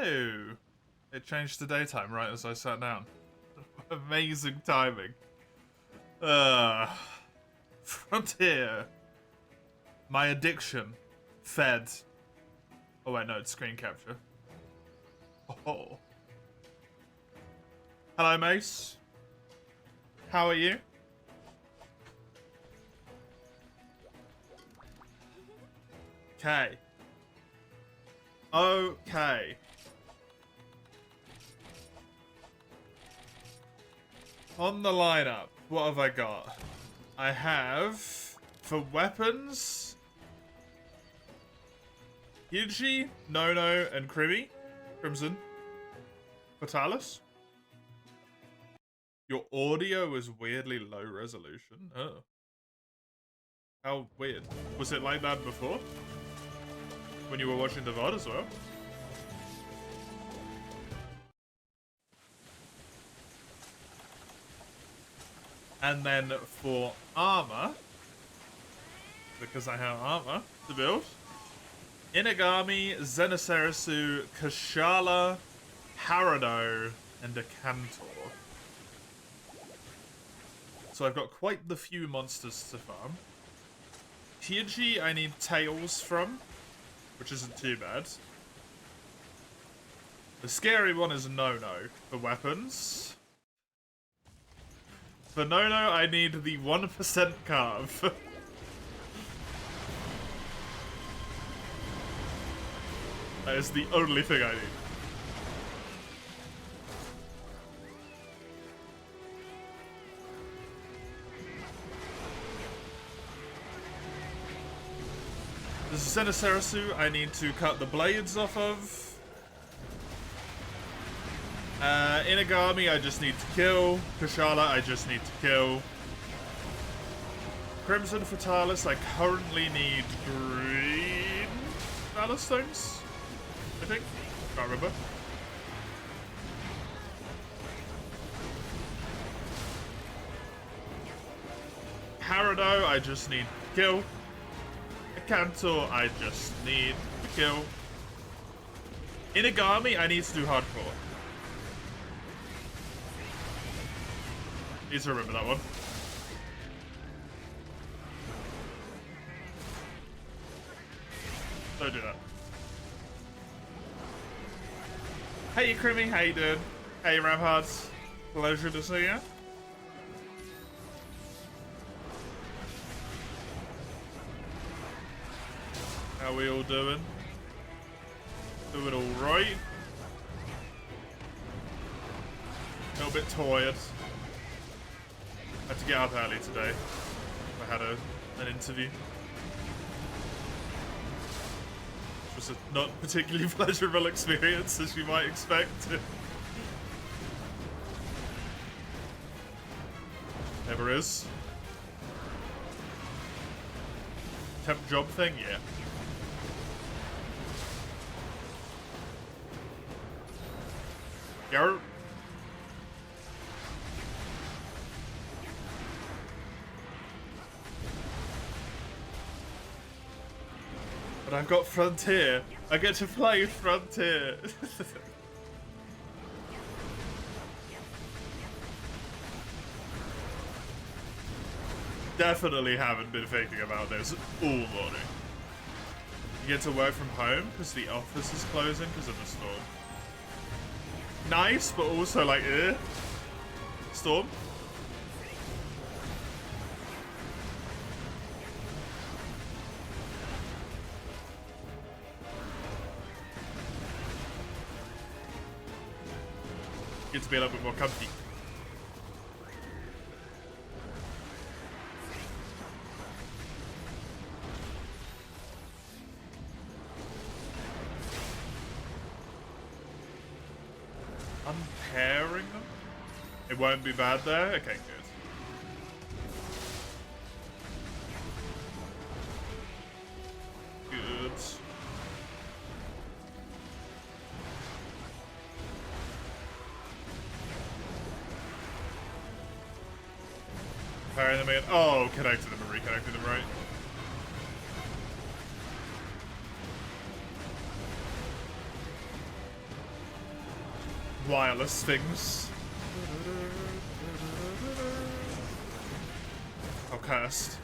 Oh, it changed to daytime right as I sat down. Amazing timing. Frontier. My addiction. Fed. Oh wait, no, it's screen capture. Oh. Hello, Mace. How are you? Okay. Okay. On the lineup, what have I got? I have, for weapons, Yuji, Nono, and Crimson. Fatalis. Your audio is weirdly low resolution. Oh. How weird. Was it like that before? When you were watching the VOD as well? And then for armor, because I have armor to build, Inagami, Zenitherasu, Kashala, Harado, and a Cantor. So I've got quite the few monsters to farm. Hyuji I need tails from, which isn't too bad. The scary one is Nono for weapons. For Nono, I need the 1% carve. That is the only thing I need. This is Zenitherasu I need to cut the blades off of. Inagami I just need to kill. Kashala I just need to kill. Crimson Fatalis I currently need green Valor Stones, I think. Can't remember. Harado I just need to kill. Cantor I just need to kill. Inagami I need to do hardcore. Need to remember that one. Don't do that. Hey Crimmy, how you doing? Hey Ramhards, pleasure to see you. How we all doing? Doing alright. A little bit tired. Had to get up early today. I had an interview. Which was a not particularly pleasurable experience, as you might expect. Never is. Temp job thing? Yeah. Yarp. But I've got Frontier. I get to play Frontier. Definitely haven't been thinking about this all morning. You get to work from home because the office is closing because of the storm. Nice, but also like, storm. Get to be a little bit more comfy. Unpairing them? It won't be bad there? Okay, good. Good. Pairing them again. Oh, connected them and reconnected them, right? wireless things. Oh, cursed.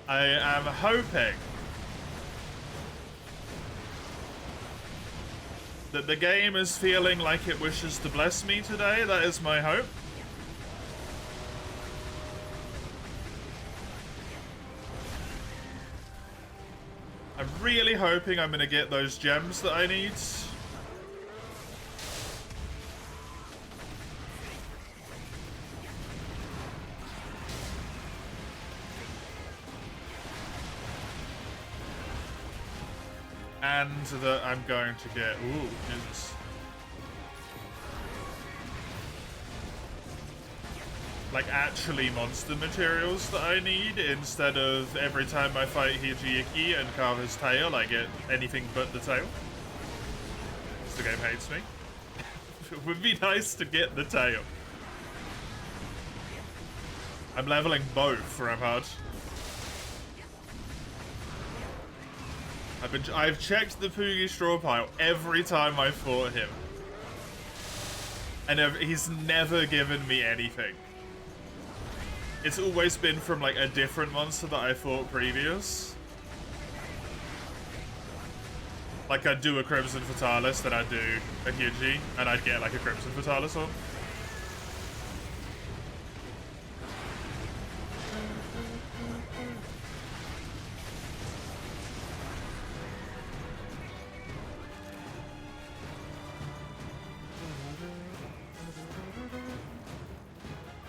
I am hoping that the game is feeling like it wishes to bless me today. That is my hope. I'm really hoping I'm gonna get those gems that I need. And that I'm going to get... Ooh, Jesus. Like, actually monster materials that I need, instead of every time I fight Hijiki and carve his tail, I get anything but the tail. Because the game hates me. It would be nice to get the tail. I'm leveling both for Rampart. I've checked the Poogie straw pile every time I fought him. And he's never given me anything. It's always been from like a different monster that I fought previous. Like I'd do a Crimson Fatalis, then I'd do a Hiji, and I'd get like a Crimson Fatalis on.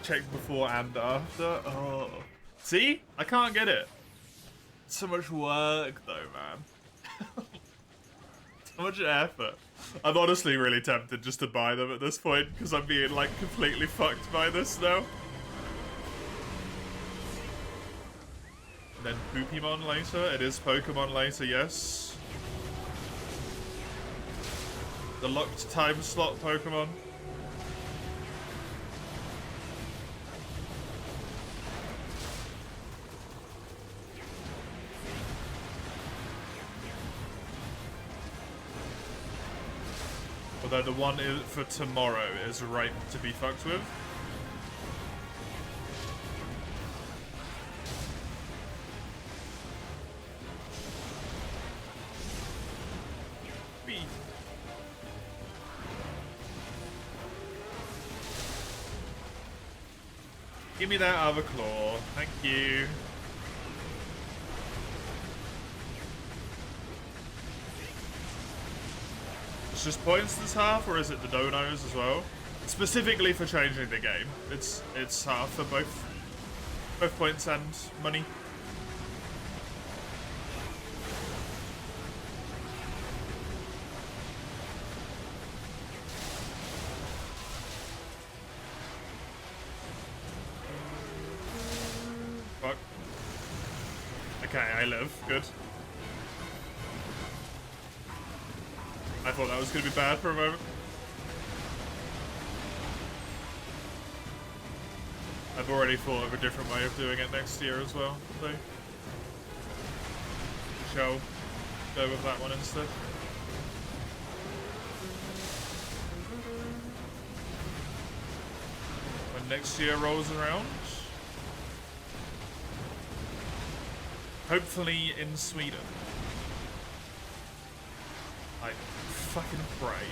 Check before and after. Oh. See? I can't get it. So much work though, man. So much effort. I'm honestly really tempted just to buy them at this point because I'm being like completely fucked by this now. And then Poopymon later. It is Pokemon later, yes. The locked time slot Pokemon. Although the one for tomorrow is ripe to be fucked with. Whee. Give me that other claw. Thank you. Just points this half, or is it the donos as well? Specifically for changing the game, it's half for both points and money. Fuck. Okay, I live. Good. I thought that was going to be bad for a moment. I've already thought of a different way of doing it next year as well, so shall go with that one instead. When next year rolls around, hopefully in Sweden. I fucking pray.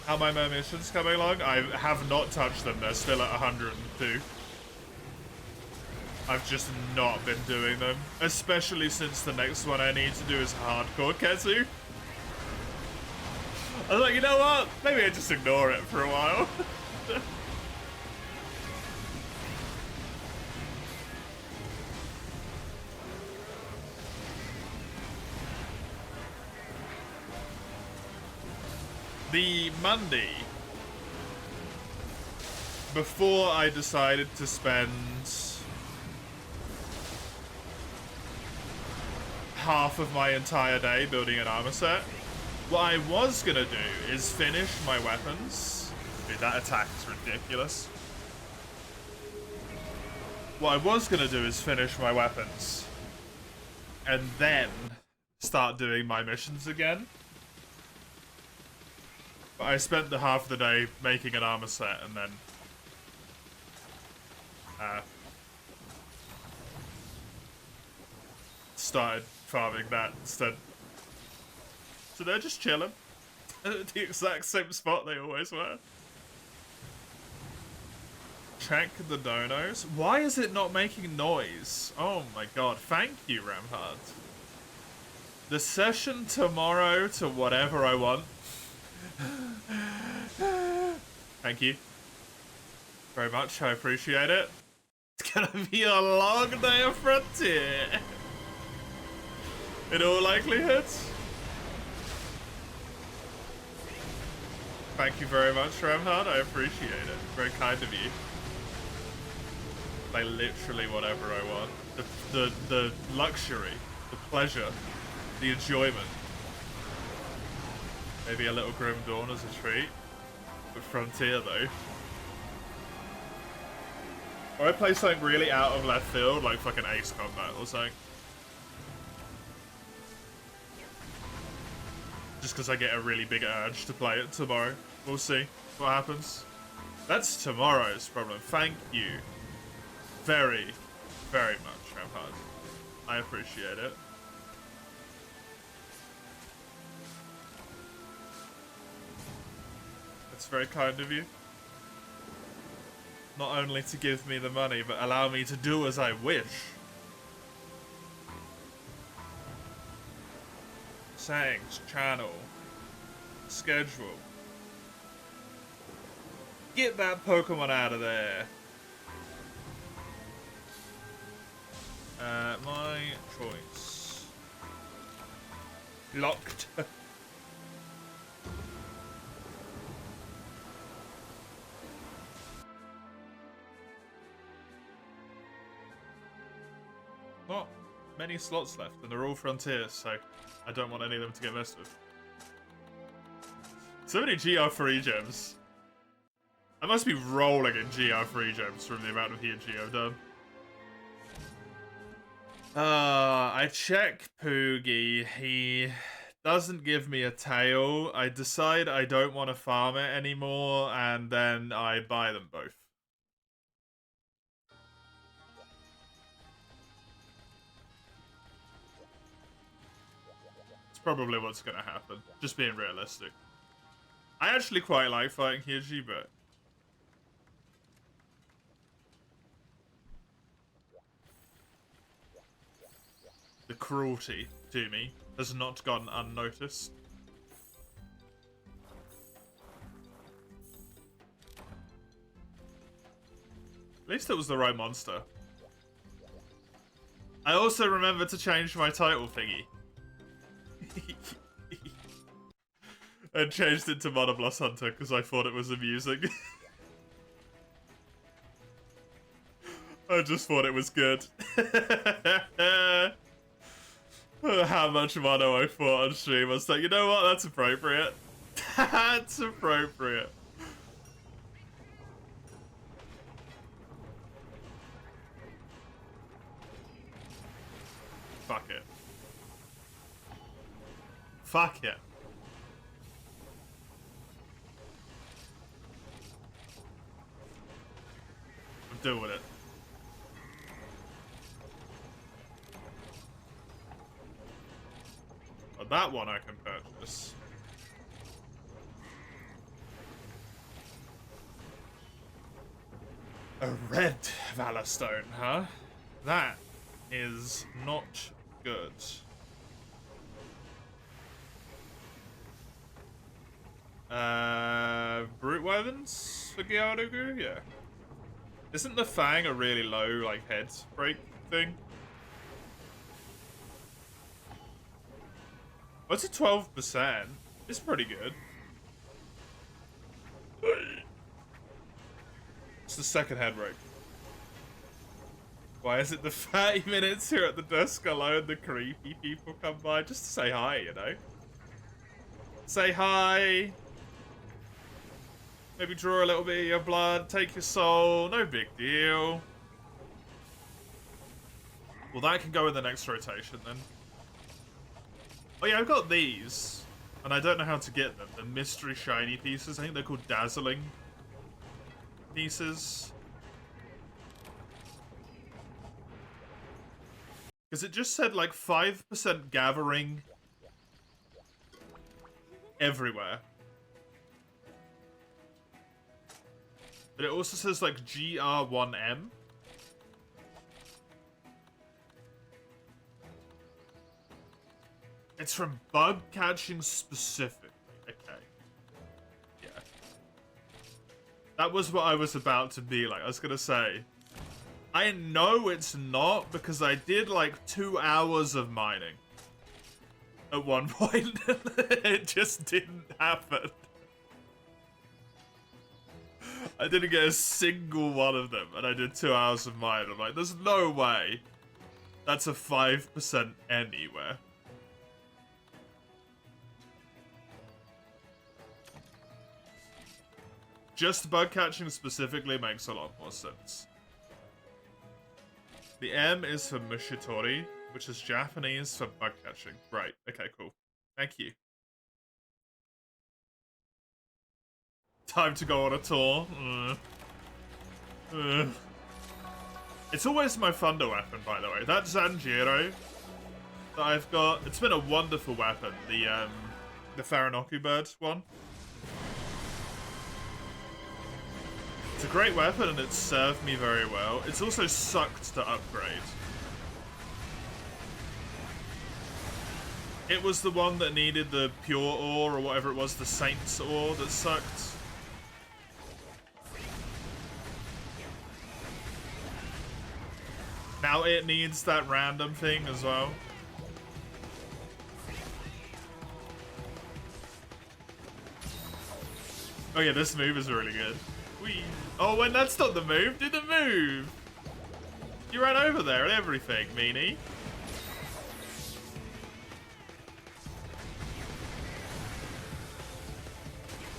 How my missions coming along? I have not touched them. They're still at 102. I've just not been doing them. Especially since the next one I need to do is Hardcore Ketsu. I was like, you know what? Maybe I just ignore it for a while. The Monday before I decided to spend half of my entire day building an armor set, what I was gonna do is finish my weapons that attack is ridiculous. What I was gonna do is finish my weapons. And then start doing my missions again. But I spent the half of the day making an armor set and then... started farming that instead. So they're just chilling. The exact same spot they always were. Check the donos. Why is it not making noise? Oh my god. Thank you, Ramhard. The session tomorrow to whatever I want. Thank you very much. I appreciate it. It's gonna be a long day of Frontier. In all likelihood. Thank you very much, Ramhard. I appreciate it. Very kind of you. Like literally whatever I want. The luxury, the pleasure, the enjoyment. Maybe a little Grim Dawn as a treat. But Frontier though. Or I play something really out of left field, like fucking Ace Combat or something. Just because I get a really big urge to play it tomorrow. We'll see what happens. That's tomorrow's problem. Thank you very, very much, Rampart. I appreciate it. That's very kind of you. Not only to give me the money, but allow me to do as I wish. Settings, channel, schedule. Get that Pokemon out of there. My choice. Locked. Not many slots left, and they're all Frontiers, so I don't want any of them to get messed with. So many GR3 gems. I must be rolling in GR3 gems from the amount of Hyunji I've done. I check Poogie. He doesn't give me a tail. I decide I don't want to farm it anymore, and then I buy them both. It's probably what's going to happen. Just being realistic. I actually quite like fighting Hyunji, but... the cruelty to me has not gone unnoticed. At least it was the right monster. I also remembered to change my title thingy. And changed it to Monobloss Hunter because I thought it was amusing. I just thought it was good. How much mono I fought on stream. I was like, you know what? That's appropriate. That's appropriate. Fuck it. Fuck it. I'm doing it. Oh, that one I can purchase. A red Valor Stone, huh? That is not good. Brute Weapons for Gyarados? Yeah. Isn't the Fang a really low, like, head break thing? What's it 12%? It's pretty good. It's the second head break. Why is it the 30 minutes here at the desk alone the creepy people come by? Just to say hi, you know? Say hi! Maybe draw a little bit of your blood, take your soul, no big deal. Well, that can go in the next rotation then. Oh yeah, I've got these. And I don't know how to get them. The mystery shiny pieces. I think they're called dazzling pieces. Because it just said like 5% gathering everywhere. But it also says like GR1M. It's from bug catching specifically. Okay. Yeah. That was what I was about to be like. I was gonna say, I know it's not because I did like 2 hours of mining at one point. It just didn't happen. I didn't get a single one of them, and I did 2 hours of mine. I'm like, there's no way that's a 5% anywhere. Just bug catching specifically makes a lot more sense. The M is for Mushitori, which is Japanese for bug catching. Right, okay, cool. Thank you. Time to go on a tour. It's always my thunder weapon, by the way. That Zanjiro that I've got, it's been a wonderful weapon. The Faranoku bird one. It's a great weapon and it's served me very well. It's also sucked to upgrade. It was the one that needed the pure ore or whatever it was, the Saint's ore that sucked. Now it needs that random thing as well. Oh yeah, this move is really good. Whee. Oh, and that's not the move. Do the move. You ran over there and everything, meanie.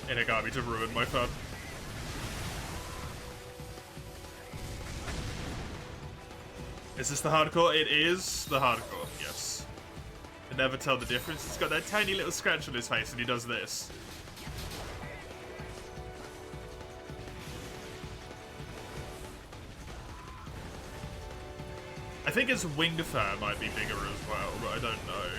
Inagami to ruin my fun. Is this the hardcore? It is the hardcore, yes. You can never tell the difference. He's got that tiny little scratch on his face and he does this. I think his wing fur might be bigger as well, but I don't know.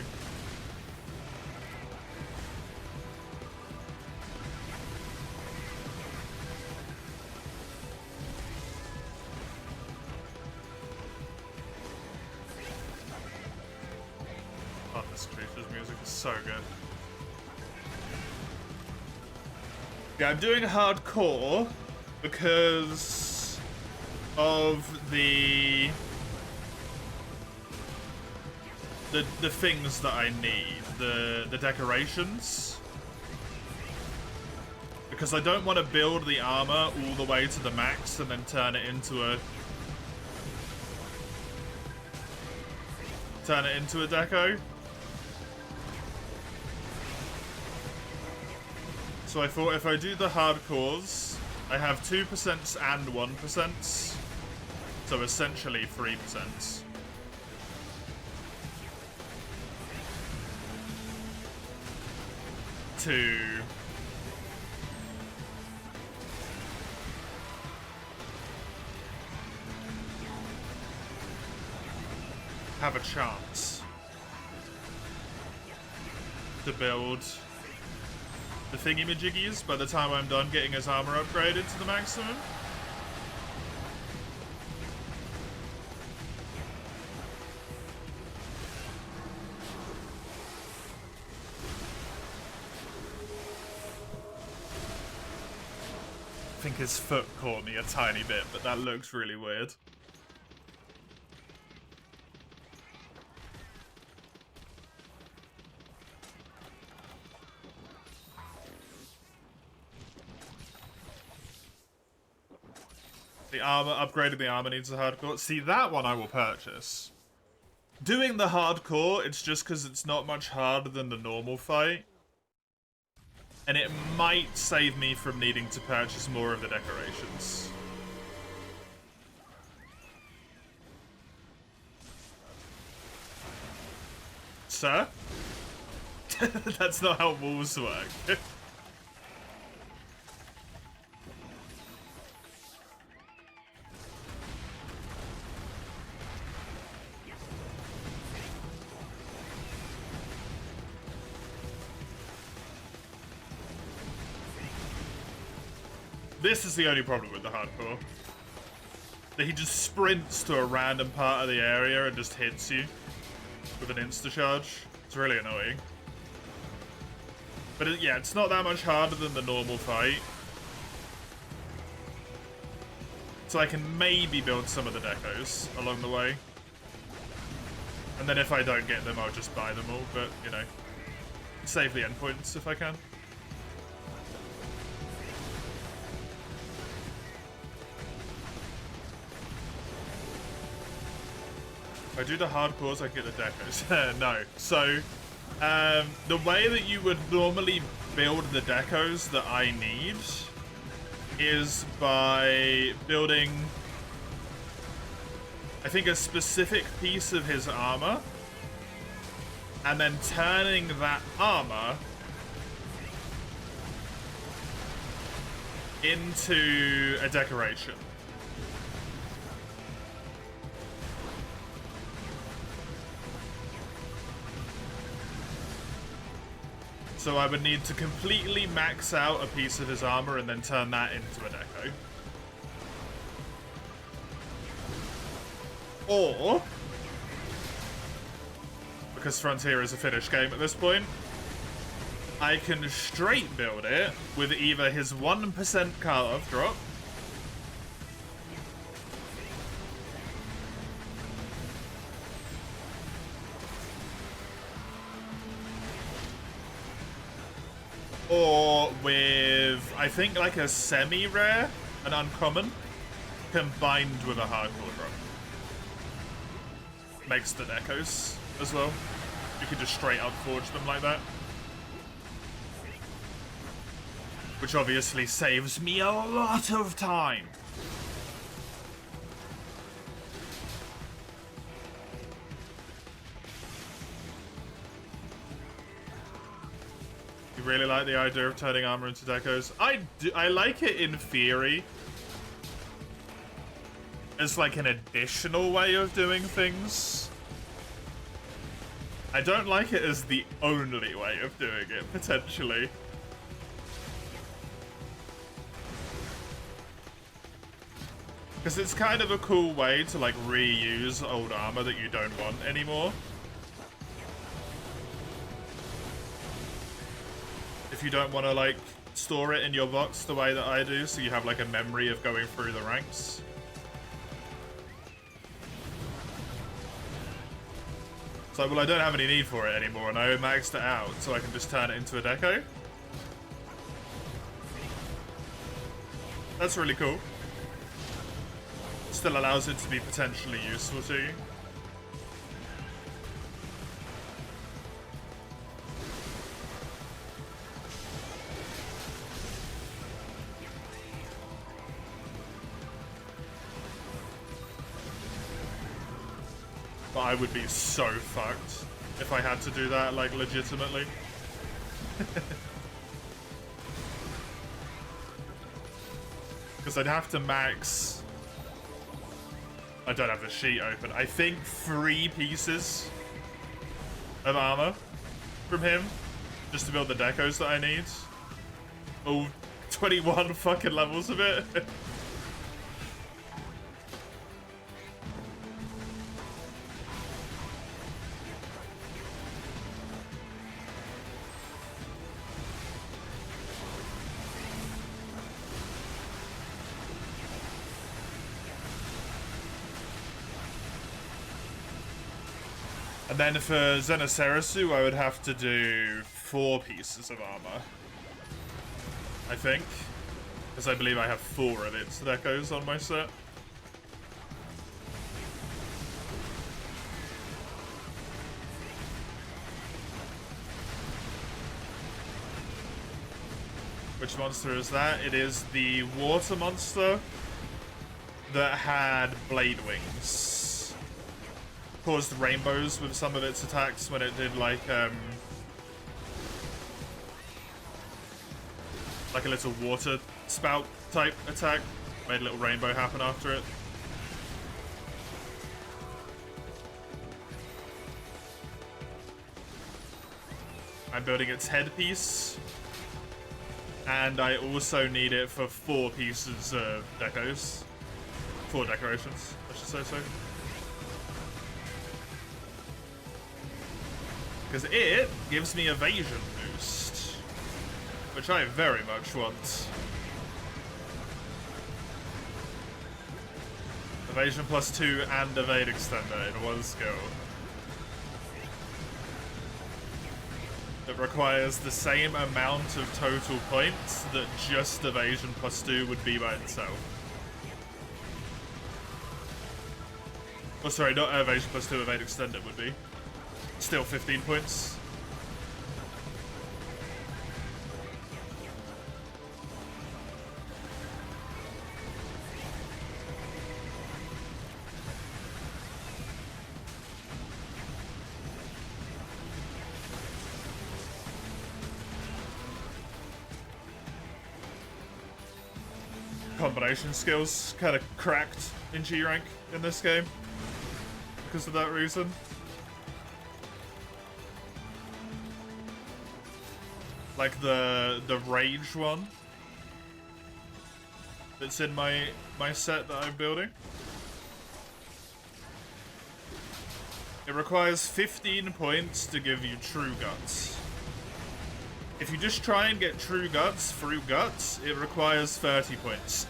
Oh, this creature's music is so good. Yeah, I'm doing hardcore because of the things that I need, the decorations. Because I don't want to build the armor all the way to the max and then turn it into a deco. So I thought if I do the hardcores, I have 2% and 1%. So essentially 3%. To have a chance to build the thingy-majiggies by the time I'm done getting his armor upgraded to the maximum. I think his foot caught me a tiny bit, but that looks really weird. The armor, upgrading the armor needs a hardcore. See, that one I will purchase. Doing the hardcore, it's just because it's not much harder than the normal fight. And it might save me from needing to purchase more of the decorations. Sir? That's not how wolves work. This is the only problem with the hardcore. That he just sprints to a random part of the area and just hits you with an insta-charge. It's really annoying. But yeah, it's not that much harder than the normal fight. So I can maybe build some of the decos along the way. And then if I don't get them, I'll just buy them all. But, you know, save the endpoints if I can. If I do the hardcores, I get the decos. No. So, the way that you would normally build the decos that I need is by building, I think, a specific piece of his armor, and then turning that armor into a decoration. So I would need to completely max out a piece of his armor and then turn that into a deco. Or, because Frontier is a finished game at this point, I can straight build it with either his 1% cut-off drop, or with, I think, like a semi-rare, an uncommon, combined with a hardcore drop. Makes the decos as well. You can just straight up forge them like that. Which obviously saves me a lot of time. You really like the idea of turning armor into decos? I like it in theory. As like an additional way of doing things. I don't like it as the only way of doing it, potentially. Because it's kind of a cool way to like reuse old armor that you don't want anymore. If you don't want to like store it in your box the way that I do, so you have like a memory of going through the ranks. So, well, I don't have any need for it anymore, and I maxed it out, so I can just turn it into a deco. That's really cool. Still allows it to be potentially useful to you. But I would be so fucked if I had to do that, like, legitimately. Because I'd have to max... I don't have the sheet open. I think 3 pieces of armor from him just to build the decos that I need. All 21 fucking levels of it. And then for Zenocerasu, I would have to do 4 pieces of armor. I think. Because I believe I have 4 of its decos on my set. Which monster is that? It is the water monster that had blade wings. Caused rainbows with some of its attacks when it did like a little water spout type attack. Made a little rainbow happen after it. I'm building its headpiece. And I also need it for 4 pieces of decos. 4 decorations, I should say so. Because it gives me evasion boost, which I very much want. Evasion +2 and evade extender in one skill. That requires the same amount of total points that just evasion +2 would be by itself. Oh, sorry, not evasion +2, evade extended would be. Still 15 points. Combination skills kind of cracked in G rank in this game because of that reason. Like the rage one that's in my set that I'm building. It requires 15 points to give you true guts. If you just try and get true guts through guts, it requires 30 points.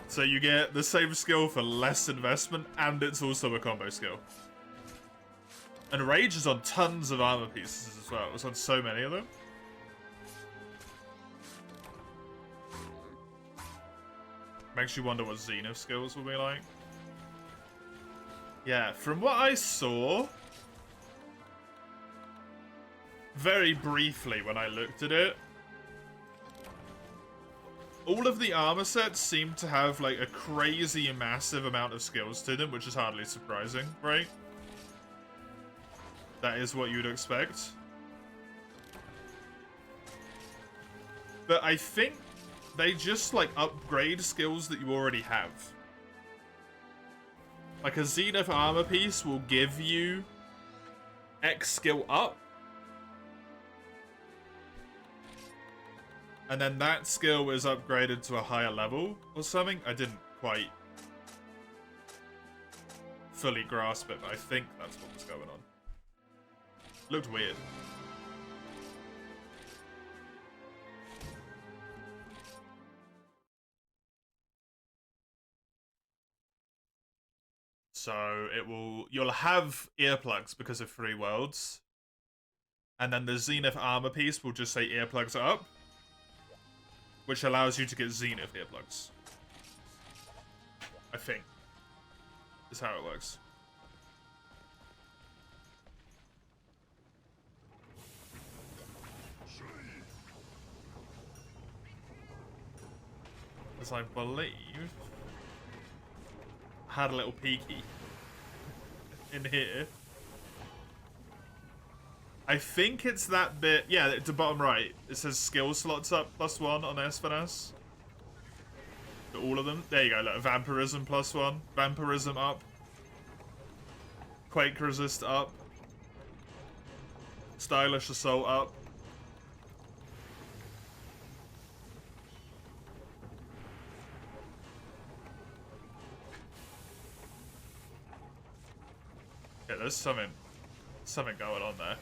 So you get the same skill for less investment, and it's also a combo skill. And Rage is on tons of armor pieces as well. It's on so many of them. Makes you wonder what Zenith skills will be like. Yeah, from what I saw, very briefly when I looked at it, all of the armor sets seem to have like a crazy massive amount of skills to them, which is hardly surprising, right? That is what you'd expect. But I think they just like upgrade skills that you already have. Like a Zenith armor piece will give you X skill up. And then that skill is upgraded to a higher level or something. I didn't quite fully grasp it, but I think that's what was going on. Looked weird. So you'll have earplugs because of 3 worlds. And then the Zenith armor piece will just say earplugs are up, which allows you to get Zenith earplugs. I think. Is how it works. As I believe, had a little peeky in here. I think it's that bit. Yeah, at the bottom right, it says skill slots up +1 on Espenas. All of them. There you go. Look, Vampirism +1, Vampirism up, Quake Resist up, Stylish Assault up. Yeah, there's something going on there.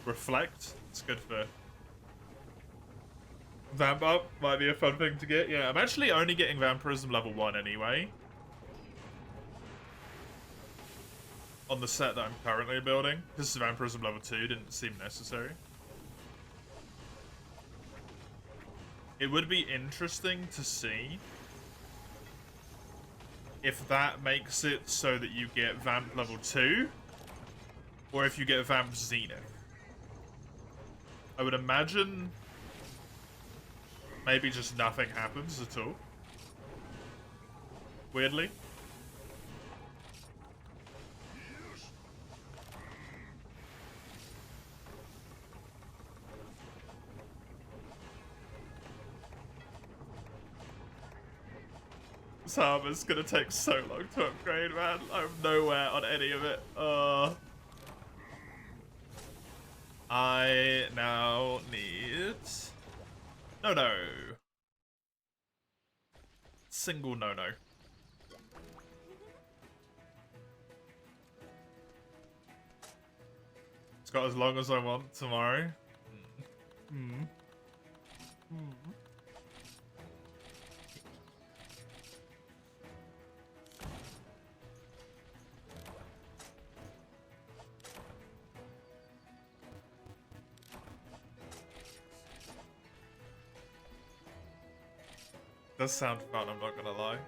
Reflect. It's good for Vamp up. Might be a fun thing to get. Yeah, I'm actually only getting Vampirism level 1 anyway. On the set that I'm currently building. Because Vampirism level 2 didn't seem necessary. It would be interesting to see if that makes it so that you get Vamp level 2, or if you get Vamp Zenith. I would imagine maybe just nothing happens at all. Weirdly. This armor's gonna take so long to upgrade, man. I'm nowhere on any of it. I now need... No. Single no. It's got as long as I want tomorrow. Does sound fun, I'm not gonna lie.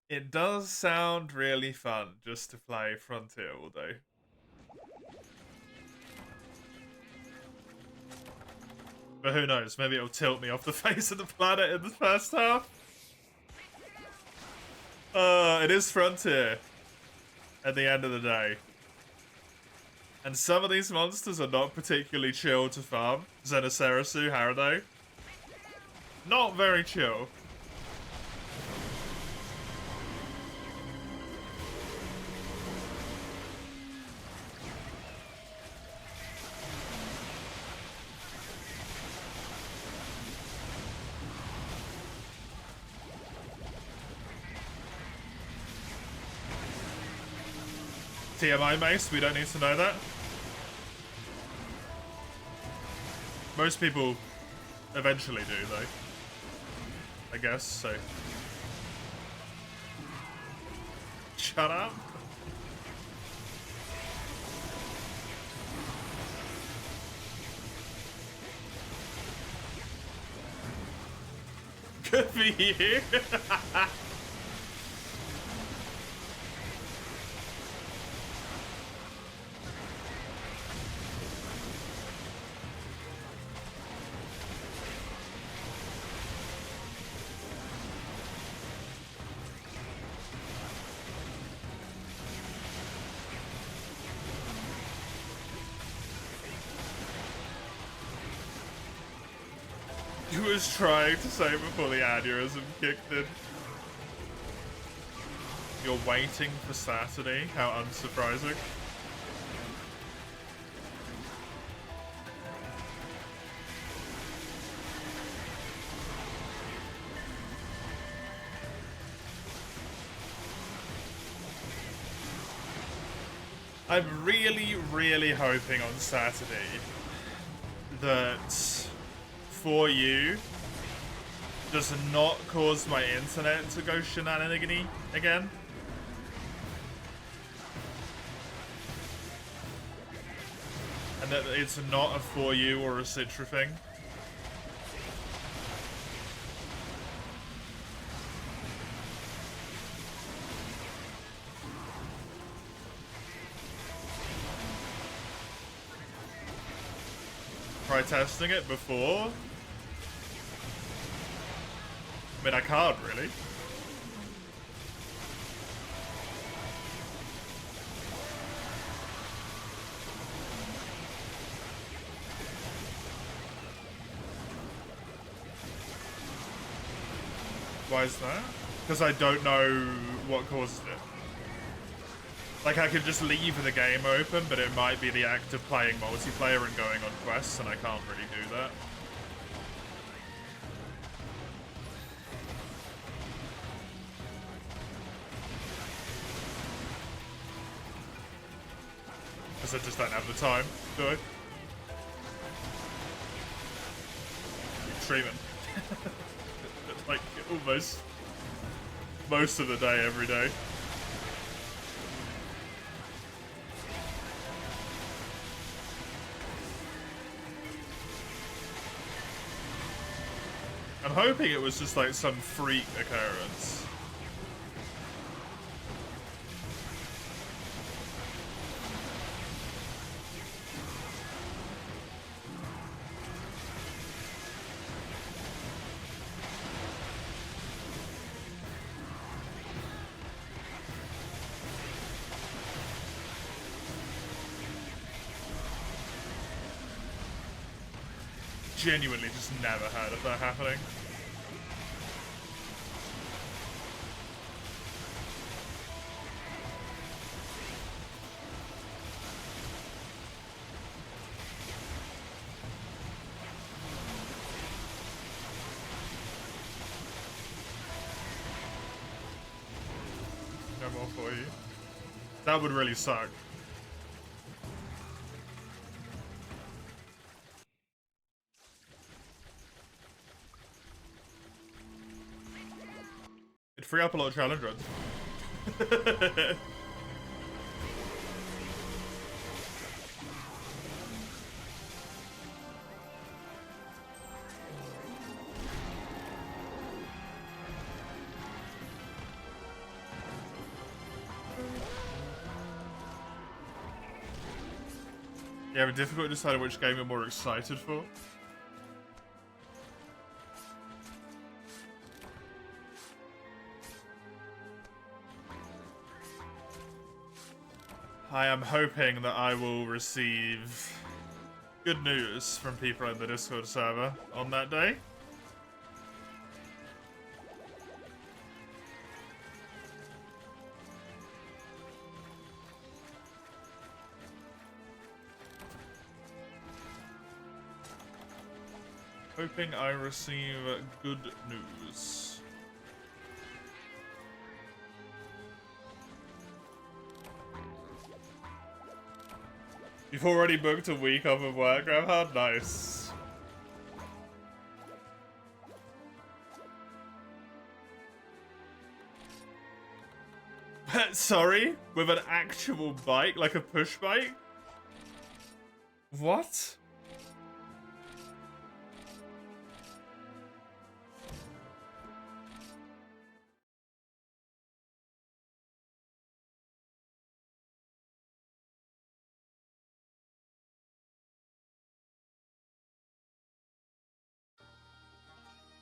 It does sound really fun just to play Frontier all day. But who knows, maybe it'll tilt me off the face of the planet in the first half. It is Frontier at the end of the day. And some of these monsters are not particularly chill to farm. Xenocerasu, Harado. Not very chill. TMI Mace, we don't need to know that. Most people eventually do, though. I guess, so. Shut up. Good for you. He was trying to say before the aneurysm kicked in. You're waiting for Saturday? How unsurprising. I'm really hoping on Saturday that For You does not cause my internet to go shenanigany again. And that it's not a For You or a Citra thing. Try testing it before. I mean, I can't really. Why is that? Because I don't know what caused it. Like, I could just leave the game open, but it might be the act of playing multiplayer and going on quests, and I can't really do that. Because I just don't have the time, do I? Streaming. Like, almost most of the day, every day. I'm hoping it was just like some freak occurrence. Genuinely just never heard of that happening. No more for you. That would really suck. It'd free up a lot of challenge runs. Yeah, but difficult deciding which game you're more excited for. I am hoping that I will receive good news from people in the Discord server on that day. Hoping I receive good news. You've already booked a week off of work, Graham? How nice. Sorry? With an actual bike? Like a push bike? What?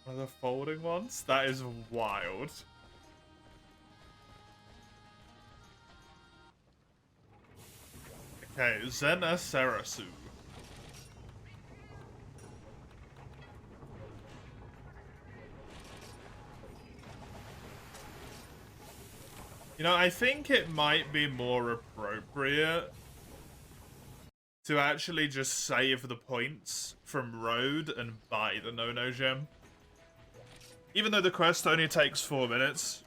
One of the folding ones? That is wild. Okay, Zena Sarasu. You know, I think it might be more appropriate to actually just save the points from Road and buy the No-No gem. Even though the quest only takes 4 minutes,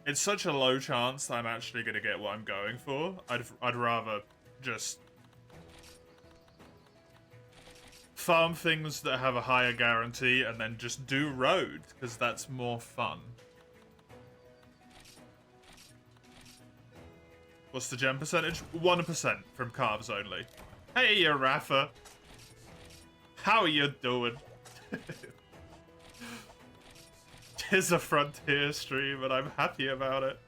it's such a low chance that I'm actually going to get what I'm going for. I'd rather just farm things that have a higher guarantee and then just do Road, because that's more fun. What's the gem percentage? 1% from carbs only. Hey, Rafa. How are you doing? Tis a Frontier stream, and I'm happy about it.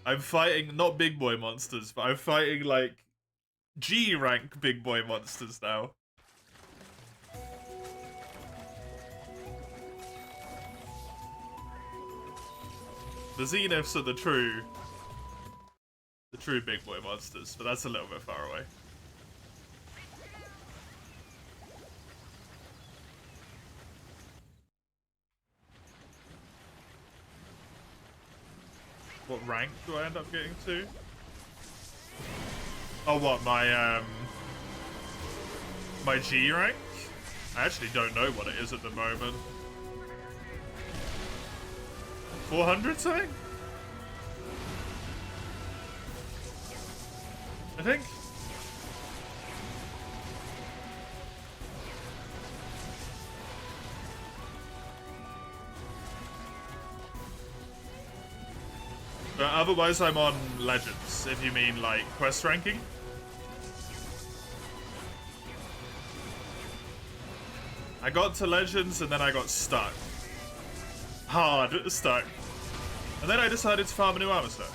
I'm fighting, not big boy monsters, but I'm fighting, like, G-rank big boy monsters now. The Zeniths are the true big boy monsters, but that's a little bit far away. What rank do I end up getting to? Oh, what, my G rank? I actually don't know what it is at the moment. 400 something? I think. But otherwise I'm on Legends, if you mean like quest ranking. I got to Legends and then I got stuck. Hard stuck. And then I decided to farm a new armor set.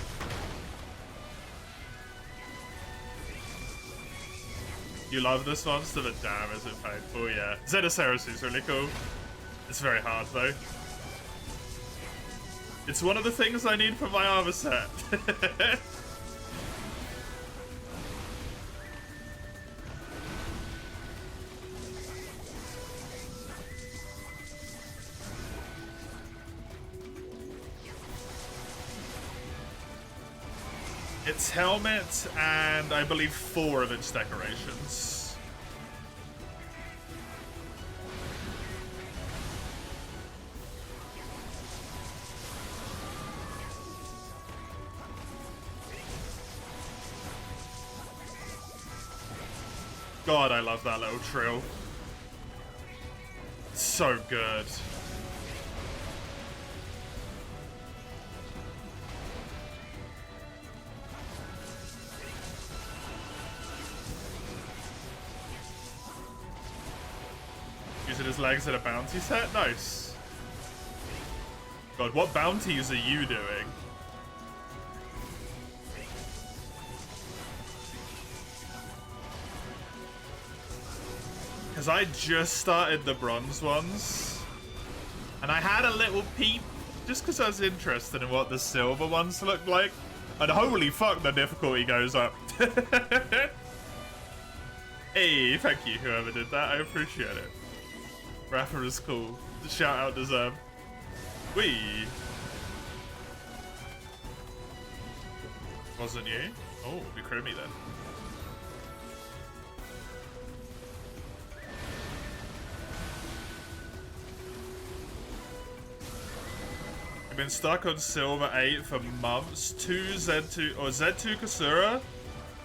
You love this monster, but damn, is it painful? Yeah. Zedicera's is really cool. It's very hard, though. It's one of the things I need for my armor set. Its helmet and I believe 4 of its decorations. God, I love that little trill. It's so good. Using his legs in a bounty set? Nice. God, what bounties are you doing? Because I just started the bronze ones. And I had a little peep, just because I was interested in what the silver ones look like. And holy fuck, the difficulty goes up. Hey, thank you, whoever did that. I appreciate it. Rapper is cool. Shout out to Zeb. Wee. Wasn't you? Oh, be creamy then. I've been stuck on Silver 8 for months. 2 Z2 or Z2 Kasura,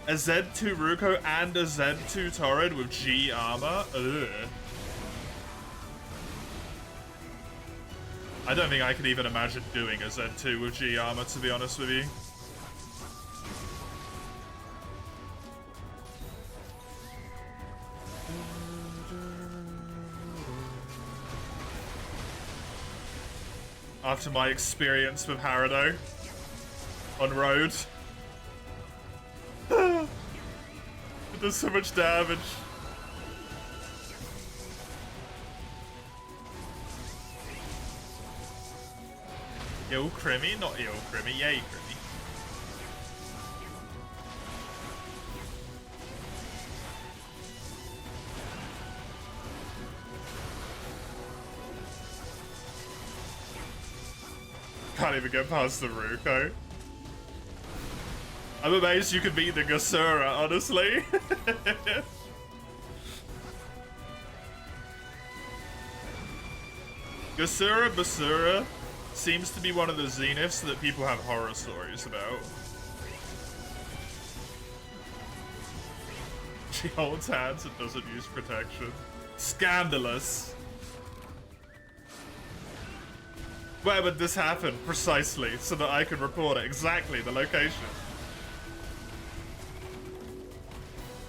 a Z2 Ruko, and a Z2 Torrid with G armor. Ugh. I don't think I could even imagine doing a Z2 with G armor, to be honest with you. After my experience with Harado on road. It does so much damage. Ill Crimmy? Not Ill Crimmy, yay Crimmy. Can't even get past the Ruko. I'm amazed you could beat the Gasura, honestly. Gasura Basura seems to be one of the Zeniths that people have horror stories about. She holds hands and doesn't use protection. Scandalous. Where would this happen, precisely, so that I could report it exactly, the location?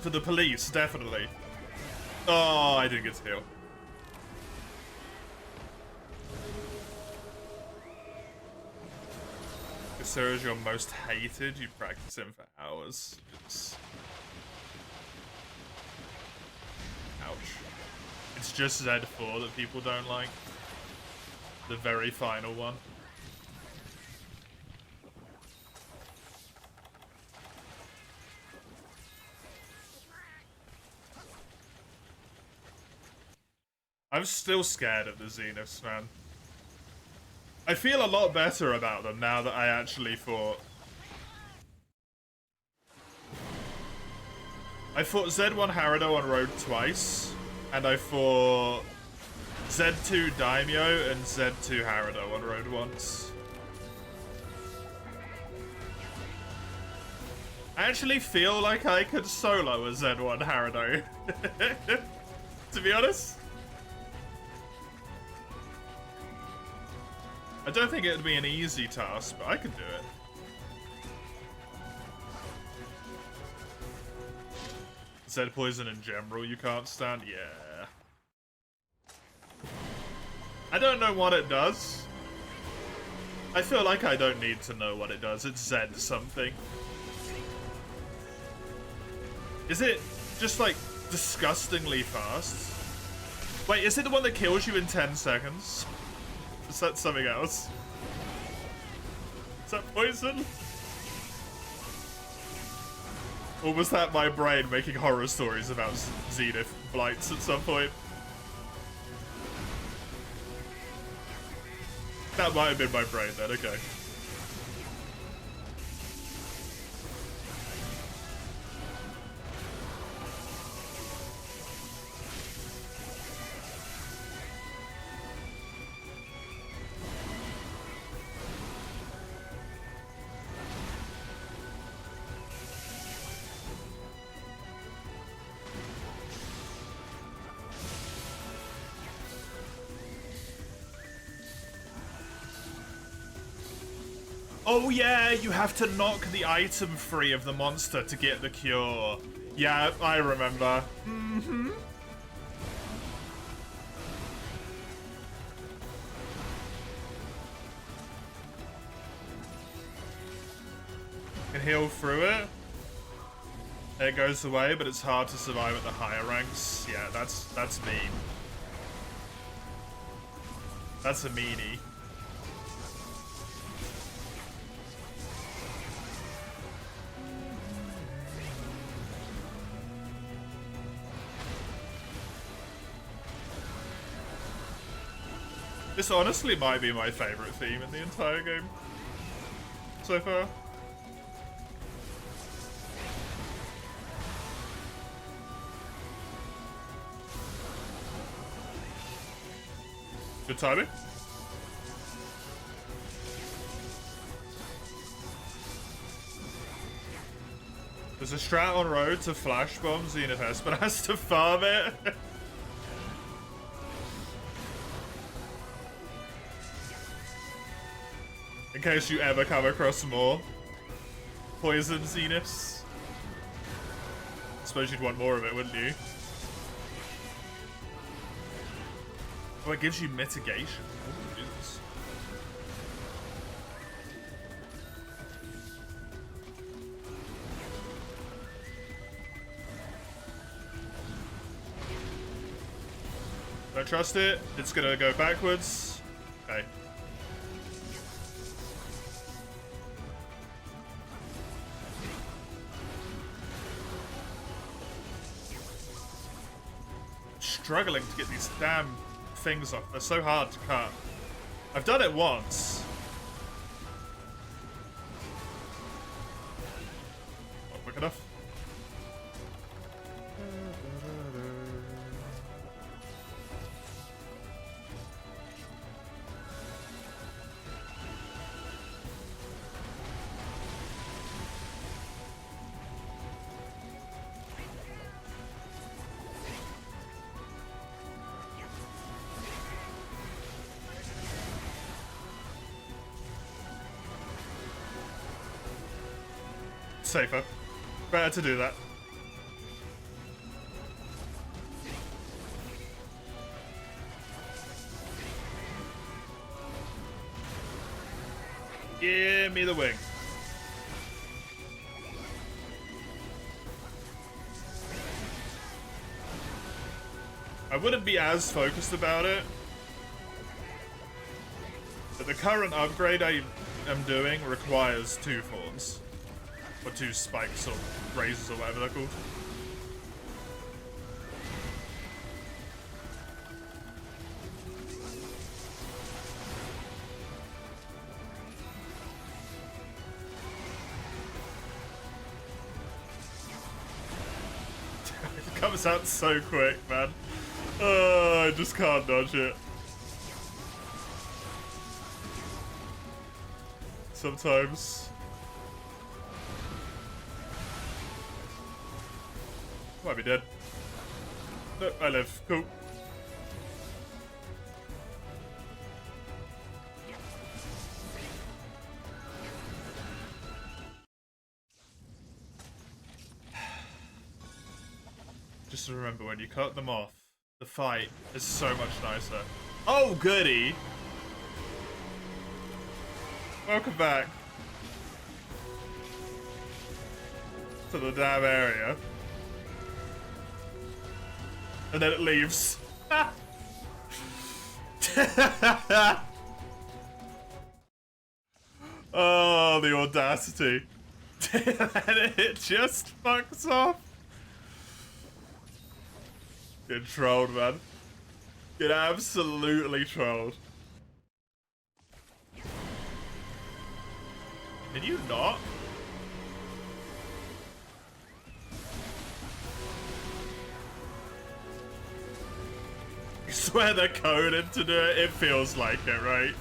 To the police, definitely. Oh, I didn't get to heal. Kasura is your most hated. You practice him for hours. Ouch. It's just Z4 that people don't like. The very final one. I'm still scared of the Zeniths, man. I feel a lot better about them now that I actually fought. I fought Z1 Harado on road twice, and I fought Z2 Daimyo and Z2 Harado on road once. I actually feel like I could solo a Z1 Harado. To be honest. I don't think it'd be an easy task, but I could do it. Z Poison in general you can't stand? Yeah. I don't know what it does. I feel like I don't need to know what it does. It's Z something. Is it just like disgustingly fast? Wait, is it the one that kills you in 10 seconds? Is that something else? Is that poison? Or was that my brain making horror stories about Zenith blights at some point? That might have been my brain then, okay. Oh yeah, you have to knock the item free of the monster to get the cure. Yeah, I remember. Mm-hmm. Can heal through it. It goes away, but it's hard to survive at the higher ranks. Yeah, that's mean. That's a meanie. This honestly might be my favorite theme in the entire game so far. Good timing. There's a strat on road to flash bomb Zenith, but has to farm it. In case you ever come across more poison Zeniths. I suppose you'd want more of it, wouldn't you? Oh, it gives you mitigation. Oh, Jesus. Don't trust it. It's gonna go backwards. Okay. Struggling to get these damn things off. They're so hard to cut. I've done it once. Not quick enough. Safer. Better to do that. Give me the wing. I wouldn't be as focused about it, but the current upgrade I am doing requires 2 thorns. Or 2 spikes or razors or whatever they're called. It comes out so quick, man. Oh, I just can't dodge it. Sometimes. Might be dead. No, I live. Cool. Just remember, when you cut them off, the fight is so much nicer. Oh, goody. Welcome back to the damn area. And then it leaves. Oh, the audacity. And it just fucks off. Get trolled, man. Get absolutely trolled. Can you not? I swear they're coded to do it. It feels like it, right?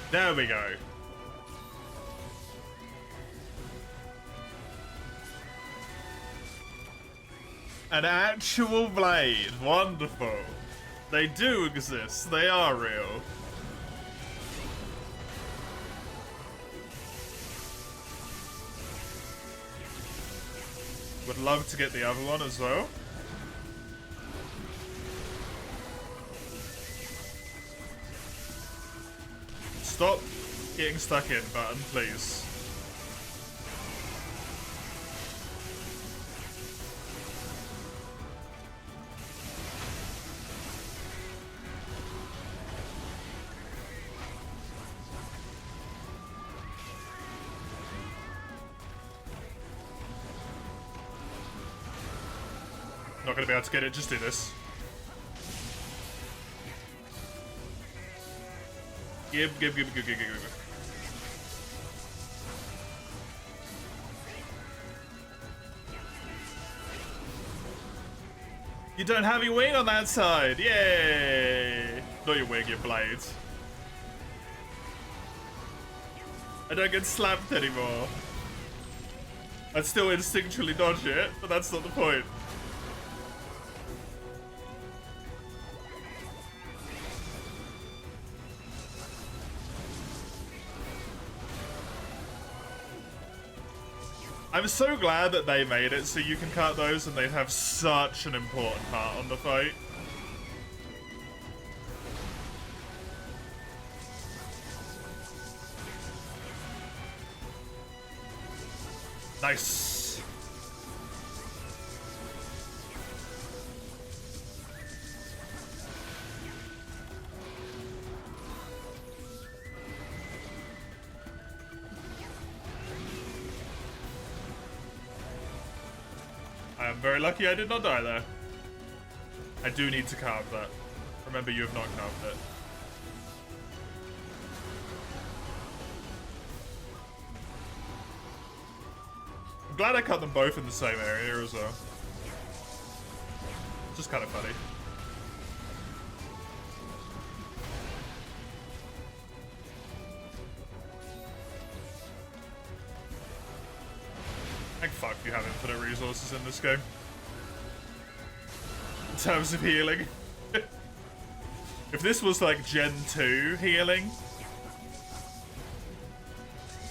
There we go. An actual blade. Wonderful. They do exist. They are real. Would love to get the other one as well. Stop getting stuck in, button, please. Not gonna be able to get it, just do this. Give. You don't have your wing on that side, yay! Not your wing, your blades. I don't get slapped anymore. I'd still instinctually dodge it, but that's not the point. I'm so glad that they made it so you can cut those and they have such an important part on the fight. Nice. I am very lucky I did not die there. I do need to carve that. Remember, you have not carved it. I'm glad I cut them both in the same area as well. Just kind of funny. Like, fuck, you have infinite resources in this game. In terms of healing. If this was like Gen 2 healing,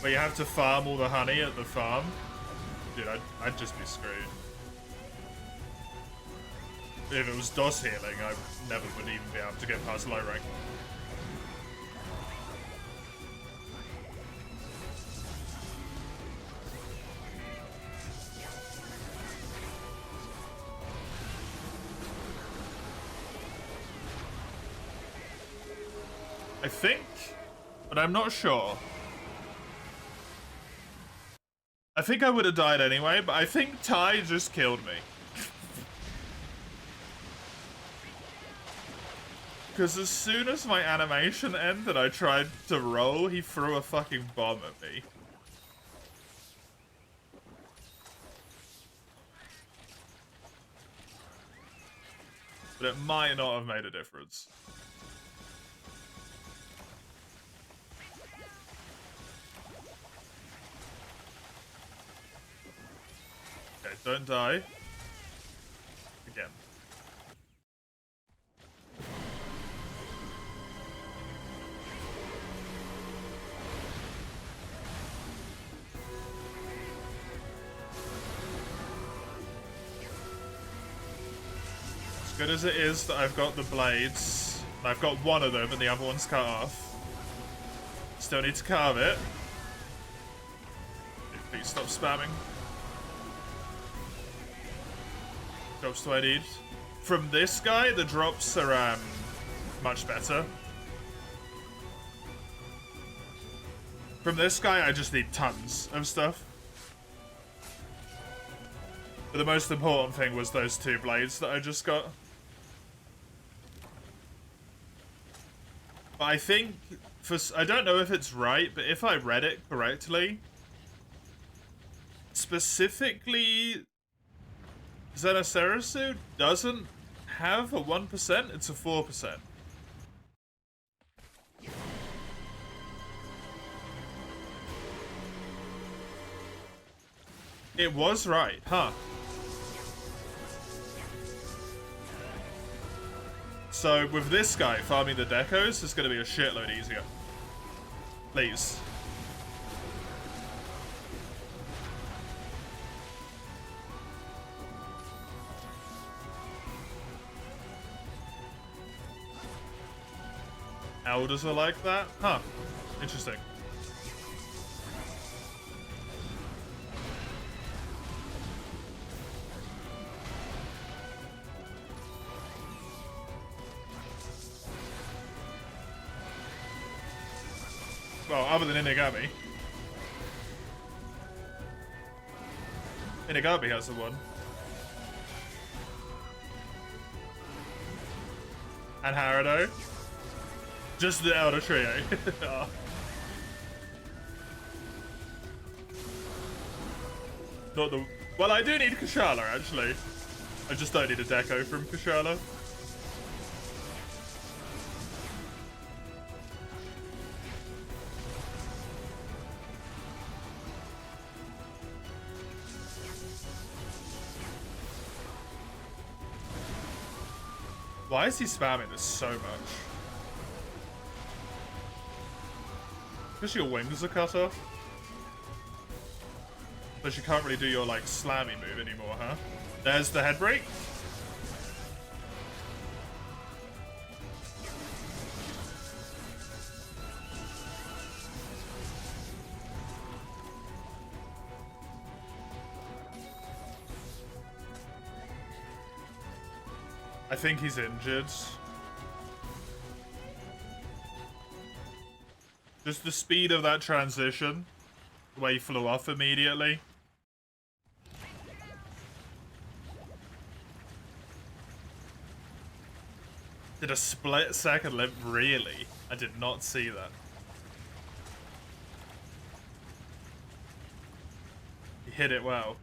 where you have to farm all the honey at the farm, dude, I'd just be screwed. If it was DOS healing, I never would even be able to get past low rank. I think, but I'm not sure. I think I would have died anyway, but I think Ty just killed me. Because as soon as my animation ended, I tried to roll, he threw a fucking bomb at me. But it might not have made a difference. Okay, don't die. Again. As good as it is that I've got the blades, I've got one of them and the other one's cut off. Still need to carve it. Please stop spamming. Drops do I need? From this guy, the drops are much better. From this guy, I just need tons of stuff. But the most important thing was those 2 blades that I just got. But I think, I don't know if it's right, but if I read it correctly, specifically, Zenocerasu doesn't have a 1%, it's a 4%. It was right, huh? So with this guy, farming the decos is going to be a shitload easier. Please. Elders are like that? Huh. Interesting. Well, other than Inagami. Inagami has the one. And Harado. Just the Elder Trio. Oh. Not the... Well, I do need Kushala, actually. I just don't need a deco from Kushala. Why is he spamming this so much? Because your wings are cut off? But you can't really do your, like, slammy move anymore, huh? There's the head break. I think he's injured. Just the speed of that transition. The way he flew off immediately. Did a split second limp? Really? I did not see that. He hit it well.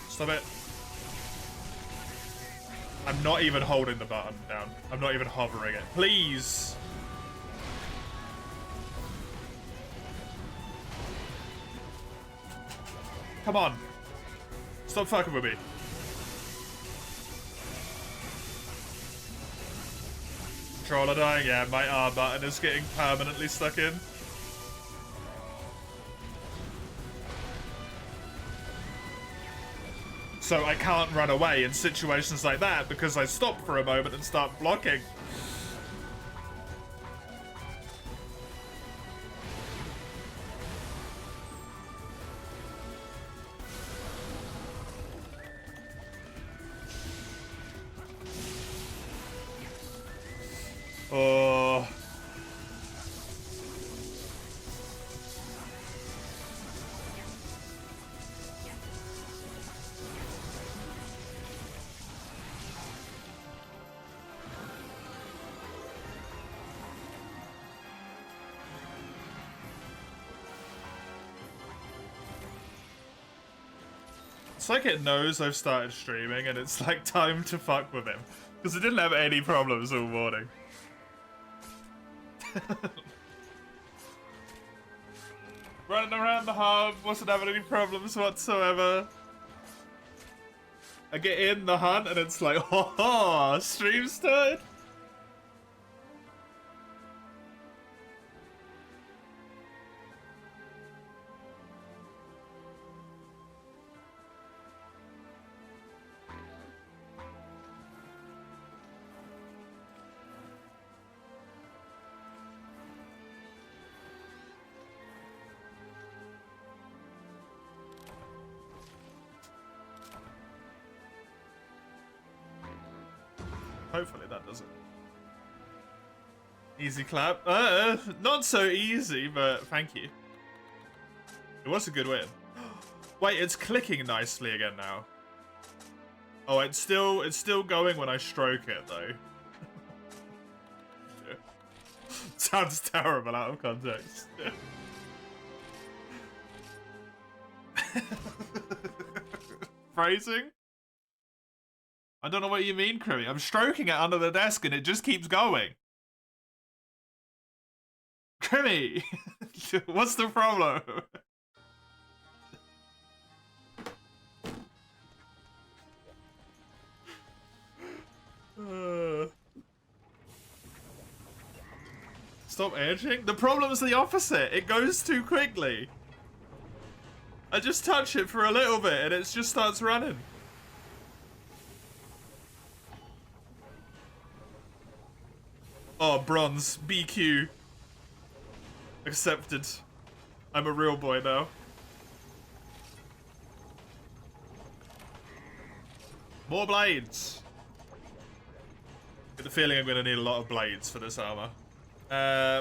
Stop it. I'm not even holding the button down. I'm not even hovering it. Please. Come on. Stop fucking with me. Controller dying? Yeah, my R button is getting permanently stuck in. So I can't run away in situations like that because I stop for a moment and start blocking. Oh. It's like it knows I've started streaming and it's like time to fuck with him. Because it didn't have any problems all morning. Running around the hub, wasn't having any problems whatsoever. I get in the hunt and it's like, oh, stream started? Hopefully that does it. Easy clap. Not so easy, but thank you. It was a good win. Wait, it's clicking nicely again now. Oh, it's still going when I stroke it though. Sounds terrible out of context. Phrasing? I don't know what you mean, Crimmy. I'm stroking it under the desk and it just keeps going. Crimmy! What's the problem? Stop edging? The problem's the opposite. It goes too quickly. I just touch it for a little bit and it just starts running. Oh, bronze. BQ. Accepted. I'm a real boy now. More blades. Get the feeling I'm gonna need a lot of blades for this armor.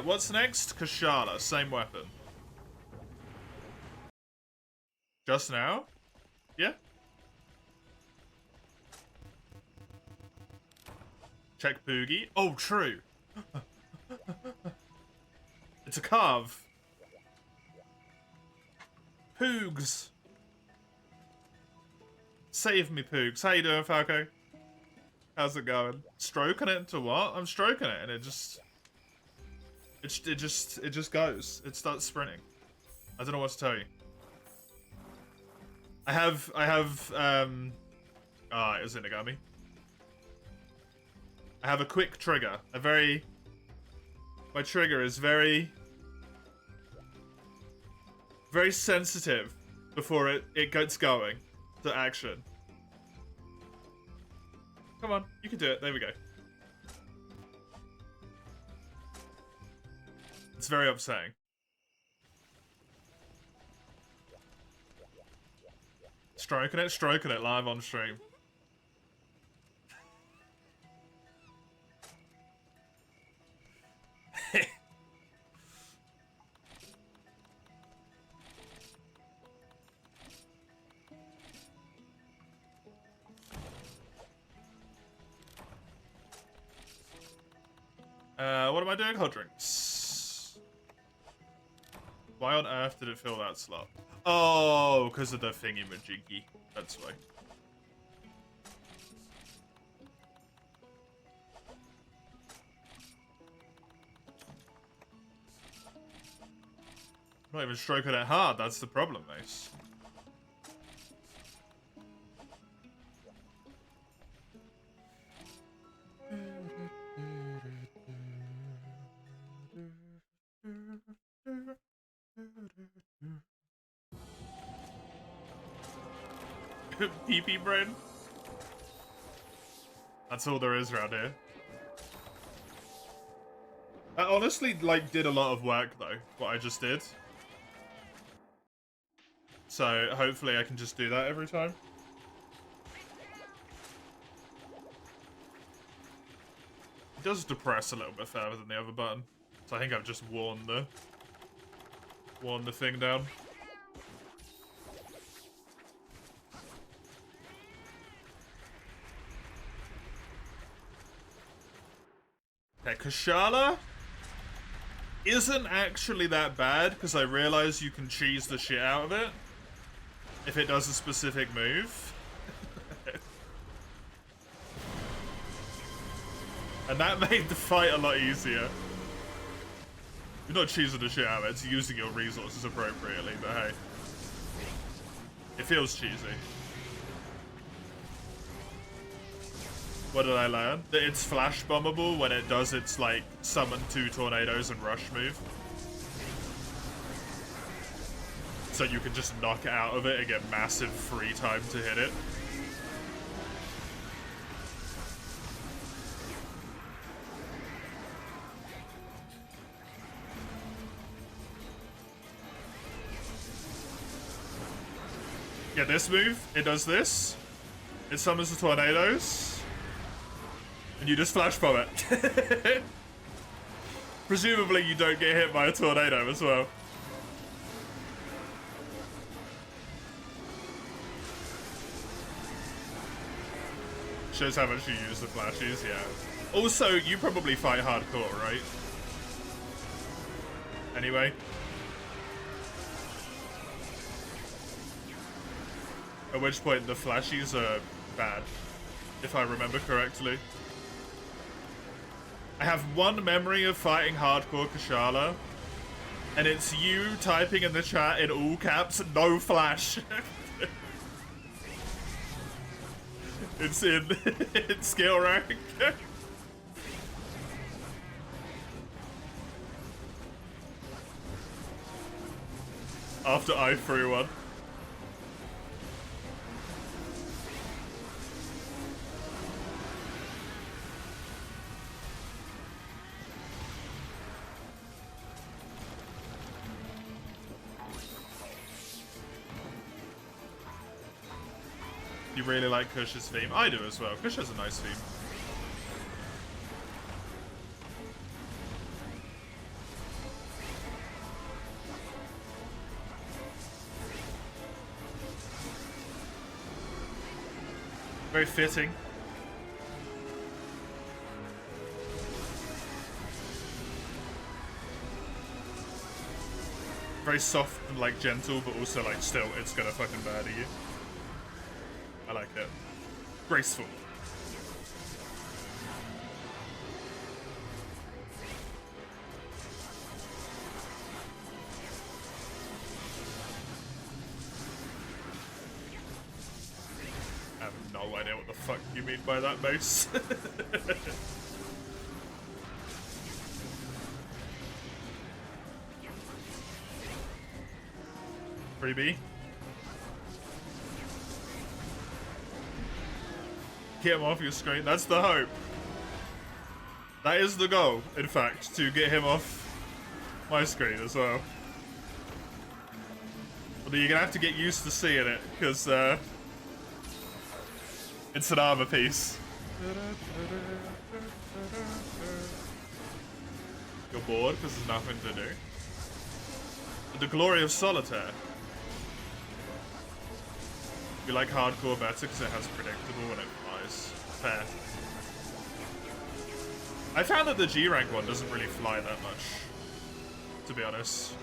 What's next? Kushala. Same weapon. Just now? Yeah. Check Poogie. Oh, true. It's a carve. Poogs. Save me, Poogs. How you doing, Falco? How's it going? Stroking it into what? I'm stroking it and it just goes. It starts sprinting. I don't know what to tell you. I have it was Inagami. I have a quick trigger. My trigger is very sensitive before it gets going to action. Come on, you can do it. There we go. It's very upsetting. Stroking it live on stream. What am I doing? Hot drinks. Why on earth did it fill that slot? Oh, because of the thingy-majiggy. That's why. I'm not even stroking it hard, that's the problem, Mace. PP brain. That's all there is around here. I honestly, like, did a lot of work, though, what I just did. So, hopefully I can just do that every time. It does depress a little bit further than the other button. So I think I've just worn the thing down. Okay, Kushala isn't actually that bad, because I realize you can cheese the shit out of it. if it does a specific move. And that made the fight a lot easier. You're not cheesing the shit out of it, it's using your resources appropriately, but hey. It feels cheesy. What did I learn? That it's flash bombable when it does its, like, summon 2 tornadoes and rush move. So you can just knock it out of it and get massive free time to hit it. Yeah, this move, it does this. It summons the tornadoes. And you just flash bomb it. Presumably you don't get hit by a tornado as well. Shows how much you use the flashes, yeah. Also, you probably fight hardcore, right? Anyway. At which point the flashies are bad, if I remember correctly. I have one memory of fighting hardcore Kushala, and it's you typing in the chat in all caps, no flash. It's in skill rank. After I threw one. You really like Kush's theme? I do as well. Kush has a nice theme. Very fitting. Very soft and like gentle, but also like still it's gonna fucking murder you. I like it. Graceful. I have no idea what the fuck you mean by that, Mace. Freebie. Get him off your screen. That's the hope. That is the goal, in fact, to get him off my screen as well. Although you're gonna have to get used to seeing it, because it's an armor piece. You're bored because there's nothing to do. The glory of solitaire. You like hardcore better because it has predictable and it flies. Fair. I found that the G rank one doesn't really fly that much, to be honest.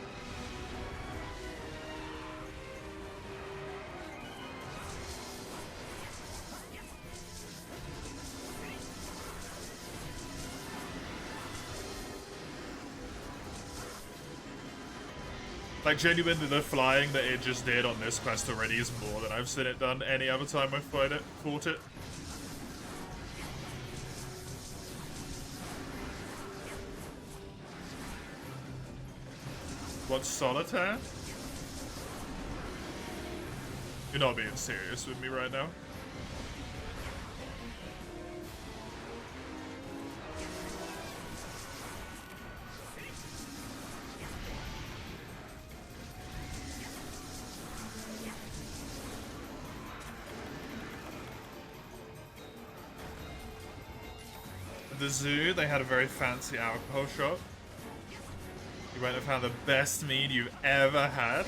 Like, genuinely, the flying that it just did on this quest already is more than I've seen it done any other time I've fought it. What's solitaire? You're not being serious with me right now. The zoo, they had a very fancy alcohol shop. You went and found the best mead you've ever had.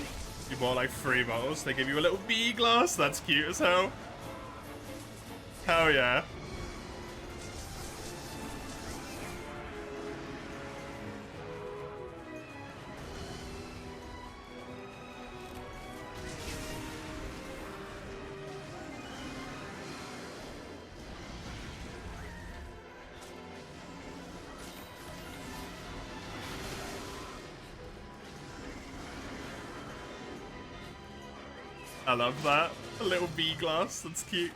You bought like 3 bottles. They give you a little bee glass. That's cute as hell. Hell yeah. I love that. A little bee glass, that's cute.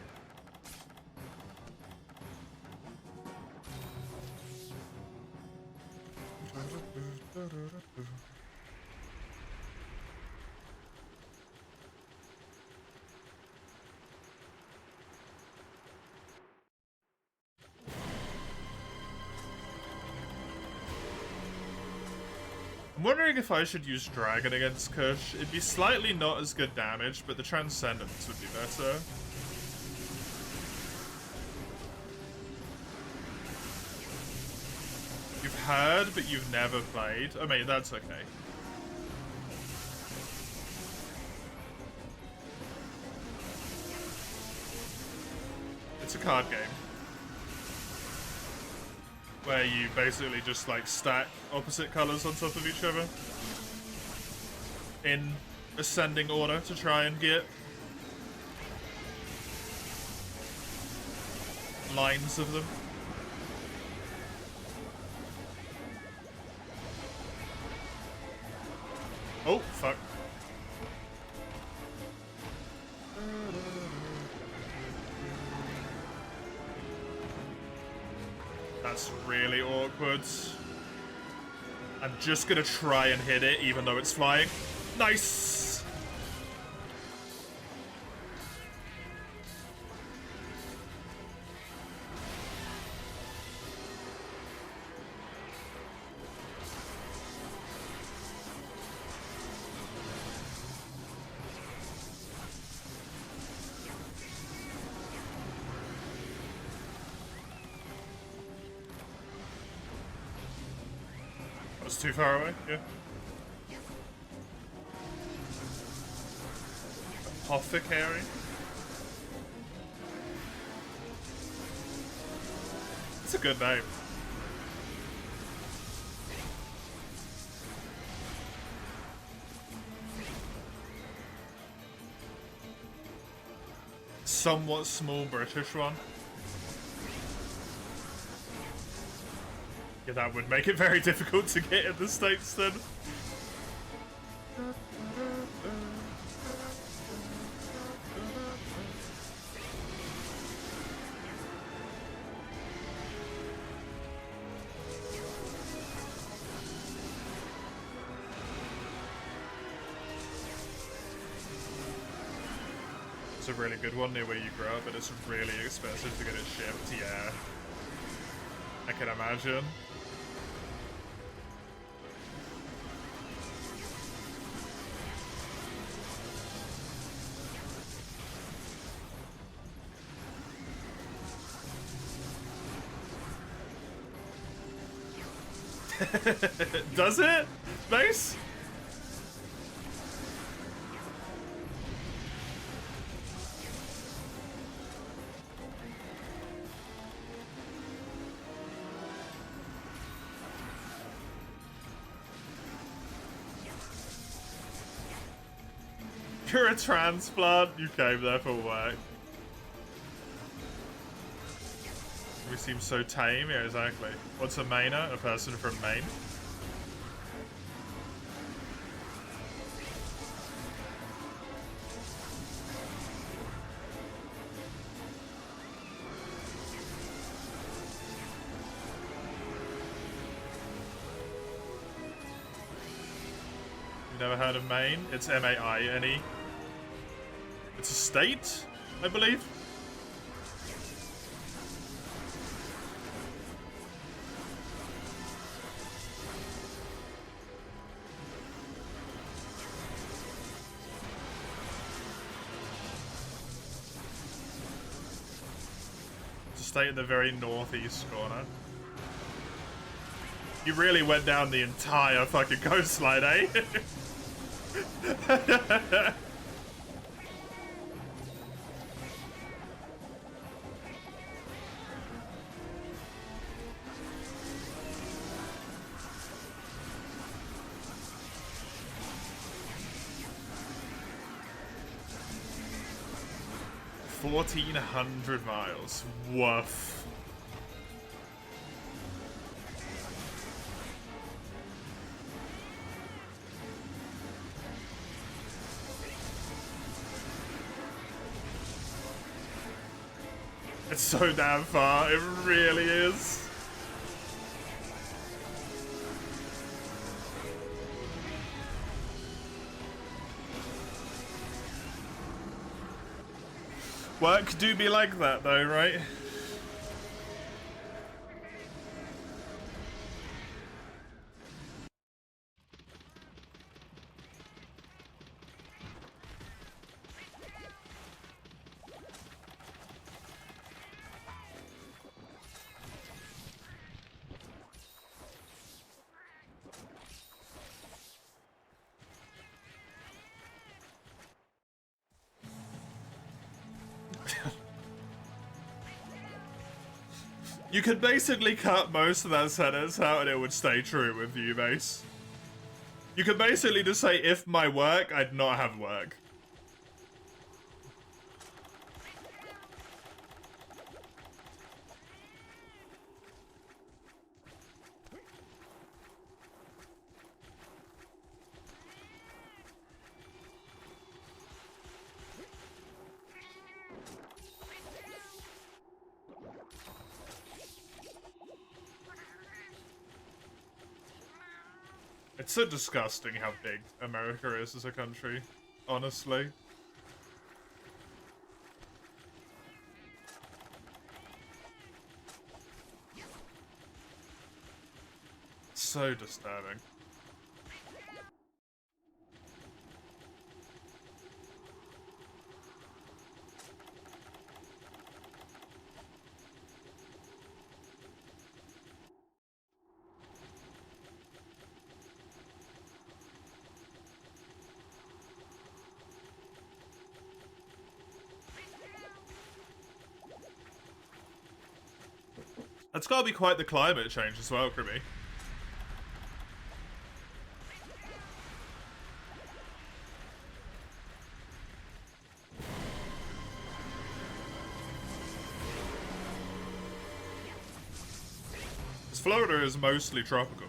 I'm wondering if I should use Dragon against Kush. It'd be slightly not as good damage, but the Transcendence would be better. You've heard, but you've never played. I mean, that's okay. It's a card game. Where you basically just like stack opposite colors on top of each other in ascending order to try and get lines of them. Oh, fuck. That's really awkward. I'm just gonna try and hit it, even though it's flying. Nice! Too far away, yeah. Apothecary. It's a good name. Somewhat small British one. Yeah, that would make it very difficult to get in the States then. It's a really good one near where you grew up, but it's really expensive to get it shipped, yeah. I can imagine. Does it? Nice. You're a transplant. You came there for work. We seem so tame. Yeah, exactly. What's a Mainer? A person from Maine? You never heard of Maine? It's M-A-I-N-E. It's a state, I believe. Stay in the very northeast corner. You really went down the entire fucking coastline, eh? 1,400 miles. Woof. It's so damn far. It really is. Work do be like that though, right? You could basically cut most of that sentence out and it would stay true with you, Mace. You could basically just say, if my work, I'd not have work. It's so disgusting how big America is as a country, honestly. So disturbing. That's gotta be quite the climate change as well, Grimmy. Because Florida is mostly tropical.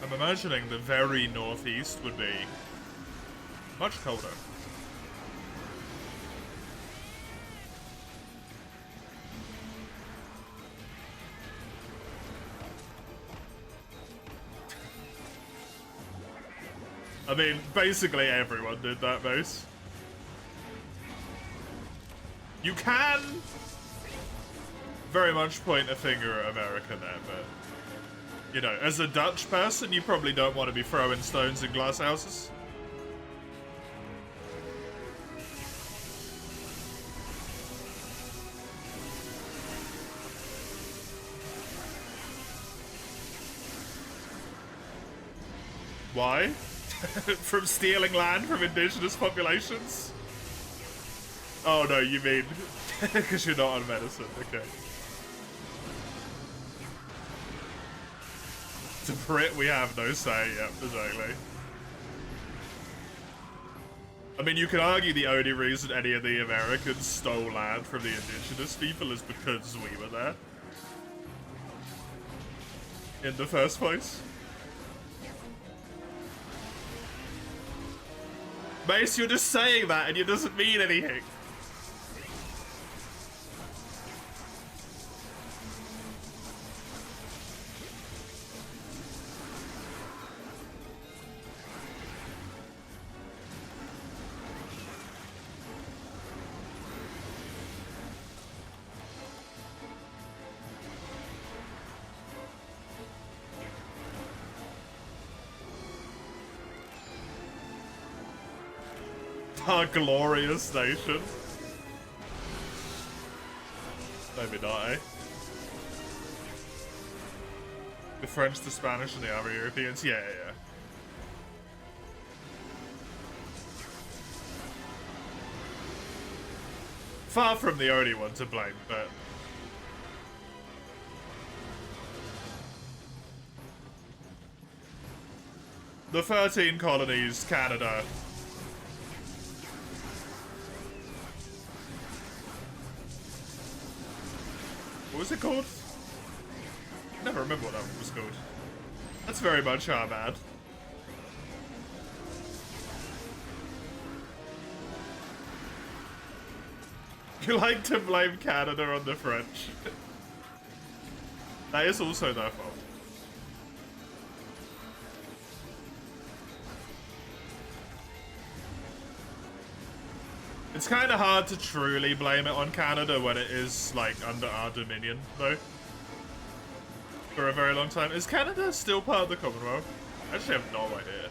I'm imagining the very northeast would be much colder. I mean, basically everyone did that, Mace. You can very much point a finger at America there, but you know, as a Dutch person, you probably don't want to be throwing stones in glass houses. Why? From stealing land from indigenous populations? Oh no, you mean because you're not on medicine, okay. To Brit, we have no say, yep, exactly. I mean, you could argue the only reason any of the Americans stole land from the indigenous people is because we were there. In the first place. Mace, you're just saying that and it doesn't mean anything. Our glorious nation. Maybe not, eh? The French, the Spanish, and the other Europeans? Yeah, yeah, yeah. Far from the only one to blame, but... The 13 colonies, Canada... What was it called? I never remember what that one was called. That's very much our bad. You like to blame Canada on the French. That is also their fault. It's kind of hard to truly blame it on Canada when it is, like, under our dominion, though. For a very long time. Is Canada still part of the Commonwealth? I actually have no idea.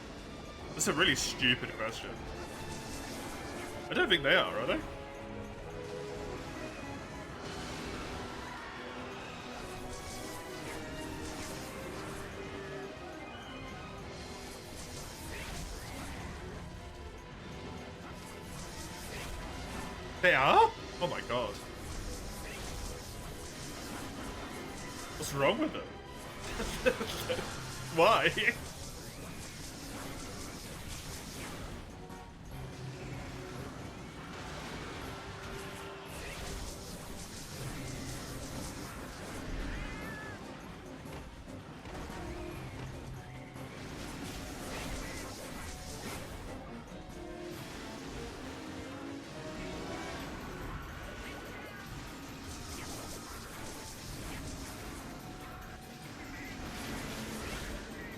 That's a really stupid question. I don't think they are they? They are? Oh my god. What's wrong with them? Why?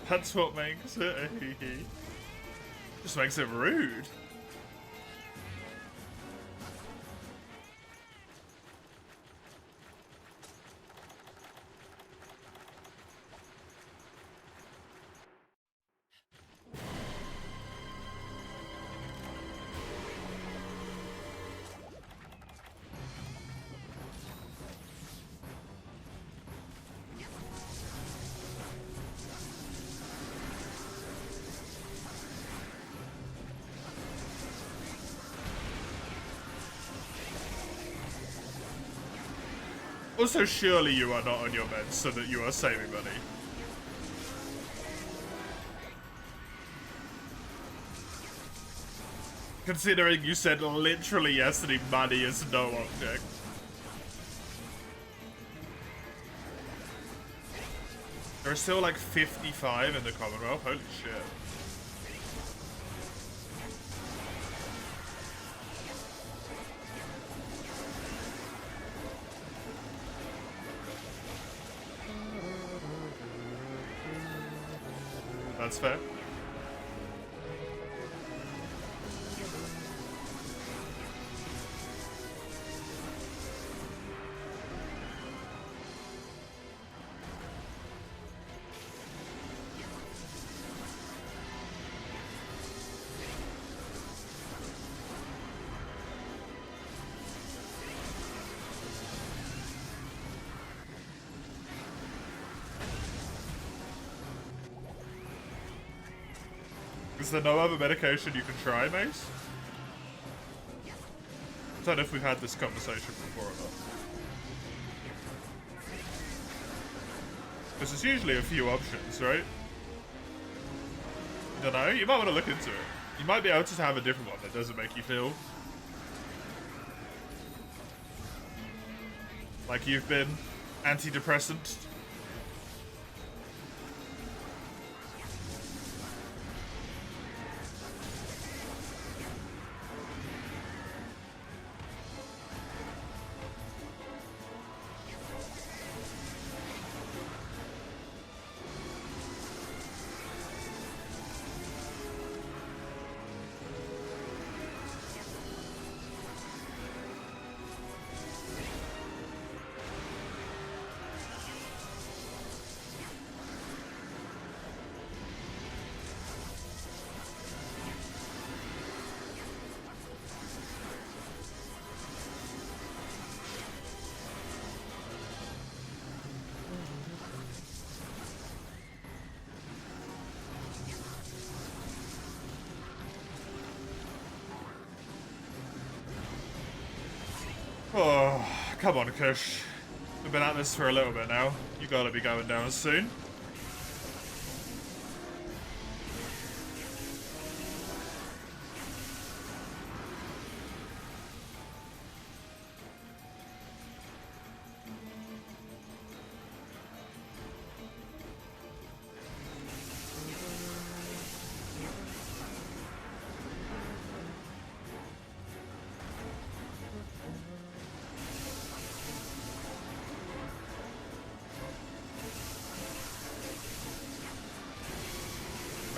That's what makes it a hee-hee. Just makes it rude. Also, surely you are not on your meds so that you are saving money. Considering you said literally yesterday money is no object. There are still like 55 in the Commonwealth, holy shit. That's fair. Is there no other medication you can try, Mace? I don't know if we've had this conversation before or not. Because there's usually a few options, right? I don't know, you might want to look into it. You might be able to have a different one that doesn't make you feel like you've been antidepressant. Oh, come on, Kush. We've been at this for a little bit now. You gotta be going down soon.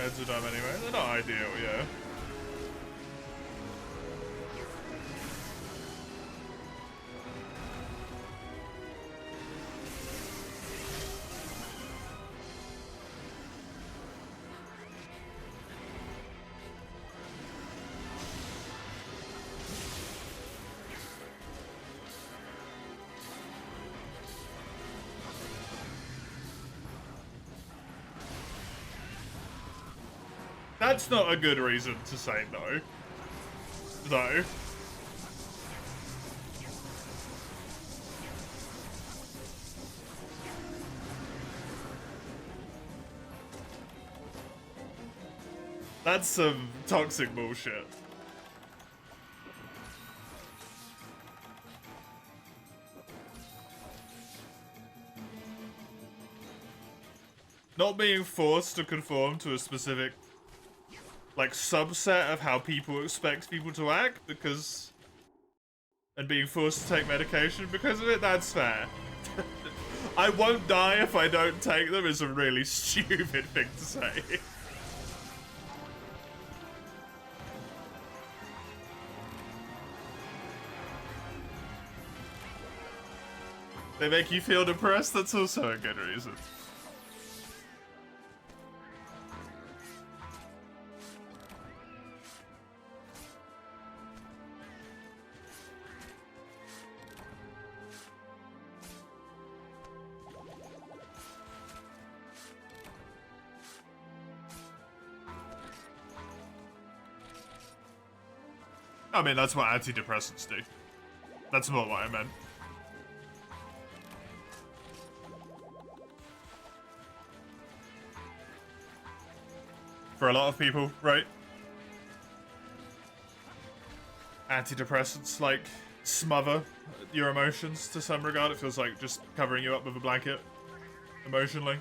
meds are dumb anyway. They're not ideal, yeah. That's not a good reason to say no. Though. That's some toxic bullshit. Not being forced to conform to a specific, like, subset of how people expect people to act because... and being forced to take medication because of it, that's fair. I won't die if I don't take them is a really stupid thing to say. They make you feel depressed, that's also a good reason. I mean, that's what antidepressants do. That's not what I meant. For a lot of people, right? Antidepressants, like, smother your emotions to some regard. It feels like just covering you up with a blanket, emotionally.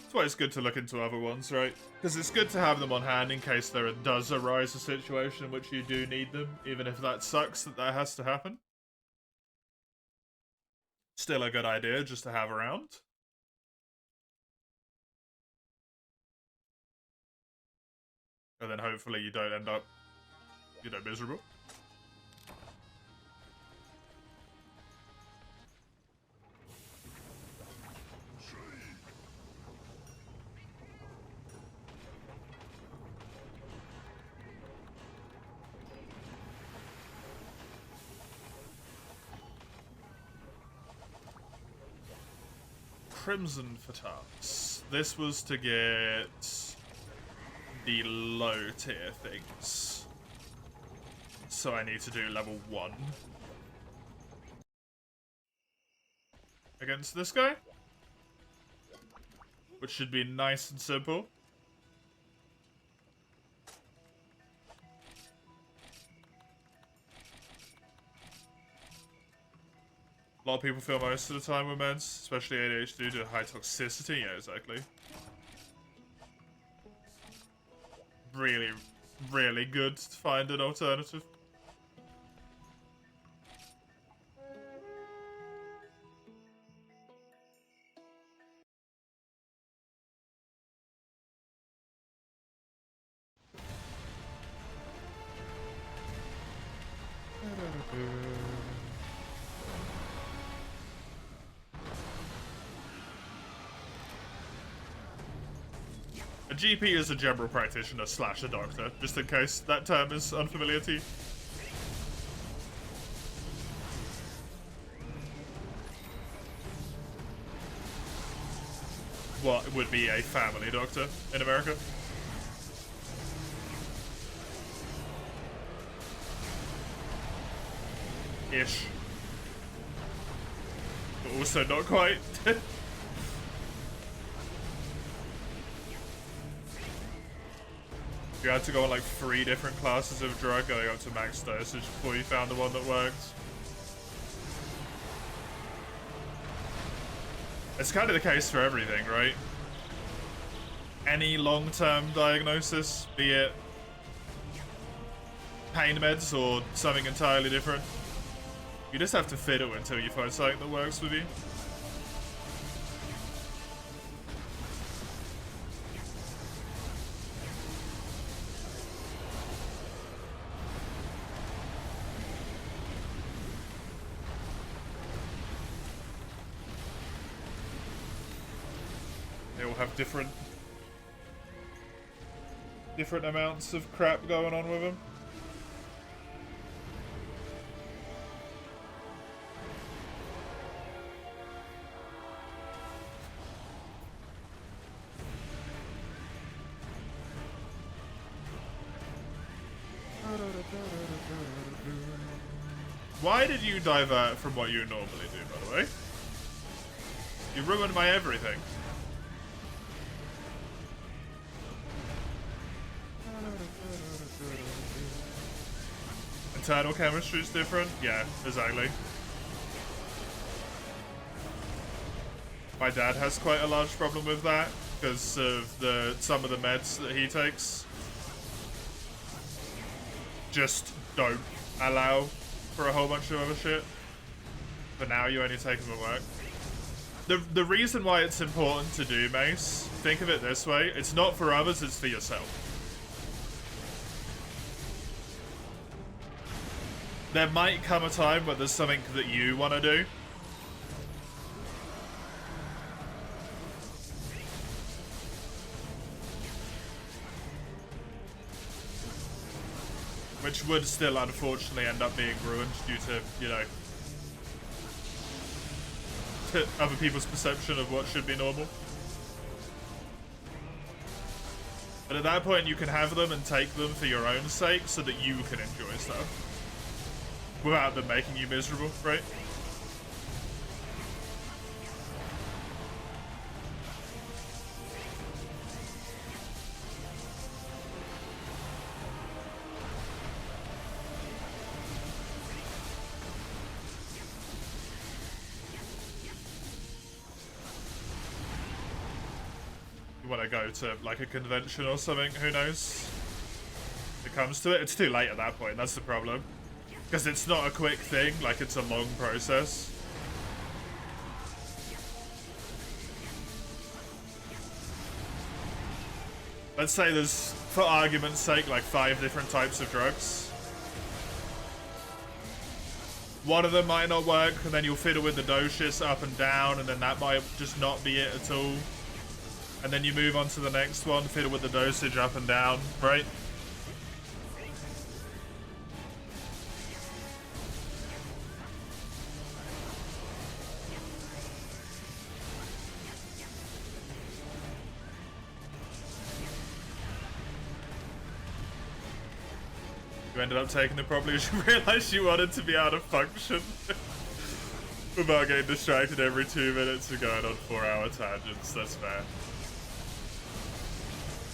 That's why it's good to look into other ones, right? Because it's good to have them on hand in case there does arise a situation in which you do need them, even if that sucks that has to happen. Still a good idea just to have around. And then hopefully you don't end up, you know, miserable. Crimson Fatales. This was to get the low tier things. So I need to do level 1. Against this guy. Which should be nice and simple. A lot of people feel most of the time with meds, especially ADHD, due to high toxicity. Yeah, exactly. Really, really good to find an alternative. A GP is a general practitioner slash a doctor, just in case that term is unfamiliar to you. What would be a family doctor in America? Ish. But also not quite. You had to go on like 3 different classes of drug going up to max dosage before you found the one that worked. It's kind of the case for everything, right? Any long-term diagnosis, be it pain meds or something entirely different, you just have to fiddle until you find something that works with you. They all have different amounts of crap going on with them. Why did you divert from what you normally do, by the way? You ruined my everything. Internal chemistry is different? Yeah, exactly. My dad has quite a large problem with that because of some of the meds that he takes just don't allow for a whole bunch of other shit. But now you only take them at work. The reason why it's important to do Mace, think of it this way, it's not for others, it's for yourself. There might come a time where there's something that you want to do. Which would still unfortunately end up being ruined due to, you know, to other people's perception of what should be normal. But at that point you can have them and take them for your own sake so that you can enjoy stuff. Without them making you miserable, right? You want to go to like a convention or something, who knows? If it comes to it, it's too late at that point, that's the problem. Because it's not a quick thing, like it's a long process. Let's say there's, for argument's sake, like 5 different types of drugs. One of them might not work, and then you'll fiddle with the doses up and down, and then that might just not be it at all. And then you move on to the next one, fiddle with the dosage up and down, right? You ended up taking it probably as you realized you wanted to be able to function without getting distracted every 2 minutes and going on 4-hour tangents. That's fair.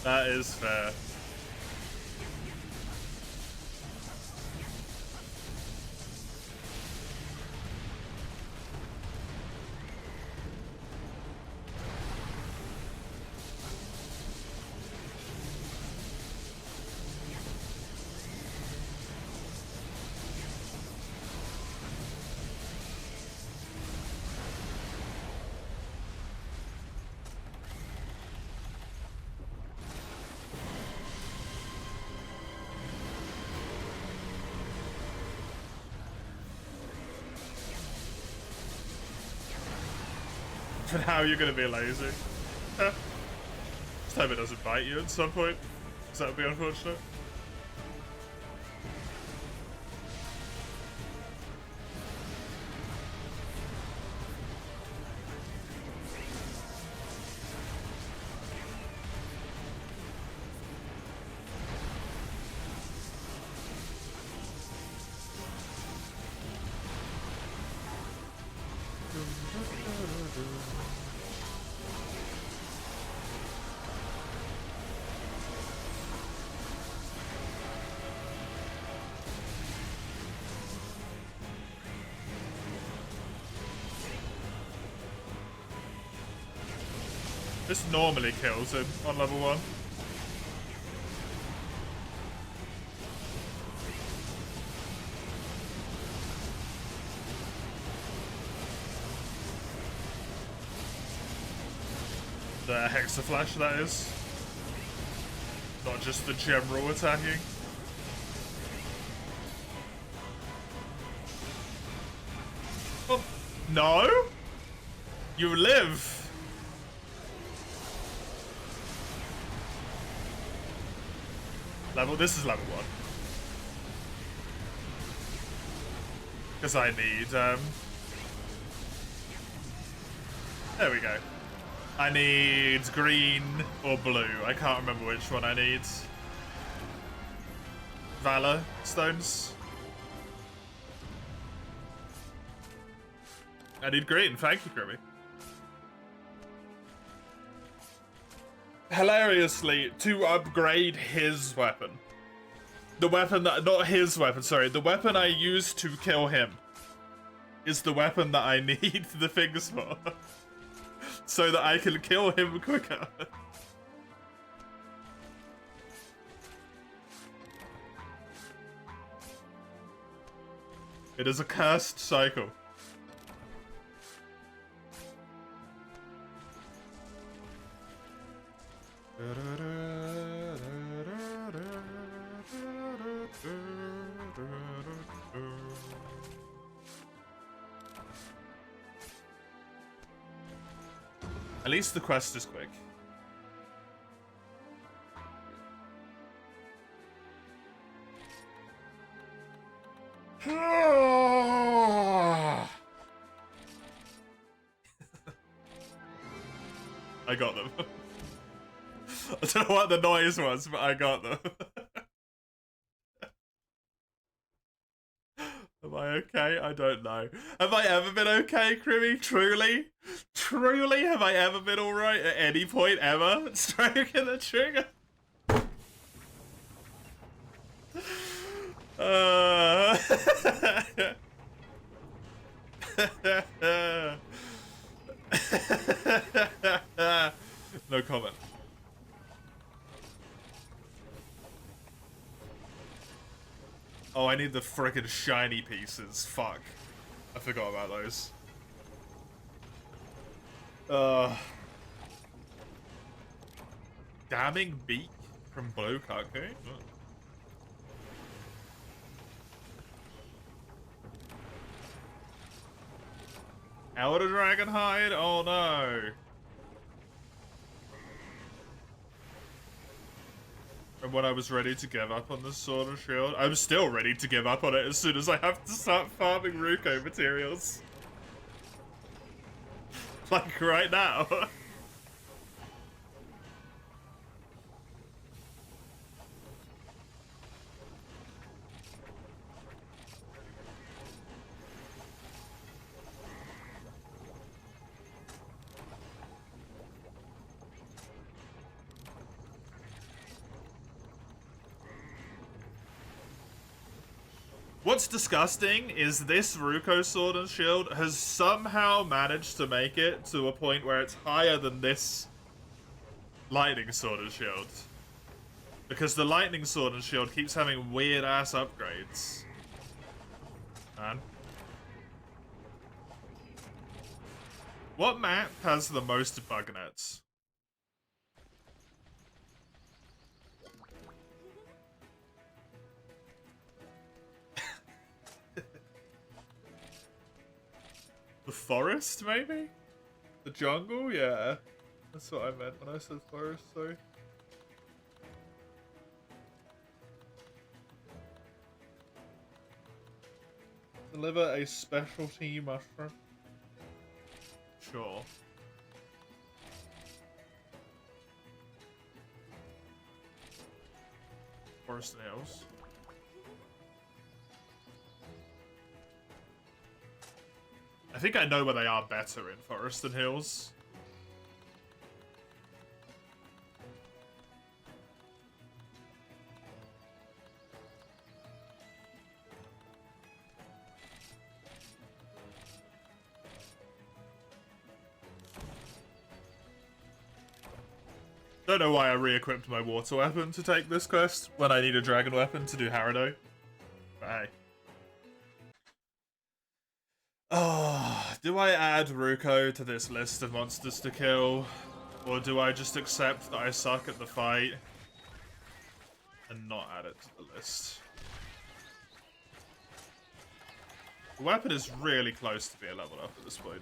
That is fair. For now, you're gonna be lazy. Just hope it doesn't bite you at some point, because that would be unfortunate. This normally kills him on level 1. The Hexa Flash, that is. Not just the general attacking. Oh, no? You live. This is level 1. Because I need, there we go. I need green or blue. I can't remember which one I need. Valor stones. I need green. Thank you, Kirby. Hilariously, to upgrade his weapon. The weapon that, not his weapon, sorry. The weapon I used to kill him is the weapon that I need the things for. So that I can kill him quicker. It is a cursed cycle. At least the quest is quick. I got them. I don't know what the noise was, but I got them. Am I okay? I don't know. Have I ever been okay, Crimmy? Truly? Truly, have I ever been alright at any point ever? Stroking the trigger? No comment. Oh, I need the frickin' shiny pieces. Fuck. I forgot about those. Damning beak from Blue Kaku? Elder Dragon Hide? Oh no. And when I was ready to give up on the Sword and Shield, I'm still ready to give up on it as soon as I have to start farming Ruko materials. Like right now. What's disgusting is this Ruko Sword and Shield has somehow managed to make it to a point where it's higher than this Lightning Sword and Shield. Because the Lightning Sword and Shield keeps having weird-ass upgrades. Man. What map has the most bug nets? The forest, maybe? The jungle? Yeah. That's what I meant when I said forest, sorry. Deliver a specialty mushroom. Sure. Forest and hills. I think I know where they are better in Forest and Hills. Don't know why I re-equipped my water weapon to take this quest when I need a dragon weapon to do Harrow. But hey. Oh, do I add Ruko to this list of monsters to kill? Or do I just accept that I suck at the fight and not add it to the list? The weapon is really close to being leveled up at this point.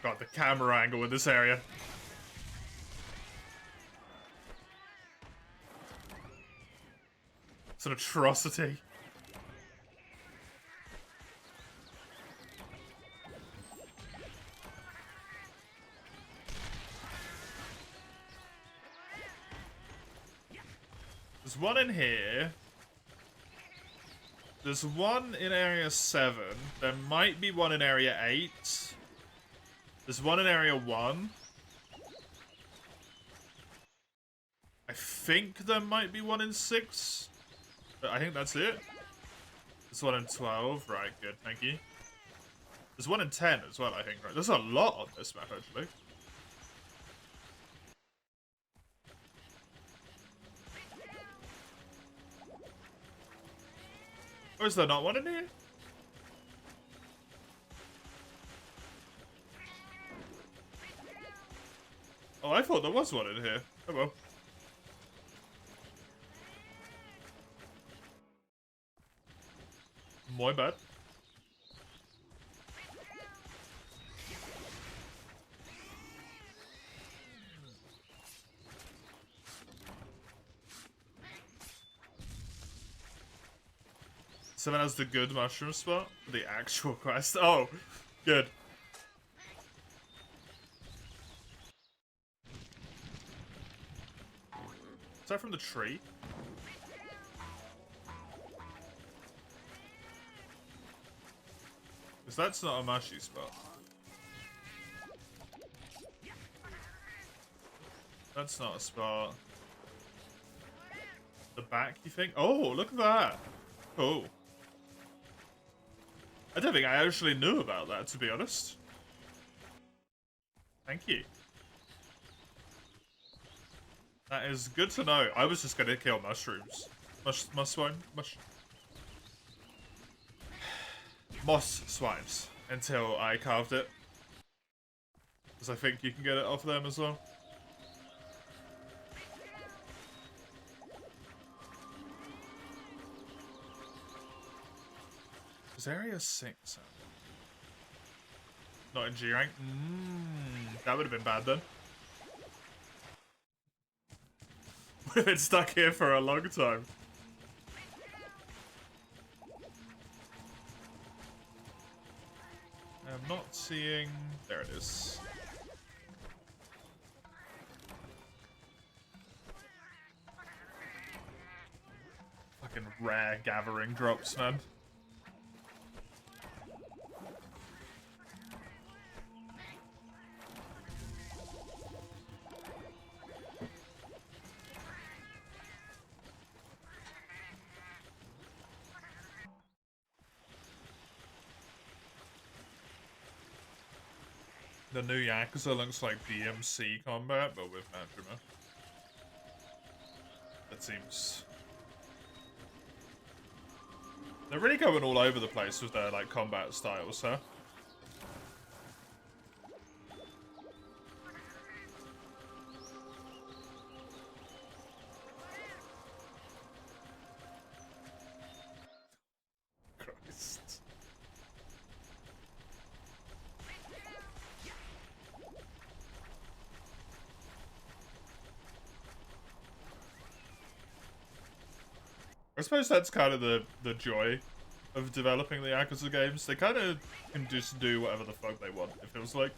God, the camera angle in this area. It's an atrocity. There's one in here. There's one in area 7. There might be one in area 8. There's one in area 1. I think there might be one in 6. But I think that's it. There's one in 12. Right, good, thank you. There's one in 10 as well, I think, right? There's a lot on this map, actually. Oh, is there not one in here? Oh, I thought there was one in here. Oh well. My bad. Someone has the good mushroom spot for the actual quest. Oh, good. Is that from the tree? Because that's not a mushy spot. That's not a spot. The back, you think? Oh, look at that. Oh. I don't think I actually knew about that, to be honest. Thank you. That is good to know. I was just gonna kill mushrooms. Moss swipes until I carved it. Because I think you can get it off them as well. Is area 6? Not in G rank? That would have been bad then. Would have been stuck here for a long time. I'm not seeing... There it is. Fucking rare gathering drops, man. The new Yakuza looks like DMC combat, but with Majima. That seems... They're really going all over the place with their, like, combat styles, huh? Christ. I suppose that's kind of the joy of developing the Yakuza games. They kind of can just do whatever the fuck they want, it feels like.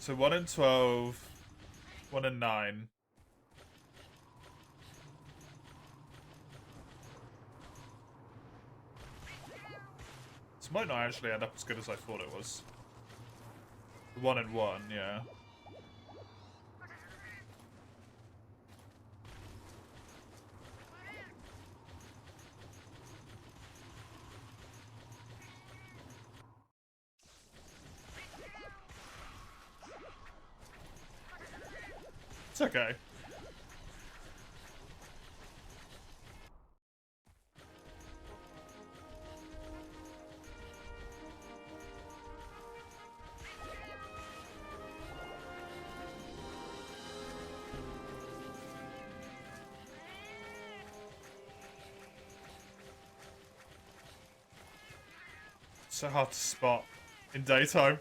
So 1 in 12, 1 in 9. This might not actually end up as good as I thought it was. 1 in 1, yeah. It's okay. So hard to spot in daytime.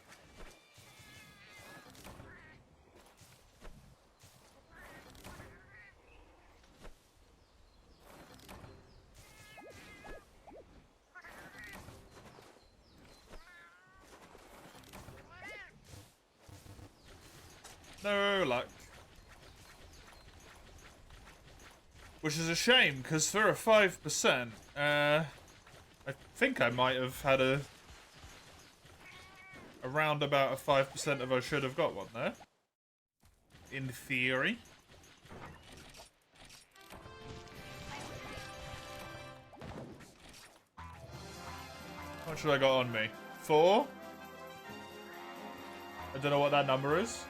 No luck. Which is a shame, because for a 5%, I think I might have had around about a 5% of I should have got one there. In theory. How much have I got on me? 4? I don't know what that number is.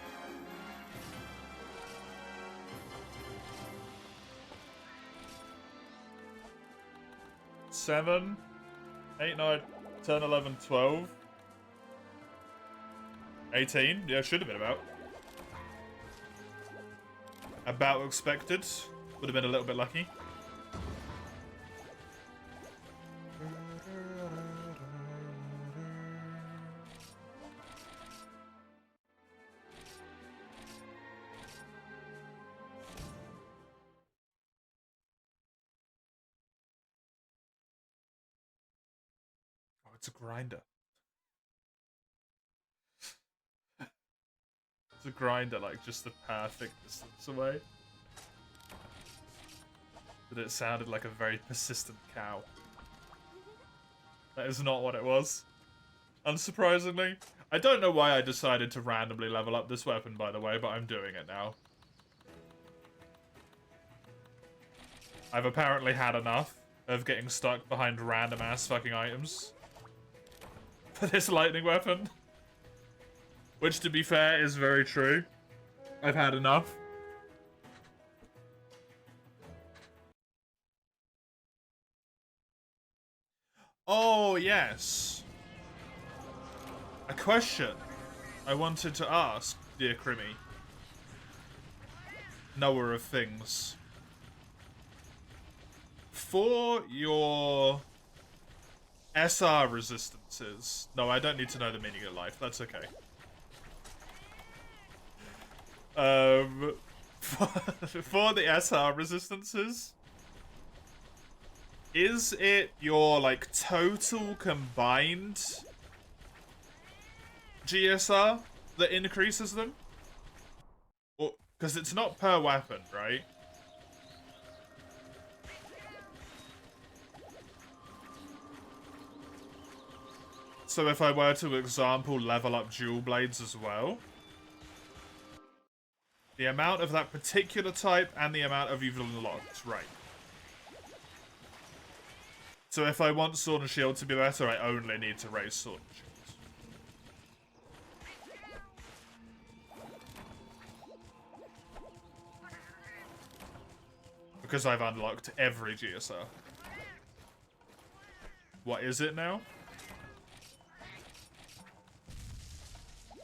Seven, 8, 9, 10, 11, 12. 18? Yeah, should have been about. About expected. Would have been a little bit lucky. Oh, it's a grinder. It's a grinder, like, just the perfect distance away. But it sounded like a very persistent cow. That is not what it was. Unsurprisingly. I don't know why I decided to randomly level up this weapon, by the way, but I'm doing it now. I've apparently had enough of getting stuck behind random-ass fucking items for this lightning weapon. Which, to be fair, is very true. I've had enough. Oh, yes. A question I wanted to ask, dear Crimmy. Knower of things. For your SR resistances... No, I don't need to know the meaning of life. That's okay. For the SR resistances, is it your, like, total combined GSR that increases them? Or, because it's not per weapon, right? So if I were to, example, level up dual blades as well, the amount of that particular type and the amount of you've unlocked, right? So if I want Sword and Shield to be better, I only need to raise Sword and Shield. Because I've unlocked every GSR. What is it now?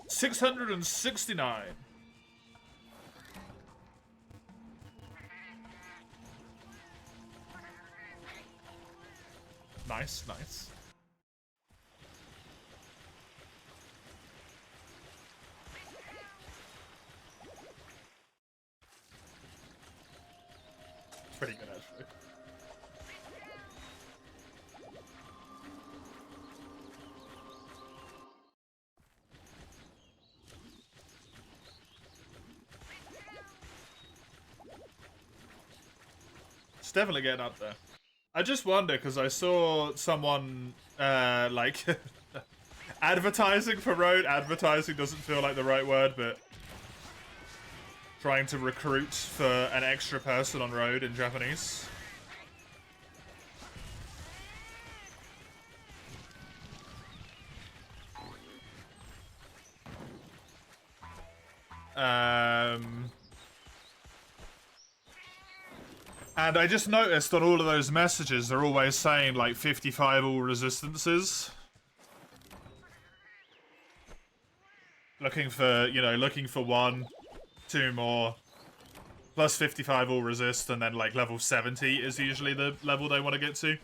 669. Nice, nice. Pretty good, actually. It's definitely getting up there. I just wonder, because I saw someone, like, advertising for Road. Advertising doesn't feel like the right word, but trying to recruit for an extra person on Road in Japanese. And I just noticed on all of those messages, they're always saying, like, 55 all resistances. Looking for, you know, looking for 1, 2 more. Plus 55 all resist, and then, like, level 70 is usually the level they want to get to.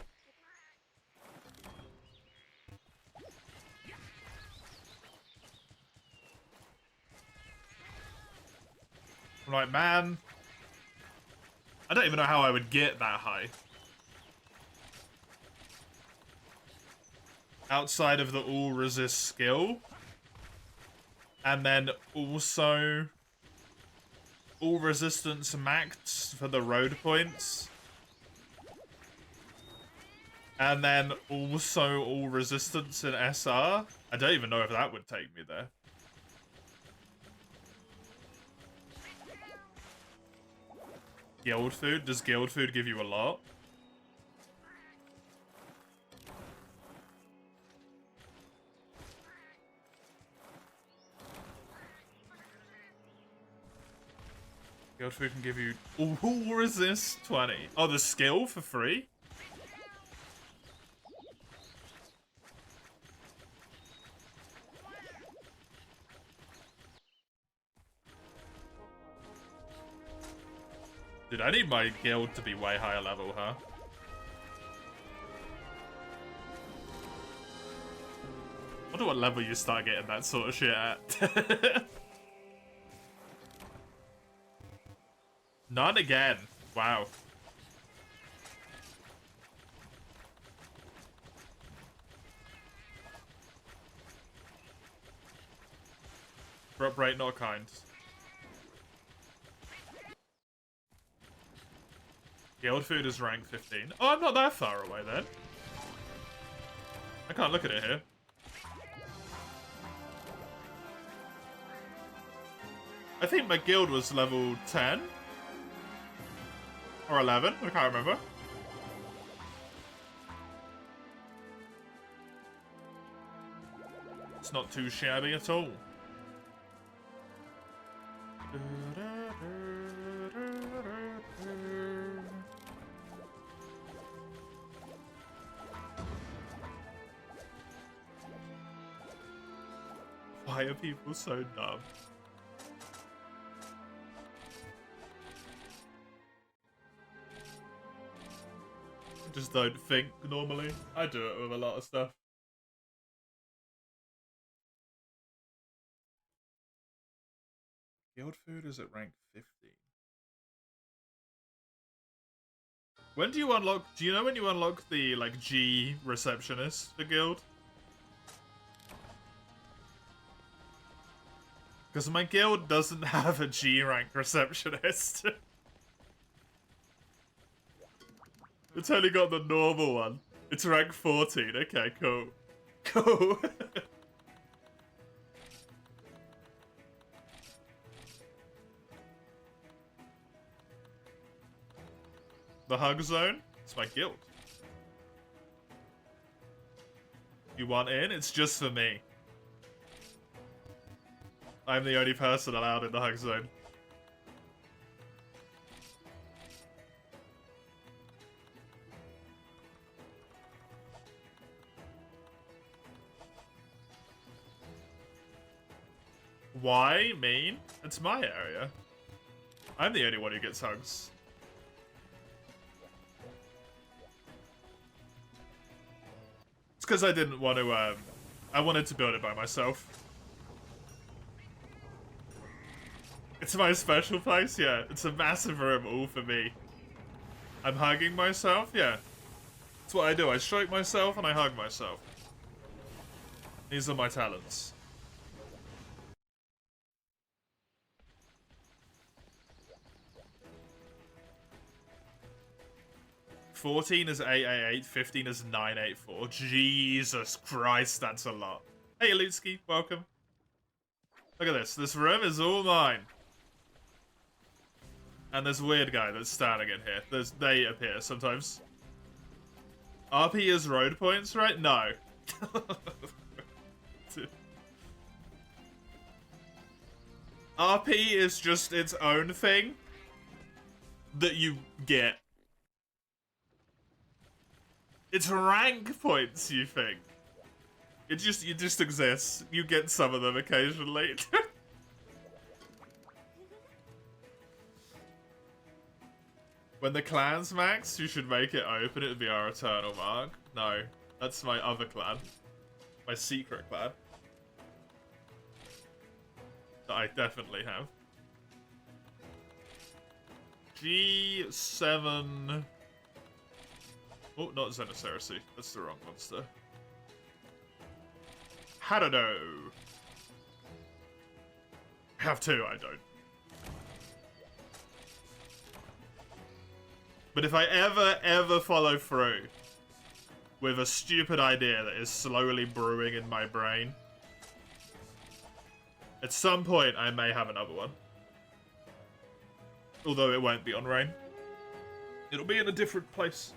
I'm like, man, I don't even know how I would get that high. Outside of the all resist skill. And then also all resistance maxed for the road points. And then also all resistance in SR. I don't even know if that would take me there. Guild food? Does guild food give you a lot? Guild food can give you... Ooh, resist 20. Oh, the skill for free? Dude, I need my guild to be way higher level, huh? I wonder what level you start getting that sort of shit at. None again. Wow. Drop rate not kind. Guild food is rank 15. Oh, I'm not that far away then. I can't look at it here. I think my guild was level 10. Or 11, I can't remember. It's not too shabby at all. Why are people so dumb? Just don't think normally. I do it with a lot of stuff. Guild food is at rank 15. When do you unlock... Do you know when you unlock the, like, G receptionist for guild? Because my guild doesn't have a G rank receptionist. It's only got the normal one. It's rank 14. Okay, cool. Cool. The hug zone? It's my guild. You want in? It's just for me. I'm the only person allowed in the hug zone. Why? Mean? It's my area. I'm the only one who gets hugs. It's because I didn't want to, I wanted to build it by myself. It's my special place, yeah. It's a massive room all for me. I'm hugging myself, yeah. That's what I do. I stroke myself and I hug myself. These are my talents. 14 is 888, 15 is 984. Jesus Christ, that's a lot. Hey, Lutsky, welcome. Look at this. This room is all mine. And there's a weird guy that's standing in here. They appear sometimes. RP is road points, right? No. RP is just its own thing that you get. It's rank points, you think. It just exists. You get some of them occasionally. When the clan's max, you should make it open. It would be our eternal mark. No, that's my other clan. My secret clan. That I definitely have. G7... Oh, not Xenocerci. That's the wrong monster. Harado. I have two, I don't. But if I ever follow through with a stupid idea that is slowly brewing in my brain, at some point I may have another one. Although it won't be on Rain. It'll be in a different place.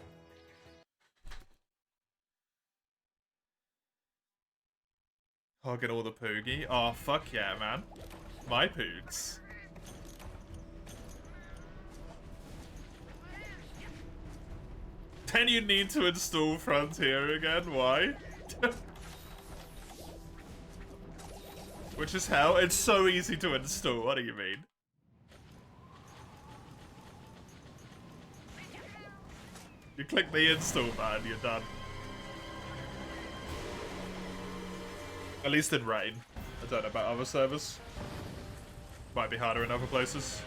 Hogging all the poogie. Oh, fuck yeah, man. My poogs. Then you need to install Frontier again. Why? Which is how? It's so easy to install. What do you mean? You click the install button, you're done. At least in Rain. I don't know about other servers. Might be harder in other places.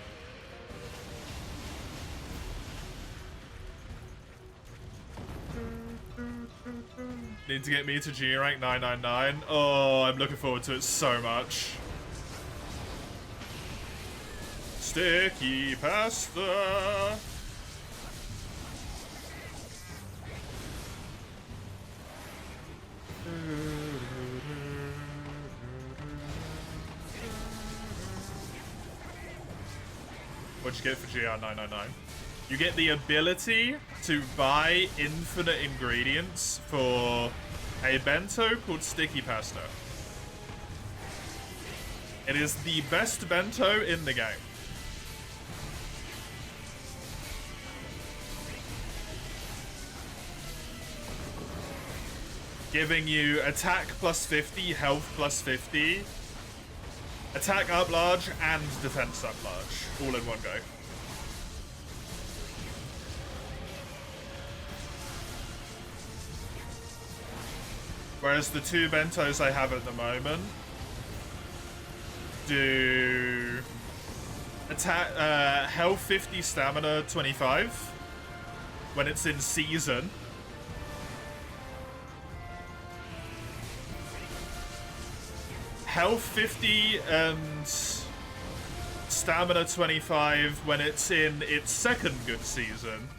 Need to get me to G rank 999. Oh, I'm looking forward to it so much. Sticky pasta. What'd you get for GR 999? You get the ability to buy infinite ingredients for a bento called Sticky Pasta. It is the best bento in the game. Giving you attack plus 50, health plus 50, attack up large, and defense up large, all in one go. Whereas the two bentos I have at the moment do attack, health 50, stamina 25 when it's in season. Health 50 and stamina 25 when it's in its second good season.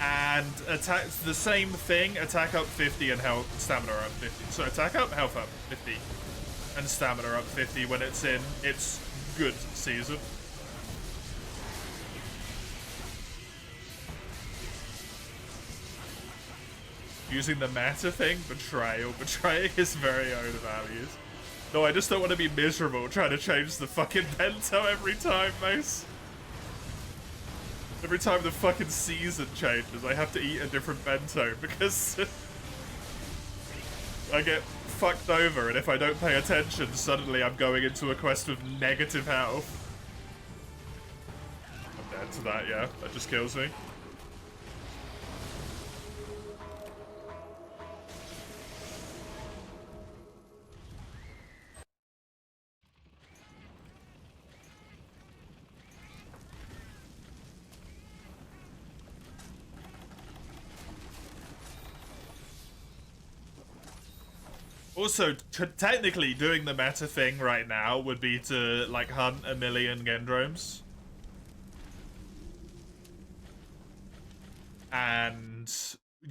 And attack the same thing, attack up 50 and health stamina up 50. So attack up, health up 50, and stamina up 50 when it's in its good season. Using the meta thing, betrayal. Betraying his very own values. No, I just don't want to be miserable trying to change the fucking bento every time, Mace. Every time the fucking season changes, I have to eat a different bento because I get fucked over, and if I don't pay attention, suddenly I'm going into a quest with negative health. I'm dead to that, yeah. That just kills me. Also, technically, doing the meta thing right now would be to, like, hunt a million Gendromes. And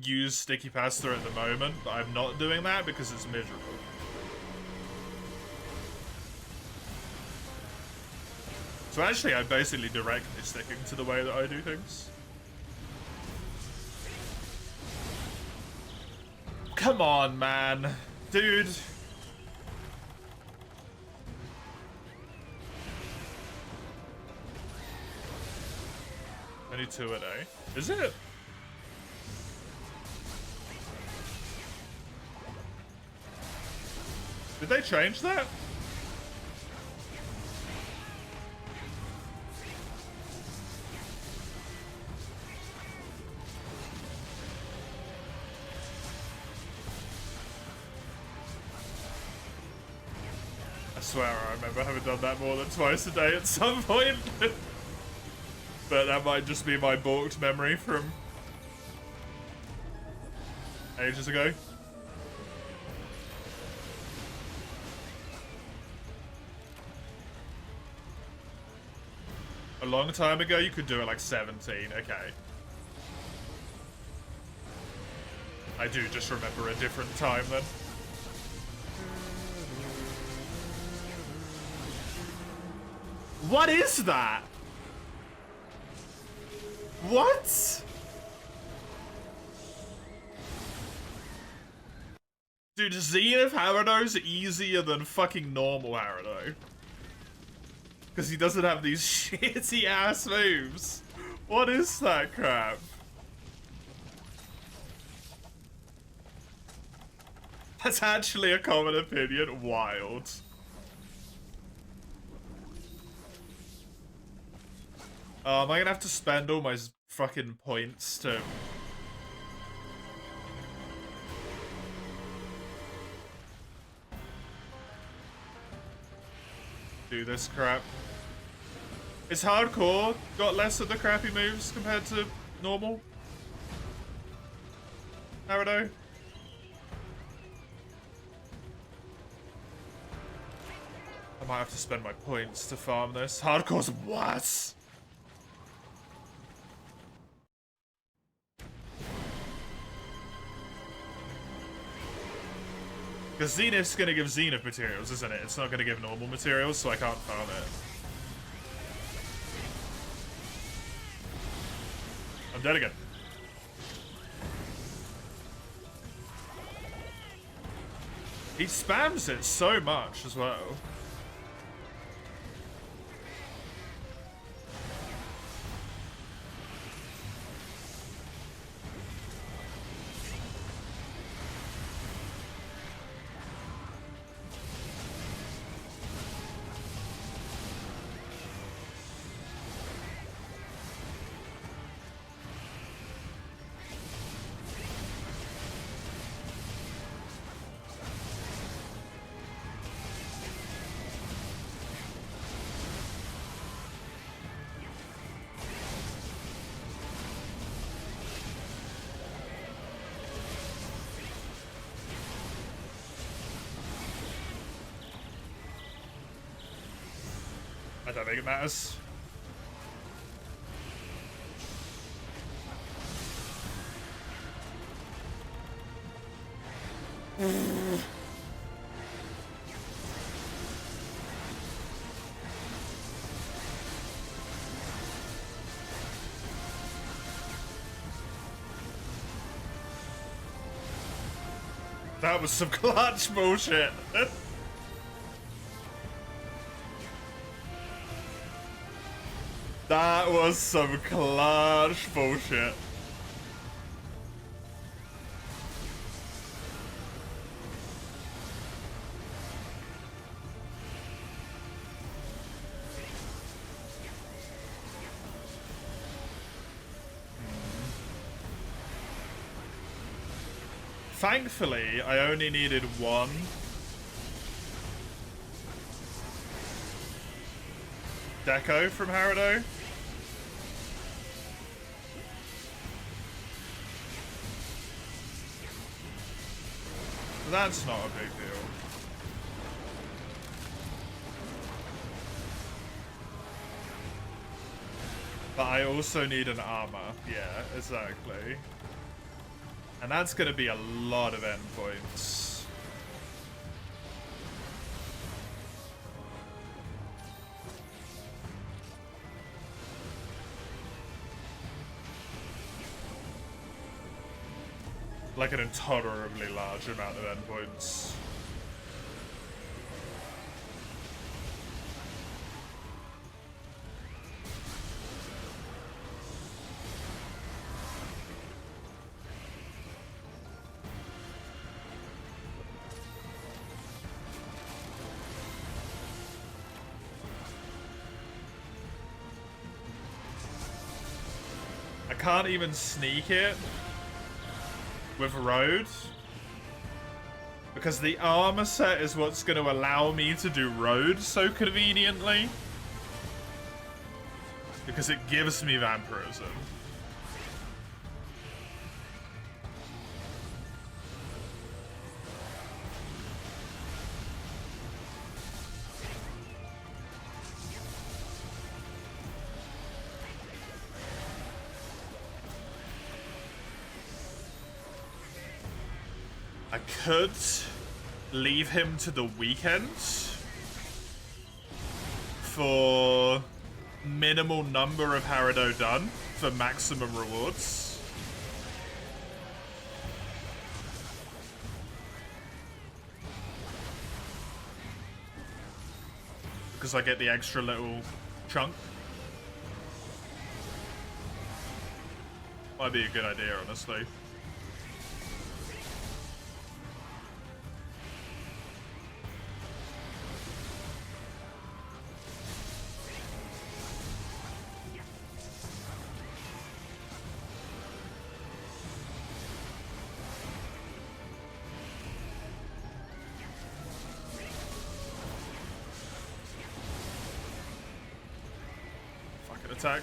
use Sticky Pasta at the moment, but I'm not doing that because it's miserable. So actually, I'm basically directly sticking to the way that I do things. Come on, man. Dude. Only 2 a day. Is it? Did they change that? I swear I remember having done that more than twice a day at some point. But that might just be my balked memory from ages ago. A long time ago, you could do it like 17. Okay. I do just remember a different time then. What is that? What? Dude, Zenith Harrow's easier than fucking normal Harrow. Because he doesn't have these shitty ass moves. What is that crap? That's actually a common opinion. Wild. Am I gonna have to spend all my fucking points to... do this crap? Is hardcore got less of the crappy moves compared to normal Harrow? I might have to spend my points to farm this. Hardcore's worse! Because Zenith's gonna give Zenith materials, isn't it? It's not gonna give normal materials, so I can't farm it. I'm dead again. He spams it so much as well. I don't think it matters. That was some clutch bullshit. That was some clutch bullshit. Thankfully, I only needed one. Deco from Harrow. that's not a big deal. But I also need an armor. Yeah, exactly. And that's going to be a lot of endpoints. Like an intolerably large amount of endpoints. I can't even sneak it with Road, because the armor set is what's going to allow me to do Road so conveniently, because it gives me vampirism. I could leave him to the weekend for minimal number of Harado done for maximum rewards. Because I get the extra little chunk. Might be a good idea, honestly. Attack.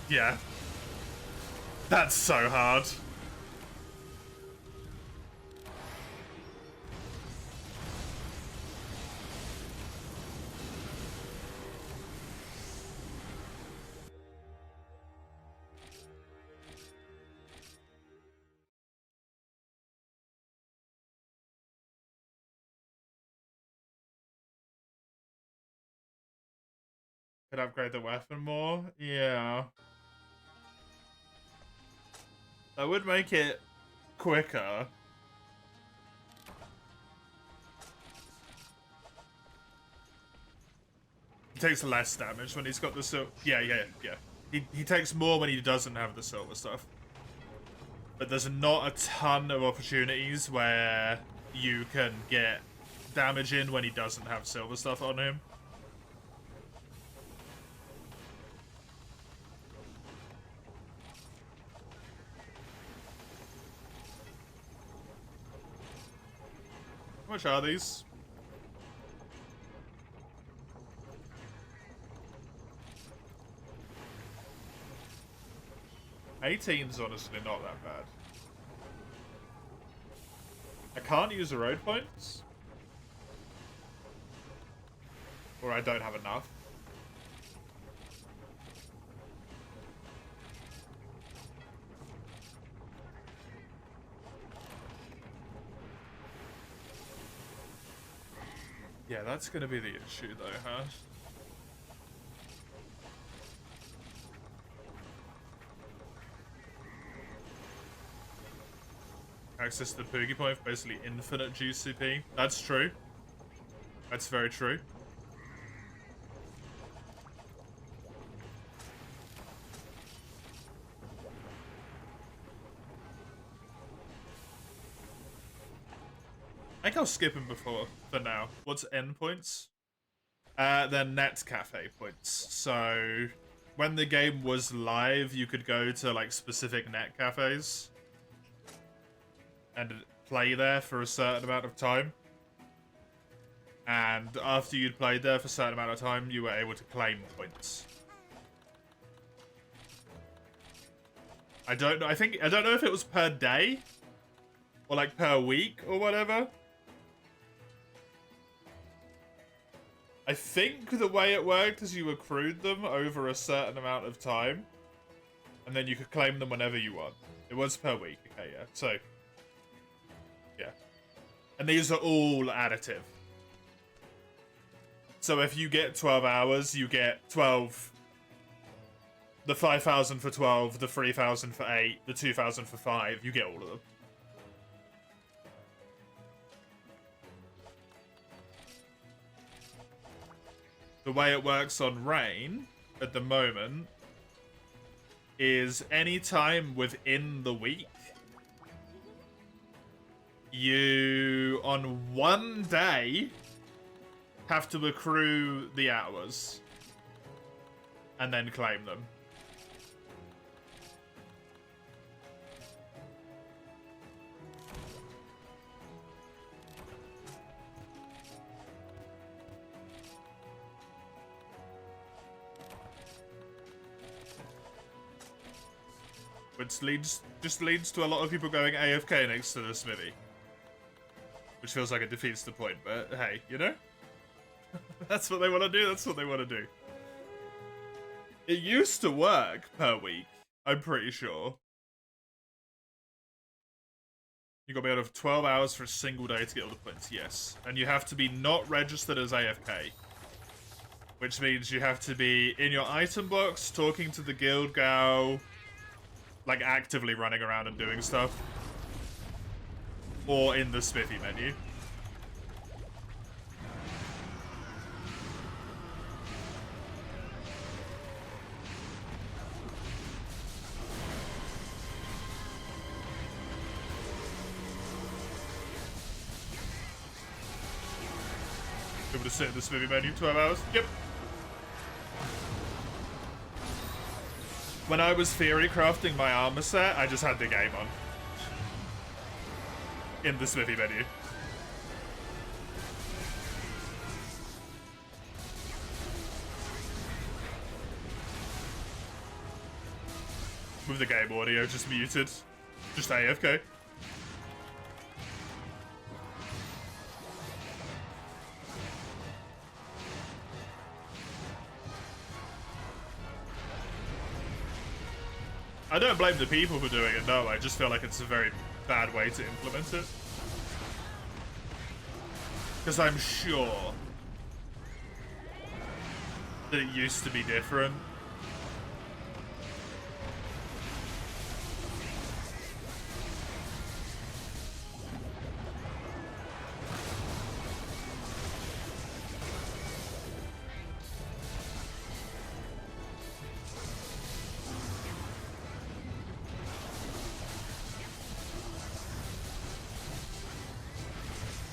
Yeah. That's so hard. Could upgrade the weapon more? Yeah. That would make it quicker. He takes less damage when he's got the silver. Yeah. He takes more when he doesn't have the silver stuff. But there's not a ton of opportunities where you can get damage in when he doesn't have silver stuff on him. How much are these? $18's honestly not that bad. I can't use the road points. Or I don't have enough. Yeah, that's gonna be the issue though, huh? Access to the Poogie Point for basically infinite GCP. That's true. That's very true. I think I'll skip him before, for now. What's endpoints? They're net cafe points. So, when the game was live, you could go to, like, specific net cafes and play there for a certain amount of time. And after you'd played there for a certain amount of time, you were able to claim points. I don't know. I don't know if it was per day or like per week or whatever. I think the way it worked is you accrued them over a certain amount of time, and then you could claim them whenever you want. It was per week. Okay, yeah. So, yeah. And these are all additive. So if you get 12 hours, you get 12... The 5,000 for 12, the 3,000 for 8, the 2,000 for 5. You get all of them. The way it works on Rain at the moment is any time within the week, you, on one day, have to accrue the hours and then claim them. Which just leads to a lot of people going AFK next to the smithy. Which feels like it defeats the point, but hey, you know? That's what they want to do, that's what they want to do. It used to work per week, I'm pretty sure. You got to be out of 12 hours for a single day to get all the points, yes. And you have to be not registered as AFK. Which means you have to be in your item box, talking to the guild gal, like actively running around and doing stuff. Or in the smithy menu. Able to sit in the smithy menu 12 hours? Yep. When I was theory crafting my armor set, I just had the game on. In the smithy menu. With the game audio just muted. Just AFK. I don't blame the people for doing it, no, I just feel like it's a very bad way to implement it. Because I'm sure that it used to be different.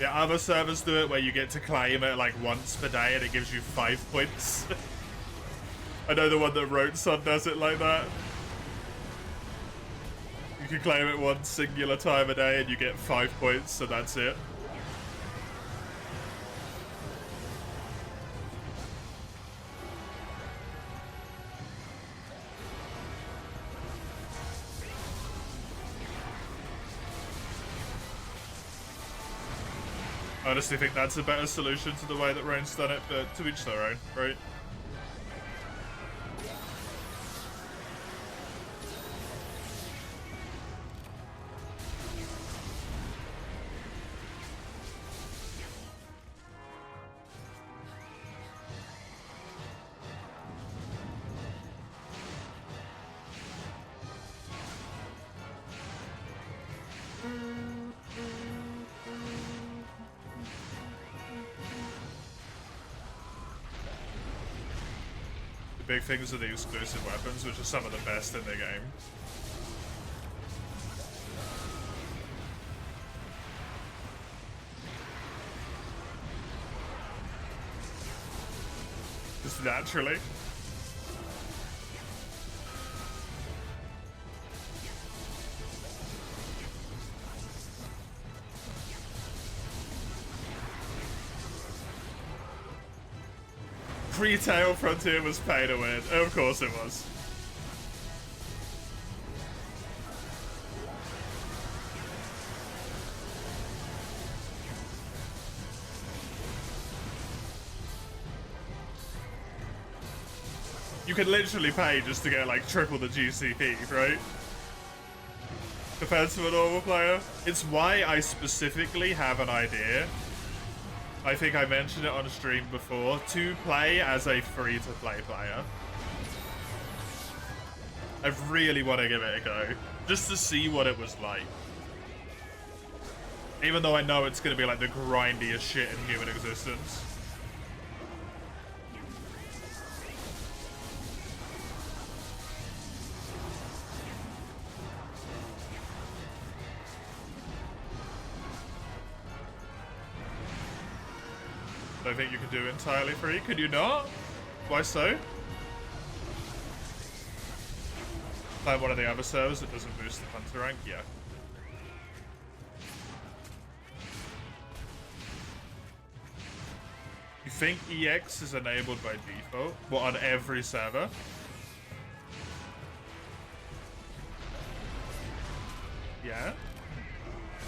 Yeah, other servers do it where you get to claim it like once per day and it gives you 5 points. I know the one that wrote Sun does it like that. You can claim it one singular time a day and you get 5 points, so that's it. I honestly think that's a better solution to the way that Rain's done it, but to each their own, right? Big things are the exclusive weapons, which are some of the best in the game. Just naturally. Retail Frontier was pay to win. Of course it was. You can literally pay just to get like triple the GCP, right? Compared to a normal player. It's why I specifically have an idea. I think I mentioned it on stream before, to play as a free-to-play player. I really want to give it a go, just to see what it was like. Even though I know it's going to be like the grindiest shit in human existence. I think you could do entirely free. Could you not? Why so? Like one of the other servers that doesn't boost the hunter rank? Yeah. You think EX is enabled by default? What, on every server? Yeah.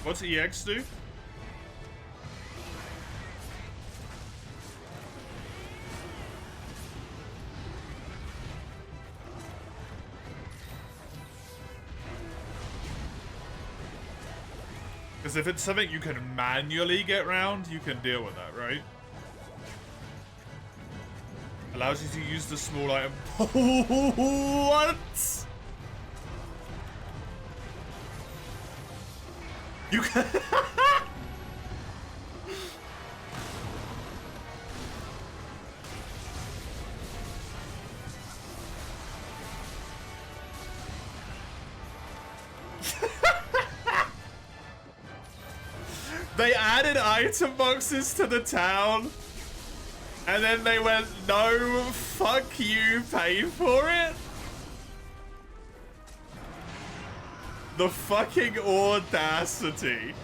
What's EX do? Because if it's something you can manually get round, you can deal with that, right? Allows you to use the small item. What? You can. They added item boxes to the town, and then they went, no, fuck you, pay for it? The fucking audacity.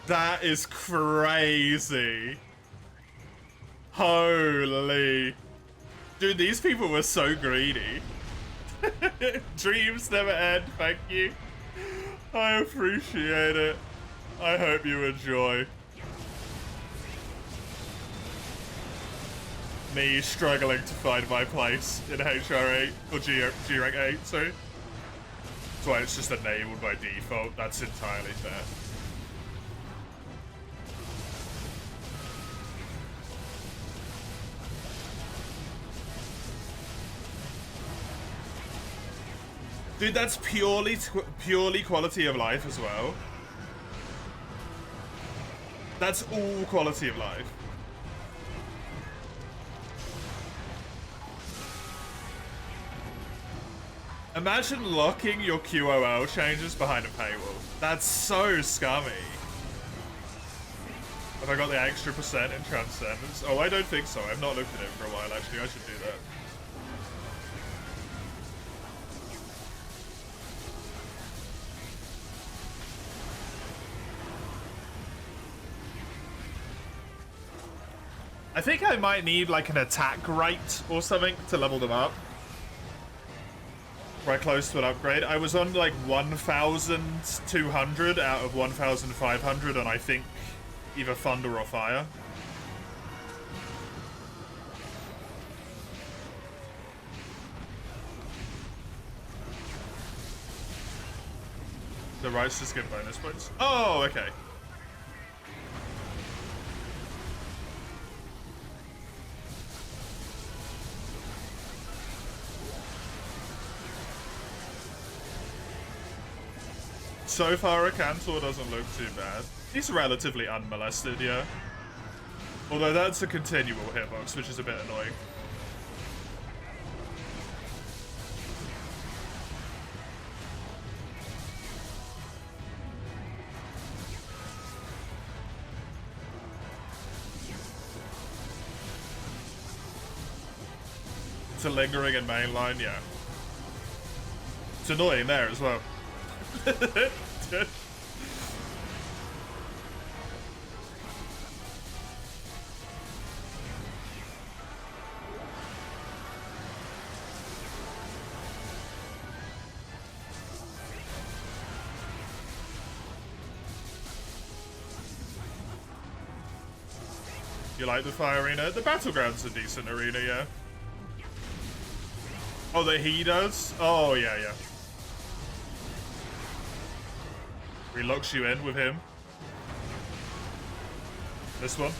That is crazy. Holy. Dude, these people were so greedy. Dreams never end, thank you. I appreciate it. I hope you enjoy. Me struggling to find my place in HR8, or G-Rank 8, sorry. That's why it's just enabled by default. That's entirely fair. Dude, that's purely quality of life as well. That's all quality of life. Imagine locking your QOL changes behind a paywall. That's so scummy. Have I got the extra percent in Transcendence? Oh, I don't think so. I've not looked at it for a while, actually. I should do that. I think I might need like an attack rate or something to level them up. Right close to an upgrade. I was on like 1,200 out of 1,500 on I think either Thunder or Fire. The rights just get bonus points. Oh, okay. So far, a Cantor doesn't look too bad. He's relatively unmolested, yeah. Although that's a continual hitbox, which is a bit annoying. It's a lingering in mainline, yeah. It's annoying there as well. You like the fire arena? The Battleground's a decent arena, yeah. Oh, that he does? Oh, yeah, yeah. He locks you in with him. This one.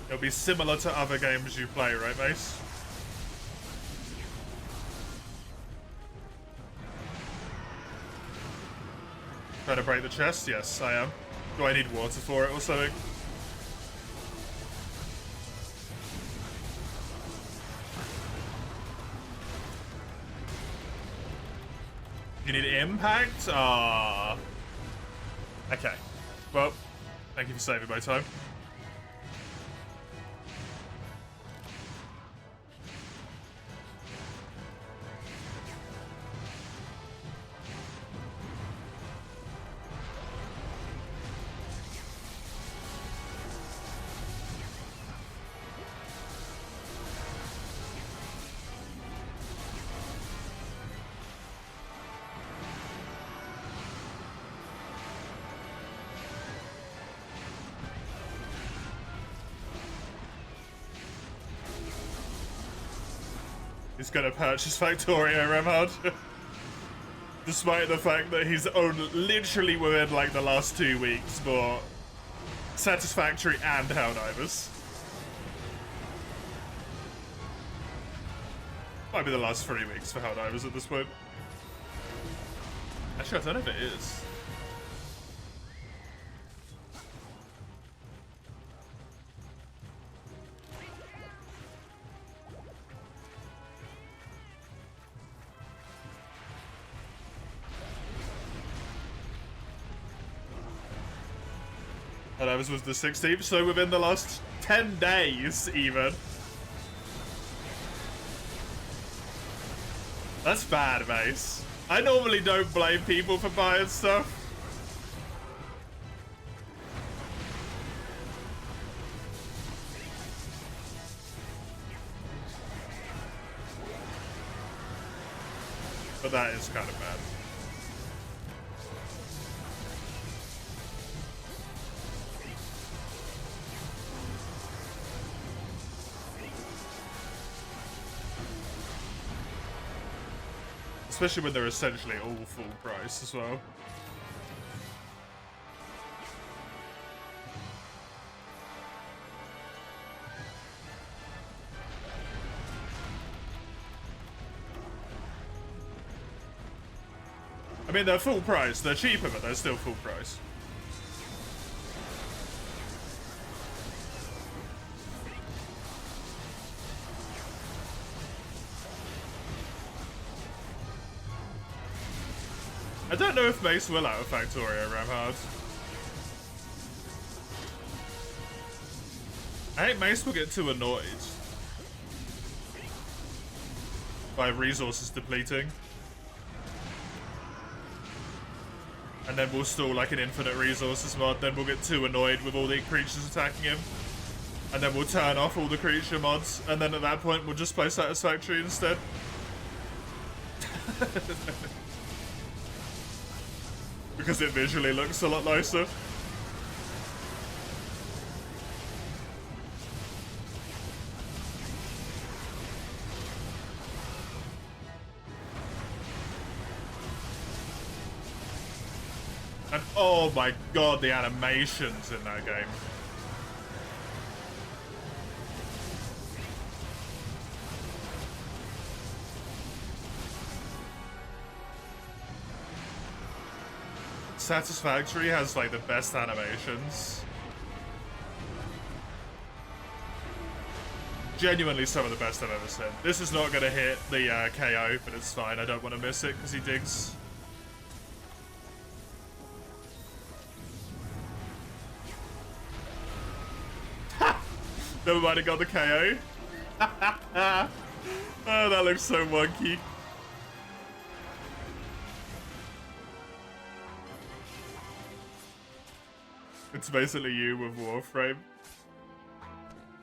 It'll be similar to other games you play, right, Mace? Trying to break the chest? Yes, I am. Do I need water for it or something? You need impact? Ah. Okay. Well, thank you for saving my time. He's gonna purchase Factorio, Remhard. Despite the fact that he's only literally within like the last 2 weeks bought Satisfactory and Helldivers. Might be the last 3 weeks for Helldivers at this point. Actually, I don't know if it is. Helldivers was the 16th, so within the last 10 days, even. That's bad, Mace. I normally don't blame people for buying stuff. But that is kind of bad. Especially when they're essentially all full price as well. I mean, they're full price. They're cheaper, but they're still full price. I don't know if Mace will out of Factorio, Ramhard. I think Mace will get too annoyed by resources depleting. And then we'll stall like an infinite resources mod, then we'll get too annoyed with all the creatures attacking him. And then we'll turn off all the creature mods, and then at that point we'll just play Satisfactory instead. Because it visually looks a lot nicer. And oh my god, the animations in that game. Satisfactory has like the best animations. Genuinely some of the best I've ever seen. This is not going to hit the KO, but it's fine. I don't want to miss it because he digs. Never mind, I got the KO. Oh, that looks so wonky. It's basically you with Warframe.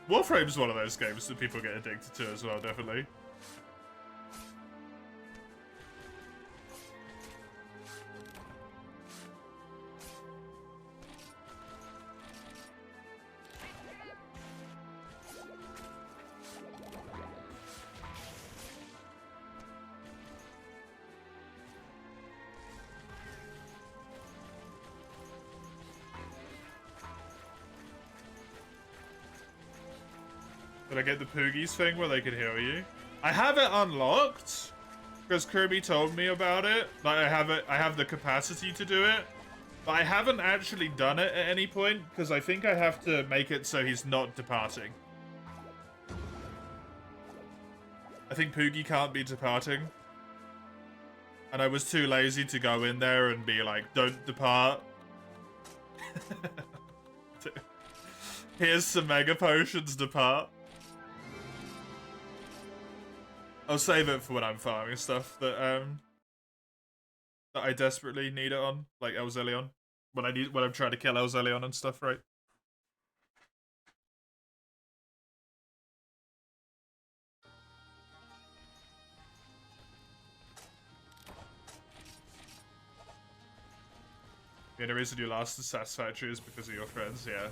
Warframe's one of those games that people get addicted to as well, definitely. Did I get the Poogies thing where they could heal you? I have it unlocked because Kirby told me about it. Like I have the capacity to do it, but I haven't actually done it at any point because I think I have to make it so he's not departing. I think Poogie can't be departing. And I was too lazy to go in there and be like, don't depart. Here's some Mega Potions, depart. I'll save it for when I'm farming stuff that I desperately need it on, like Elzelion. When I'm trying to kill Elzelion and stuff, right? The only reason you lost the Satisfactory is because of your friends, yeah.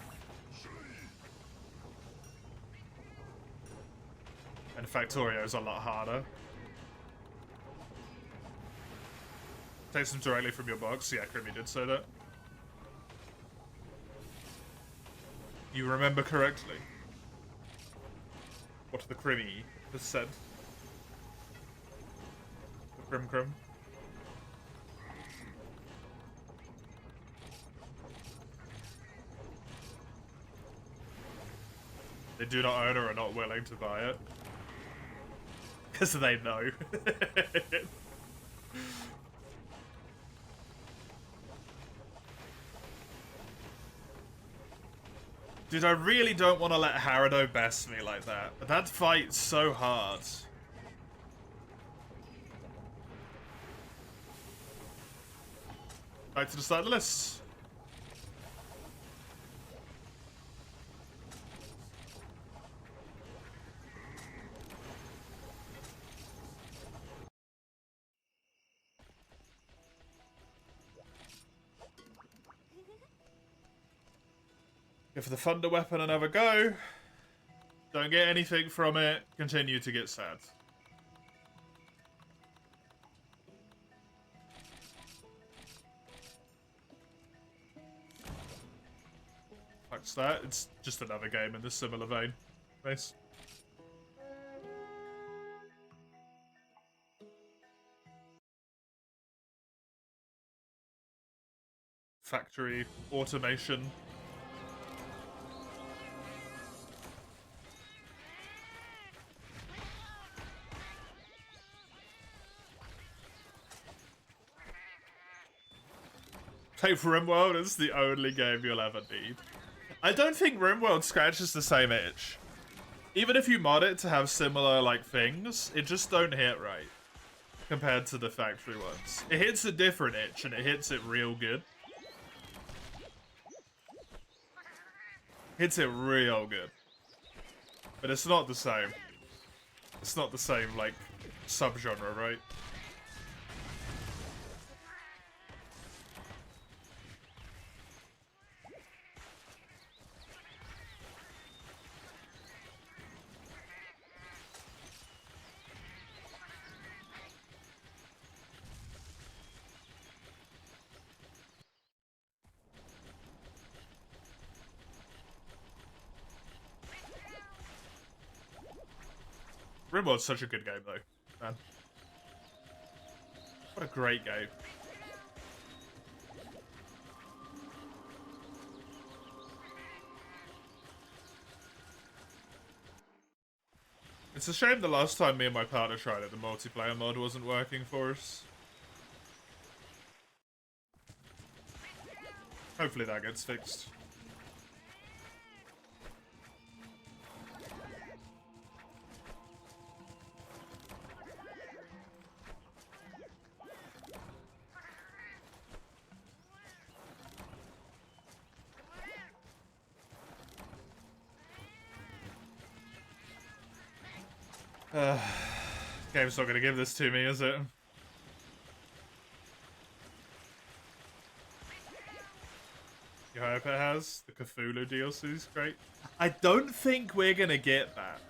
And Factorio's a lot harder. Takes them directly from your box. Yeah, Krimi did say that. You remember correctly. What the Krimi has said. The Krim. They do not own or are not willing to buy it. Because they know. Dude, I really don't want to let Harado best me like that. That fight's so hard. Back to the start of the list. Give the Thunder Weapon another go. Don't get anything from it. Continue to get sad. Fuck's that. It's just another game in this similar vein. Nice. Factory automation. Play RimWorld is the only game you'll ever need. I don't think RimWorld scratches the same itch. Even if you mod it to have similar, like, things, it just don't hit right. Compared to the factory ones. It hits a different itch, and it hits it real good. Hits it real good. But it's not the same. It's not the same, like, subgenre, right? RimWorld's such a good game, though, man. What a great game. It's a shame the last time me and my partner tried it, the multiplayer mod wasn't working for us. Hopefully that gets fixed. Game's not gonna give this to me, is it? You hope it has. The Cthulhu DLC is great. I don't think we're gonna get that.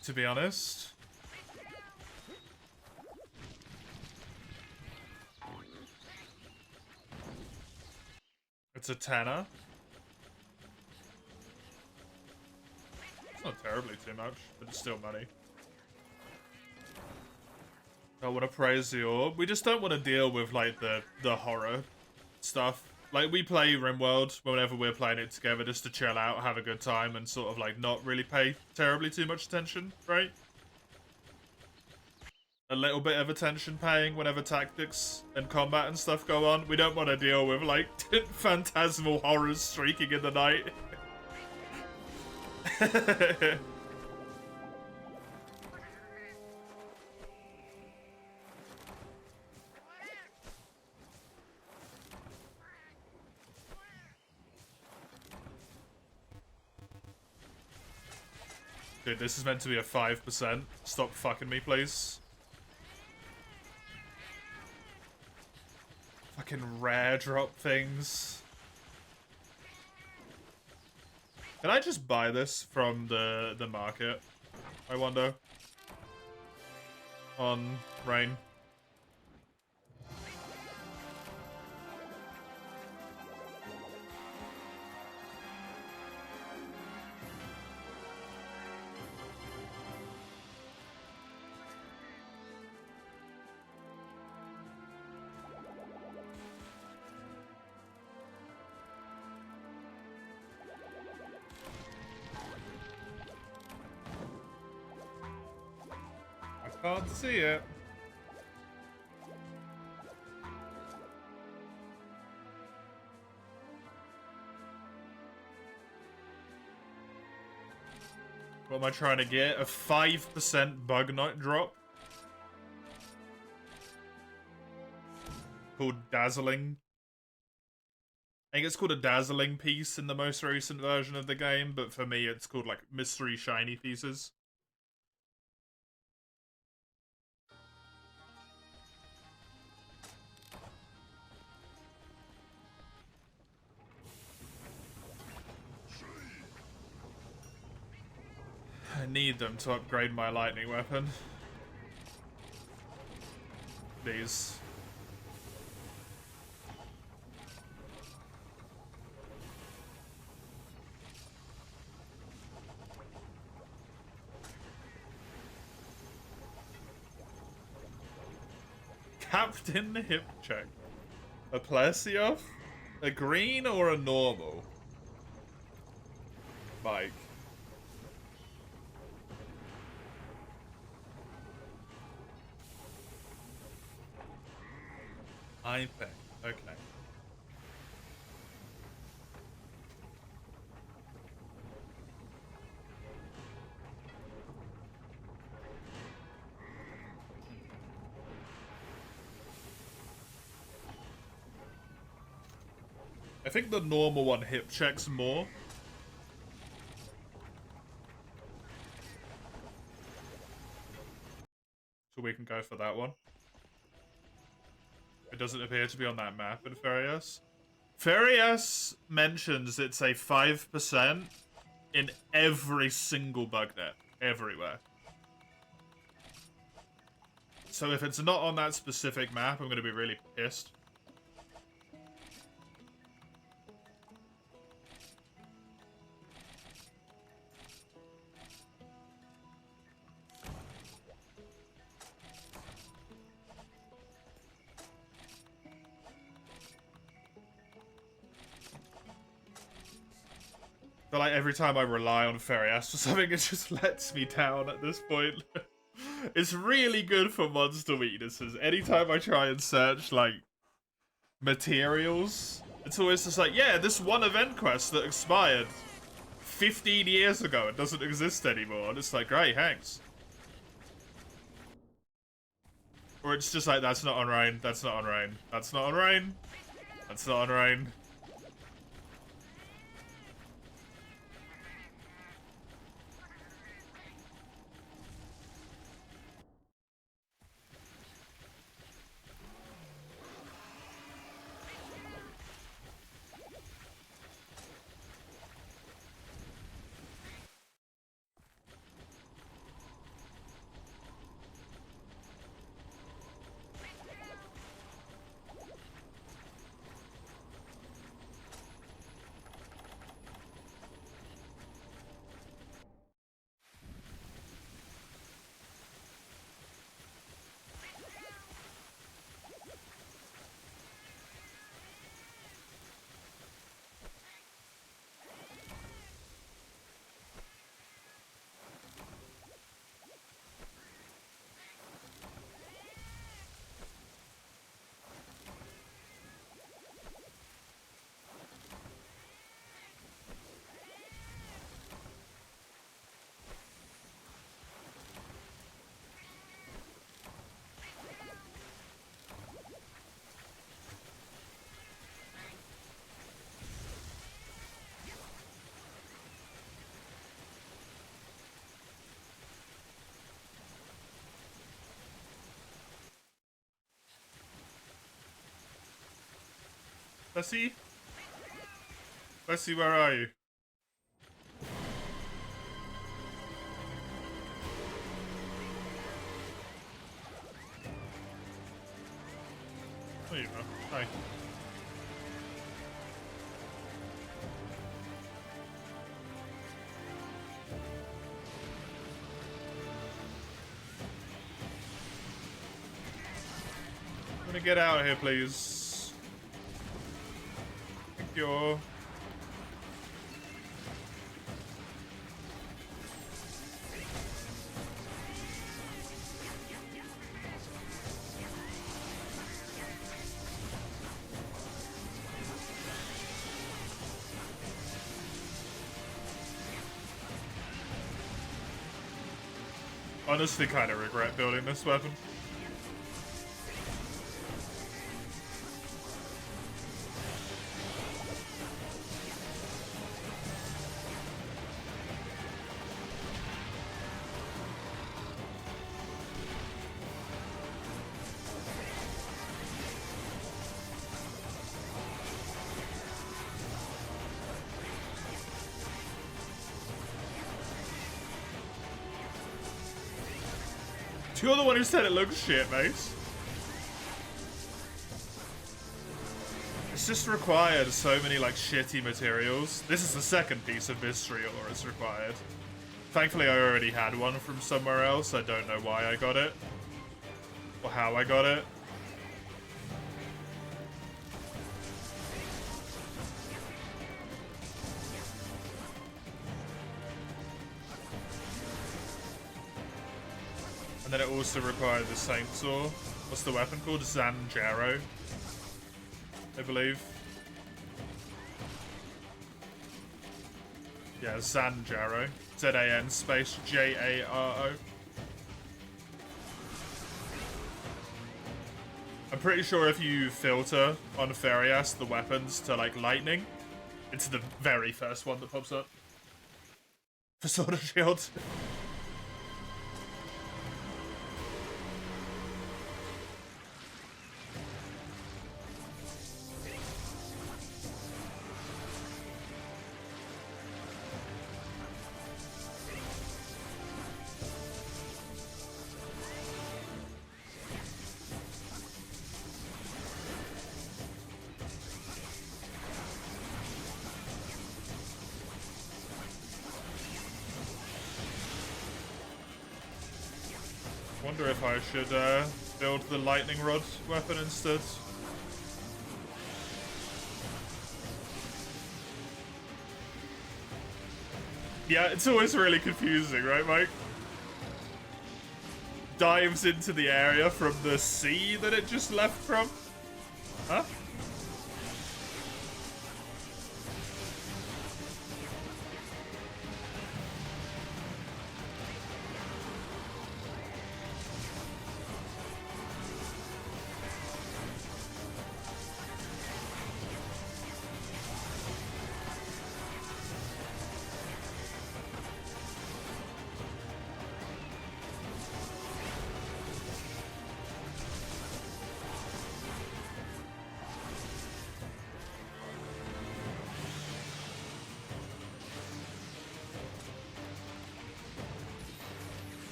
To be honest. It's a tenner. It's not terribly too much, but it's still money. Don't want to praise the orb. We just don't want to deal with, like, the horror stuff. Like, we play RimWorld whenever we're playing it together just to chill out, have a good time, and sort of, like, not really pay terribly too much attention, right? A little bit of attention paying whenever tactics and combat and stuff go on. We don't want to deal with, like, phantasmal horrors streaking in the night. Dude, this is meant to be a 5%. Stop fucking me, please. Fucking rare drop things. Can I just buy this from the market? I wonder. On Rain. Can't see it. What am I trying to get? A 5% bug night drop? Called Dazzling. I think it's called a Dazzling piece in the most recent version of the game, but for me it's called like Mystery Shiny Pieces. I need them to upgrade my lightning weapon. These. Captain Hip Check. A Plesioth? A green or a normal? Mike. I think. Okay. I think the normal one hip checks more. So we can go for that one. It doesn't appear to be on that map in Ferias. Ferias mentions it's a 5% in every single bug net. Everywhere. So if it's not on that specific map, I'm going to be really pissed. But like every time I rely on Ferias for something, it just lets me down at this point. It's really good for monster weaknesses. Anytime I try and search like materials, it's always just like, yeah, this one event quest that expired 15 years ago, it doesn't exist anymore. And it's like, great, thanks. Or it's just like, that's not on Rain, that's not on Rain, that's not on Rain. That's not on rain. Bessie? Bessie, where are you? There you go. Hi. I'm gonna get out of here, please. Thank you. Honestly, kind of regret building this weapon. You're the one who said it looks shit, mate. It's just required so many, like, shitty materials. This is the second piece of mystery ore it's required. Thankfully, I already had one from somewhere else. I don't know why I got it. Or how I got it. And then it also required the Saint Saw. What's the weapon called? Zanjaro, I believe. Yeah, Zanjaro. Z-A-N space J-A-R-O. I'm pretty sure if you filter on Ferias the weapons to, like, lightning, it's the very first one that pops up. For Sword of Shield. Wonder if I should build the lightning rod weapon instead. Yeah, it's always really confusing, right, Mike? Dives into the area from the sea that it just left from? Huh?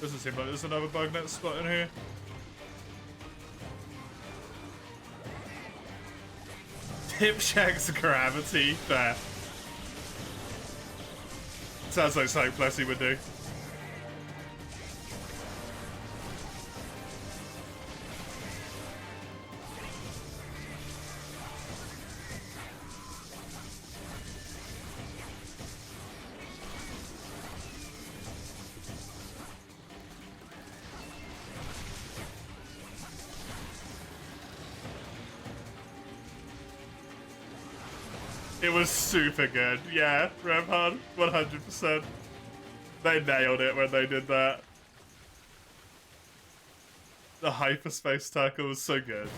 Doesn't seem like there's another bug net spot in here. Dipshank's gravity. There. Sounds like something Plessy would do. It was super good. Yeah, Remhard, 100%. They nailed it when they did that. The hyperspace tackle was so good.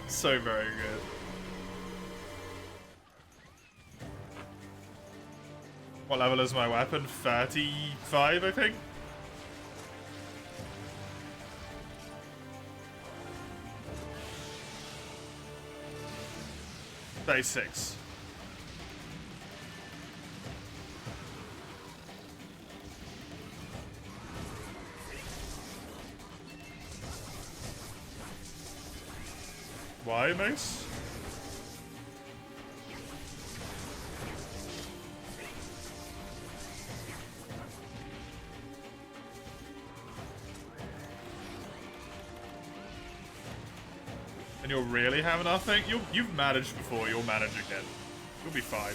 So very good. What level is my weapon? 35, I think? Day 6. Why, Mace? And you'll really have nothing? You've managed before, you'll manage again. You'll be fine.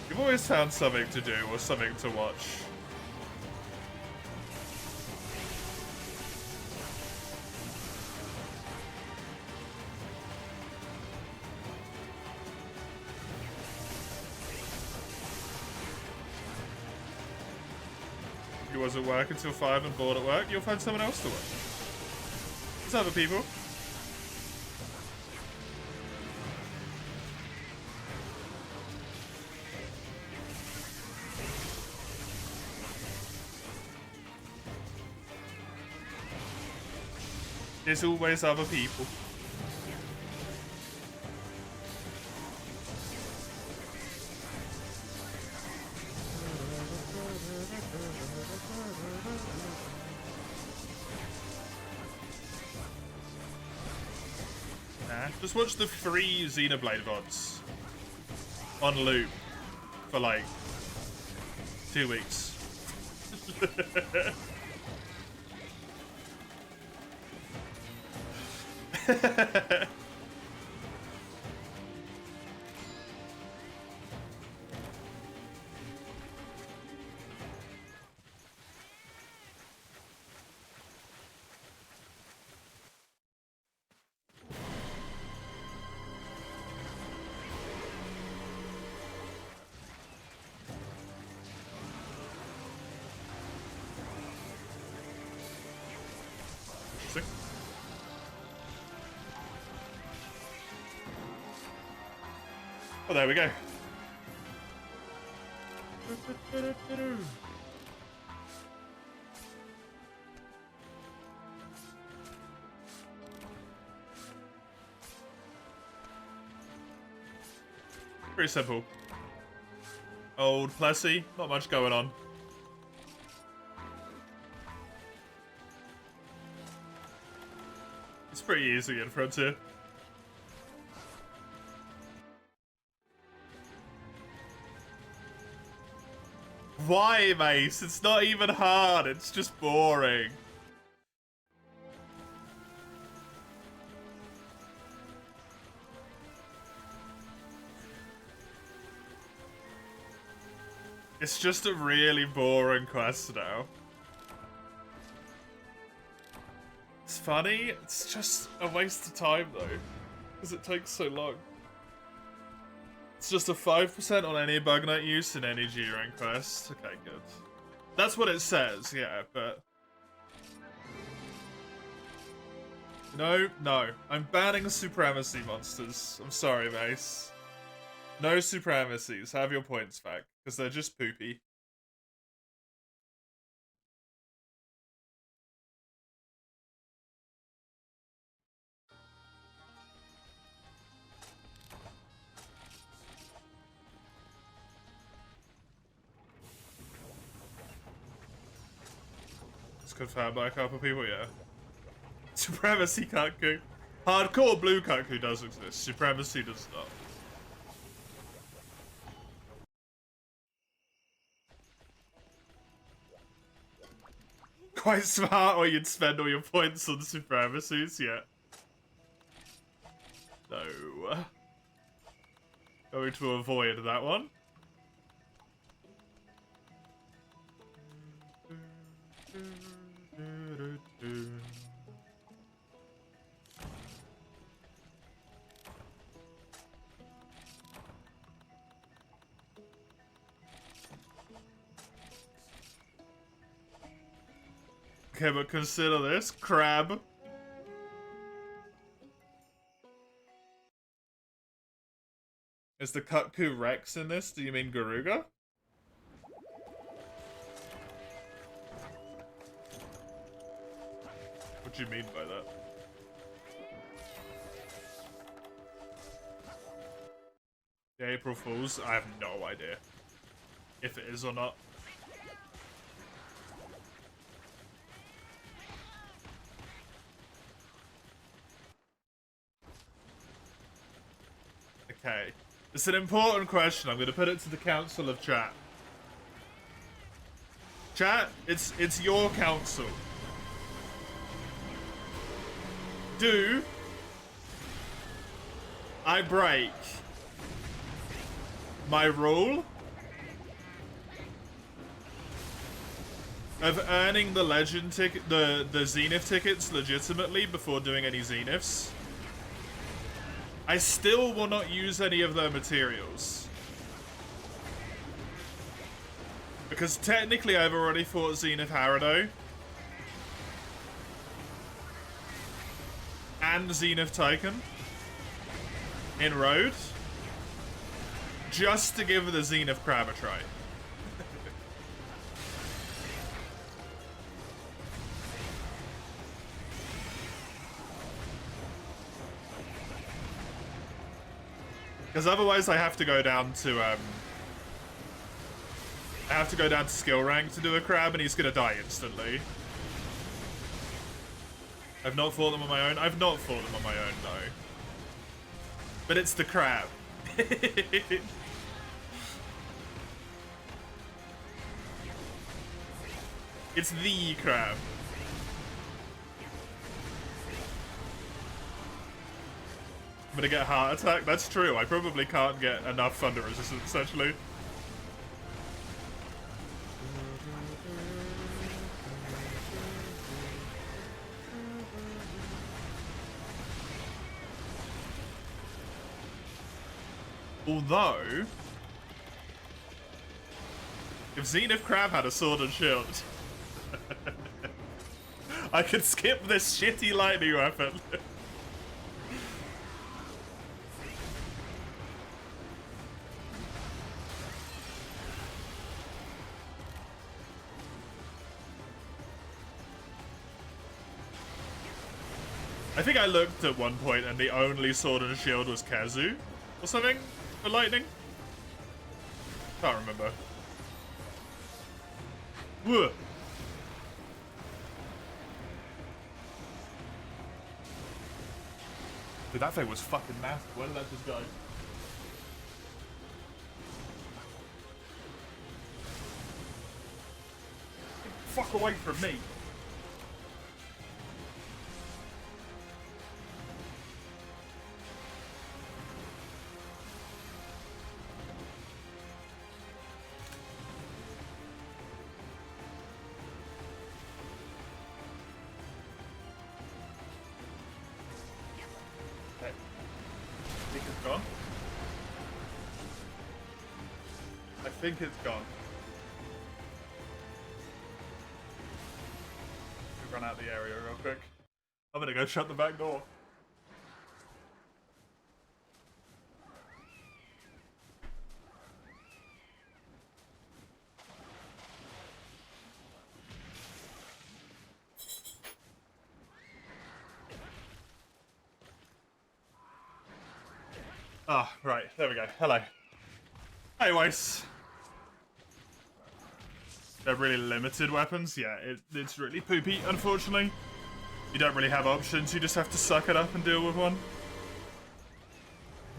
You've always found something to do or something to watch. If you wasn't work until 5 and bored at work, you'll find someone else to work. There's other people. There's always other people. Nah, just watch the free Xenoblade VODs on loop for like 2 weeks. Oh, there we go. Pretty simple. Old Plessy, not much going on. It's pretty easy in Frontier. Why, Mace? It's not even hard, it's just boring. It's just a really boring quest now. It's funny, it's just a waste of time though, because it takes so long. It's just a 5% on any bug net use in any G-rank quest. Okay, good. That's what it says, yeah, but... No, no. I'm banning supremacy monsters. I'm sorry, Mace. No supremacies. Have your points back, because they're just poopy. confirmed by a couple of people, yeah. Supremacy Kaku. Hardcore blue Kaku does exist. Supremacy does not. Quite smart, or you'd spend all your points on supremacies, yeah. No. Going to avoid that one. Okay, but consider this. Crab. Is the Kutku Rex in this? Do you mean Garuga? What do you mean by that? The April Fools? I have no idea if it is or not. Okay. It's an important question. I'm going to put it to the council of chat. Chat, it's your council. Do I break my rule of earning the legend ticket, the Zenith tickets legitimately before doing any Zeniths? I still will not use any of their materials. Because technically I've already fought Zenith Harado. And Zenith Tycoon. In Road. Just to give the Zenith Crab a try. Because otherwise I have to go down to, skill rank to do a crab and he's gonna die instantly. I've not fought them on my own. I've not fought them on my own, no. But it's the crab. It's the crab. I'm gonna get a heart attack. That's true. I probably can't get enough thunder resistance, actually. Although, if Zenith Crab had a sword and shield, I could skip this shitty lightning weapon. I think I looked at one point and the only sword and shield was Kazu or something for lightning. Can't remember. Whoa. Dude, that thing was fucking massive. Where did that just go? Get the fuck away from me. I think it's gone. We run out the area real quick. I'm gonna go shut the back door. Ah, right, there we go. Hello. Hey, Weiss. They're really limited weapons. Yeah, it's really poopy, unfortunately. You don't really have options. You just have to suck it up and deal with one.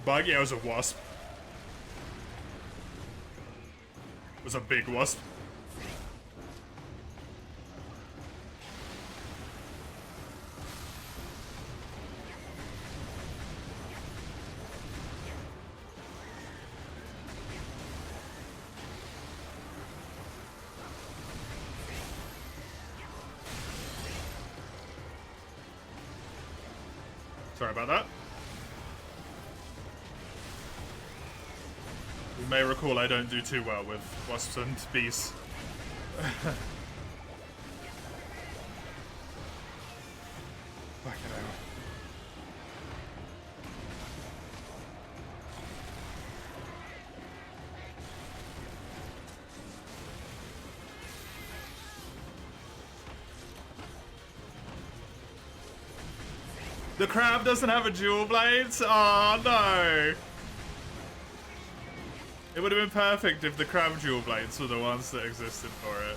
Bug? Yeah, it was a wasp. It was a big wasp. Sorry about that. You may recall I don't do too well with wasps and bees. Fucking hell. The crab doesn't have a dual blades? Oh no! It would have been perfect if the crab dual blades were the ones that existed for it.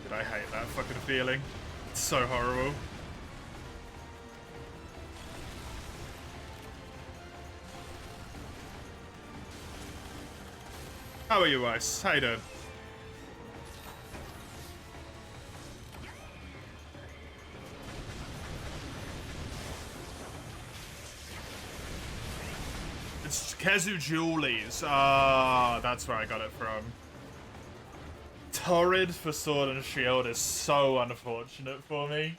Dude, I hate that fucking feeling. It's so horrible. How are you, Ice? How you doing? It's Kezu Julies. Ah, that's where I got it from. Torrid for Sword and Shield is so unfortunate for me.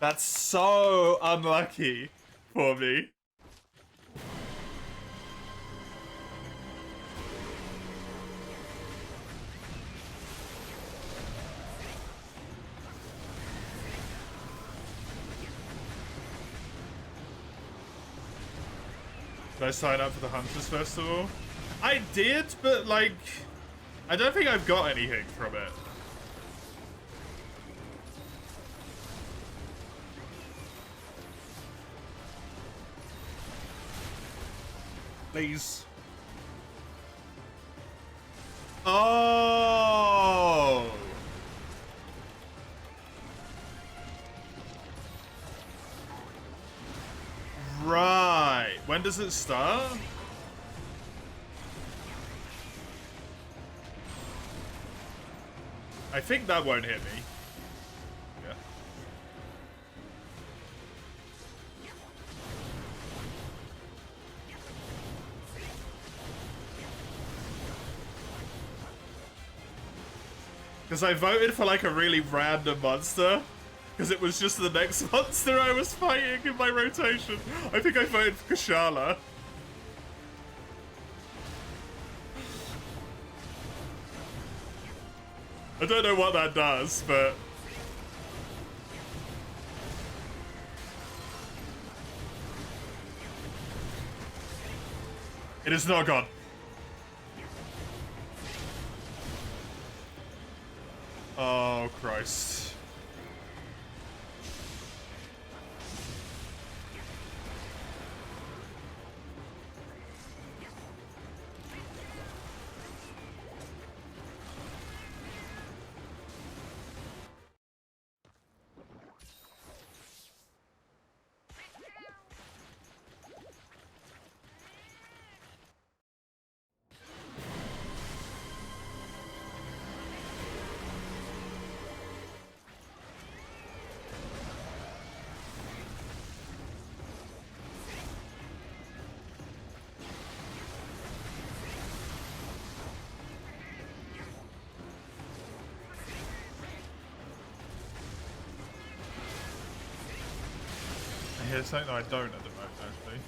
That's so unlucky for me. Did I sign up for the Hunters Festival? I did, but like, I don't think I've got anything from it. Please. Oh. Right. When does it start? I think that won't hit me. Yeah. Because I voted for like a really random monster. Because it was just the next monster I was fighting in my rotation. I think I voted for Kushala. I don't know what that does, but... It is not gone. Oh, Christ. I hear something that I don't at the moment, actually.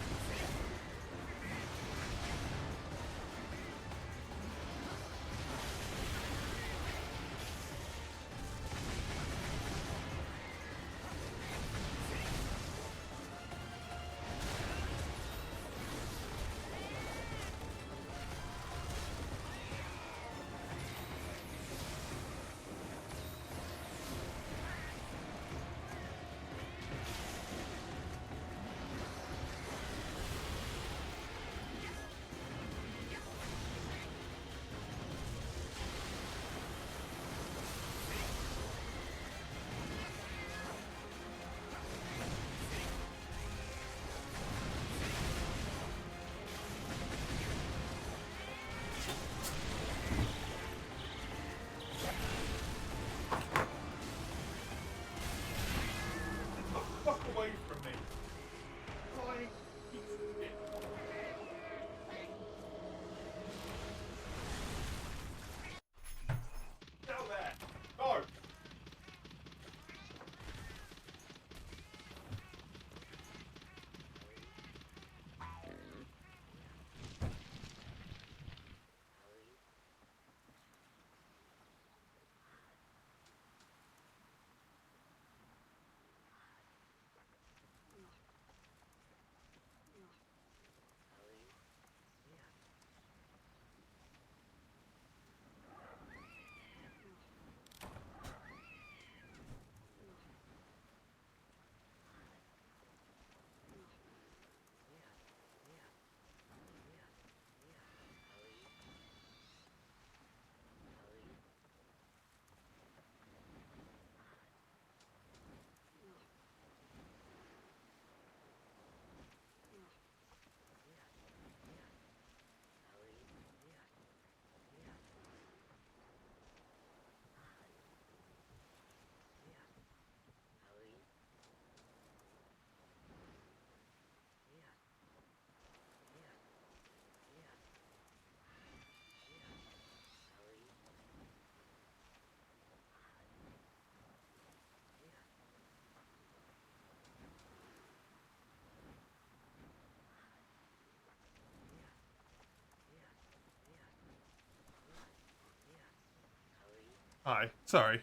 Hi. Sorry.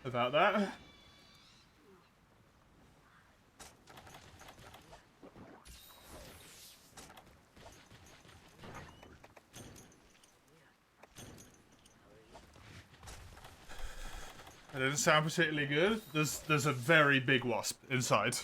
About that. It didn't sound particularly good. There's a very big wasp inside.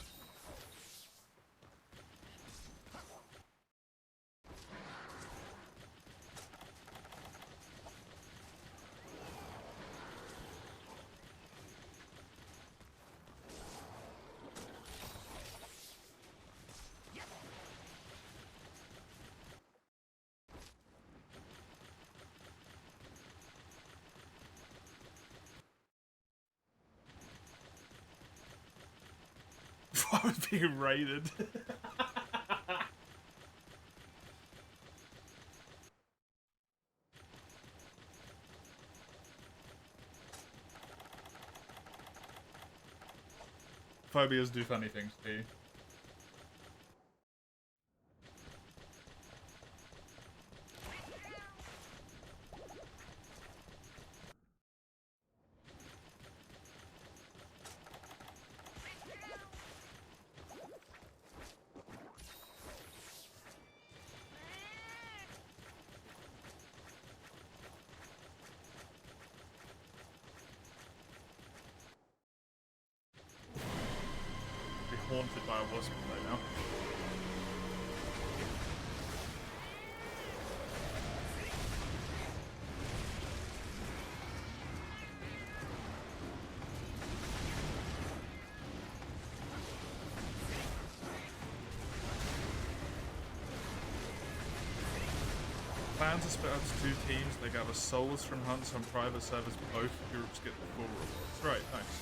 I was being raided. Phobias do funny things to you. Be haunted by a wasp right now. Plans are split up to 2 teams. They gather souls from hunts on private servers. Both groups get the full rewards. Right, nice.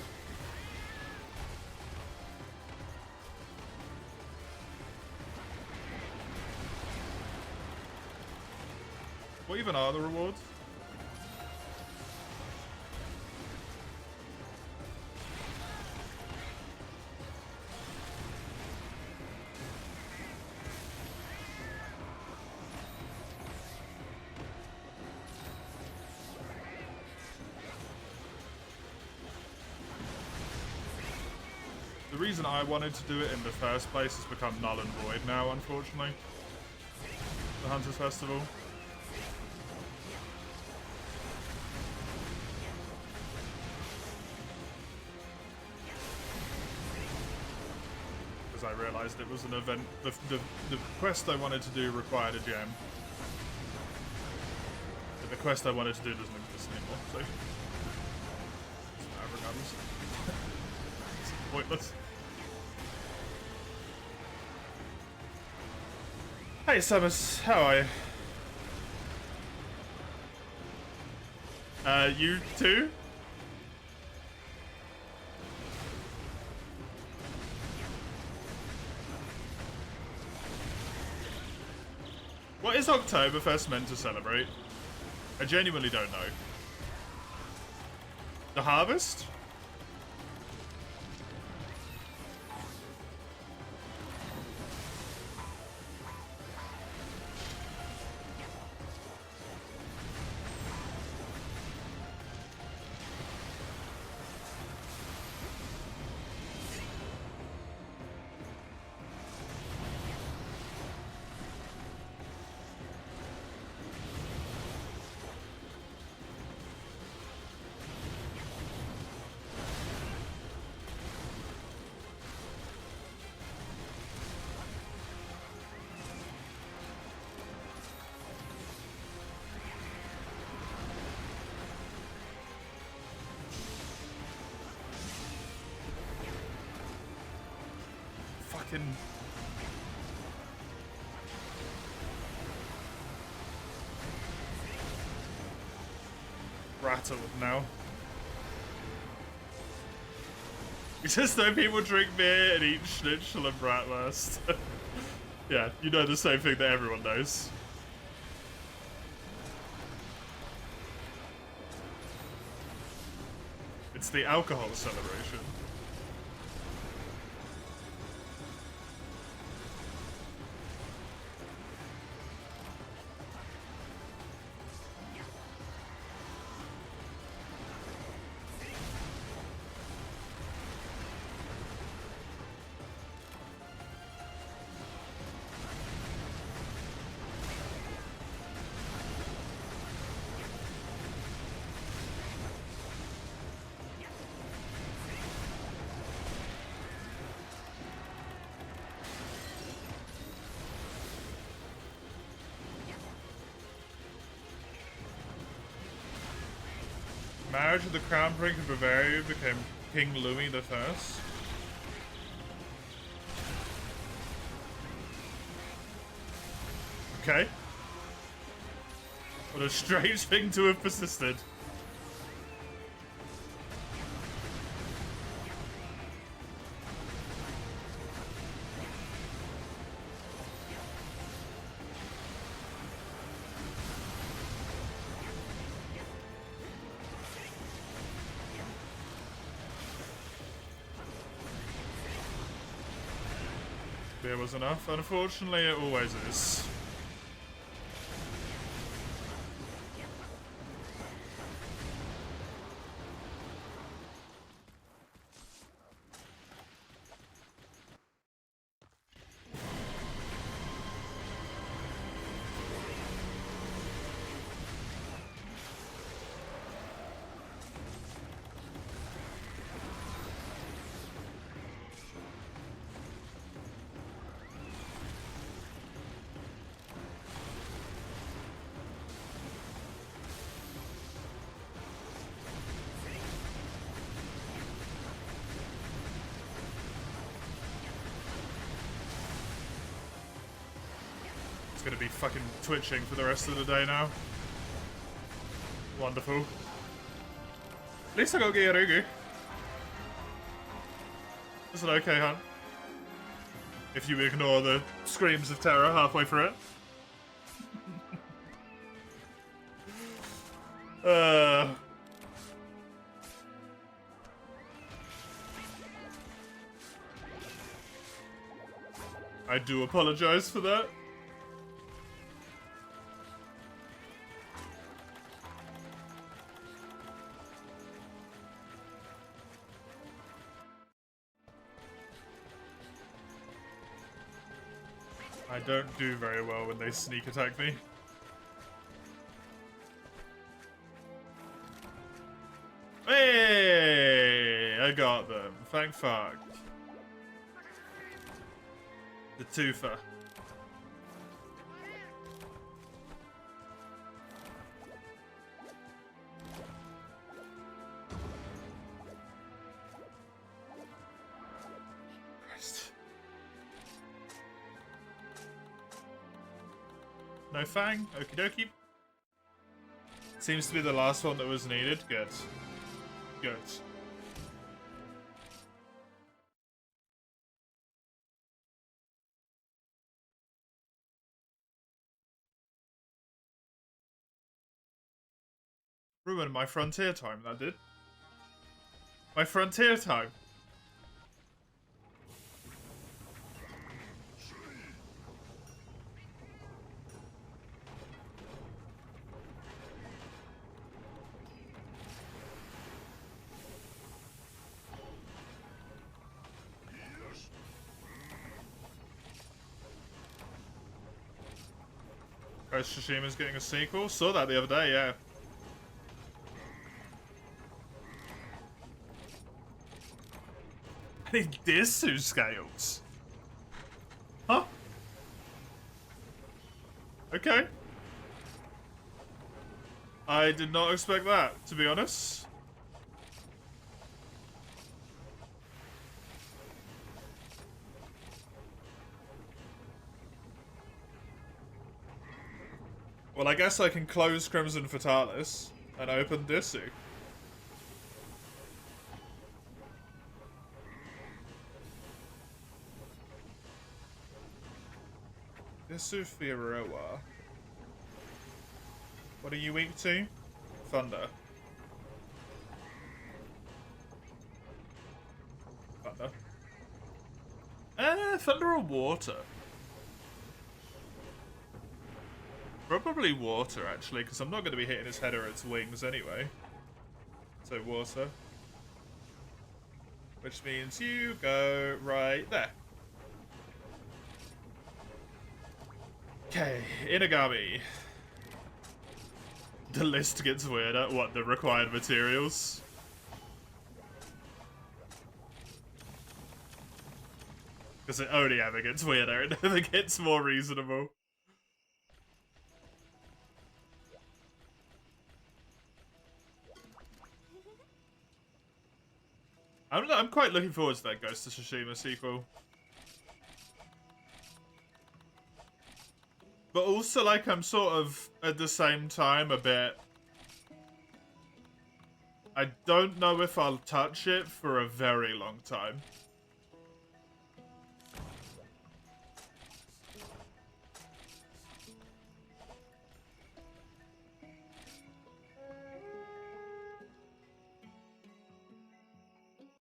What even are the rewards? The reason I wanted to do it in the first place has become null and void now, unfortunately. The Hunters Festival. Because I realised it was an event. The quest I wanted to do required a gem. But the quest I wanted to do doesn't exist anymore, so. Regardless. It's pointless. Hey Samus, how are you? You too? What is Oktoberfest meant to celebrate? I genuinely don't know. The harvest? Fucking... rattled now. You just know people drink beer and eat schnitzel and bratwurst. Yeah, you know the same thing that everyone knows. It's the alcohol celebration. Marriage of the Crown Prince of Bavaria became King Louis the First. Okay. What a strange thing to have persisted. Beer was enough. Unfortunately, it always is. It's gonna be fucking twitching for the rest of the day now. Wonderful. At least I got Gyarugu. Is it okay, hon? If you ignore the screams of terror halfway through it. I do apologize for that. I don't do very well when they sneak attack me. Hey! I got them. Thank fuck. The twofer. Christ. No Fang? Okie dokie. Seems to be the last one that was needed. Good. Good. Ruined my frontier time, that did. My frontier time. Ghost of Tsushima's getting a sequel. Saw that the other day, yeah. I need Desu scales. Huh? Okay. I did not expect that, to be honest. Well, I guess I can close Crimson Fatalis and open Desu. Desu Fiorawa. What are you weak to? Thunder. Thunder. Thunder or water? Probably water, actually, because I'm not going to be hitting his head or its wings anyway. So water. Which means you go right there. Okay, Inagami. The list gets weirder. What, the required materials? Because it only ever gets weirder. It never gets more reasonable. I'm quite looking forward to that Ghost of Tsushima sequel. But also, like, I'm sort of, at the same time, a bit... I don't know if I'll touch it for a very long time.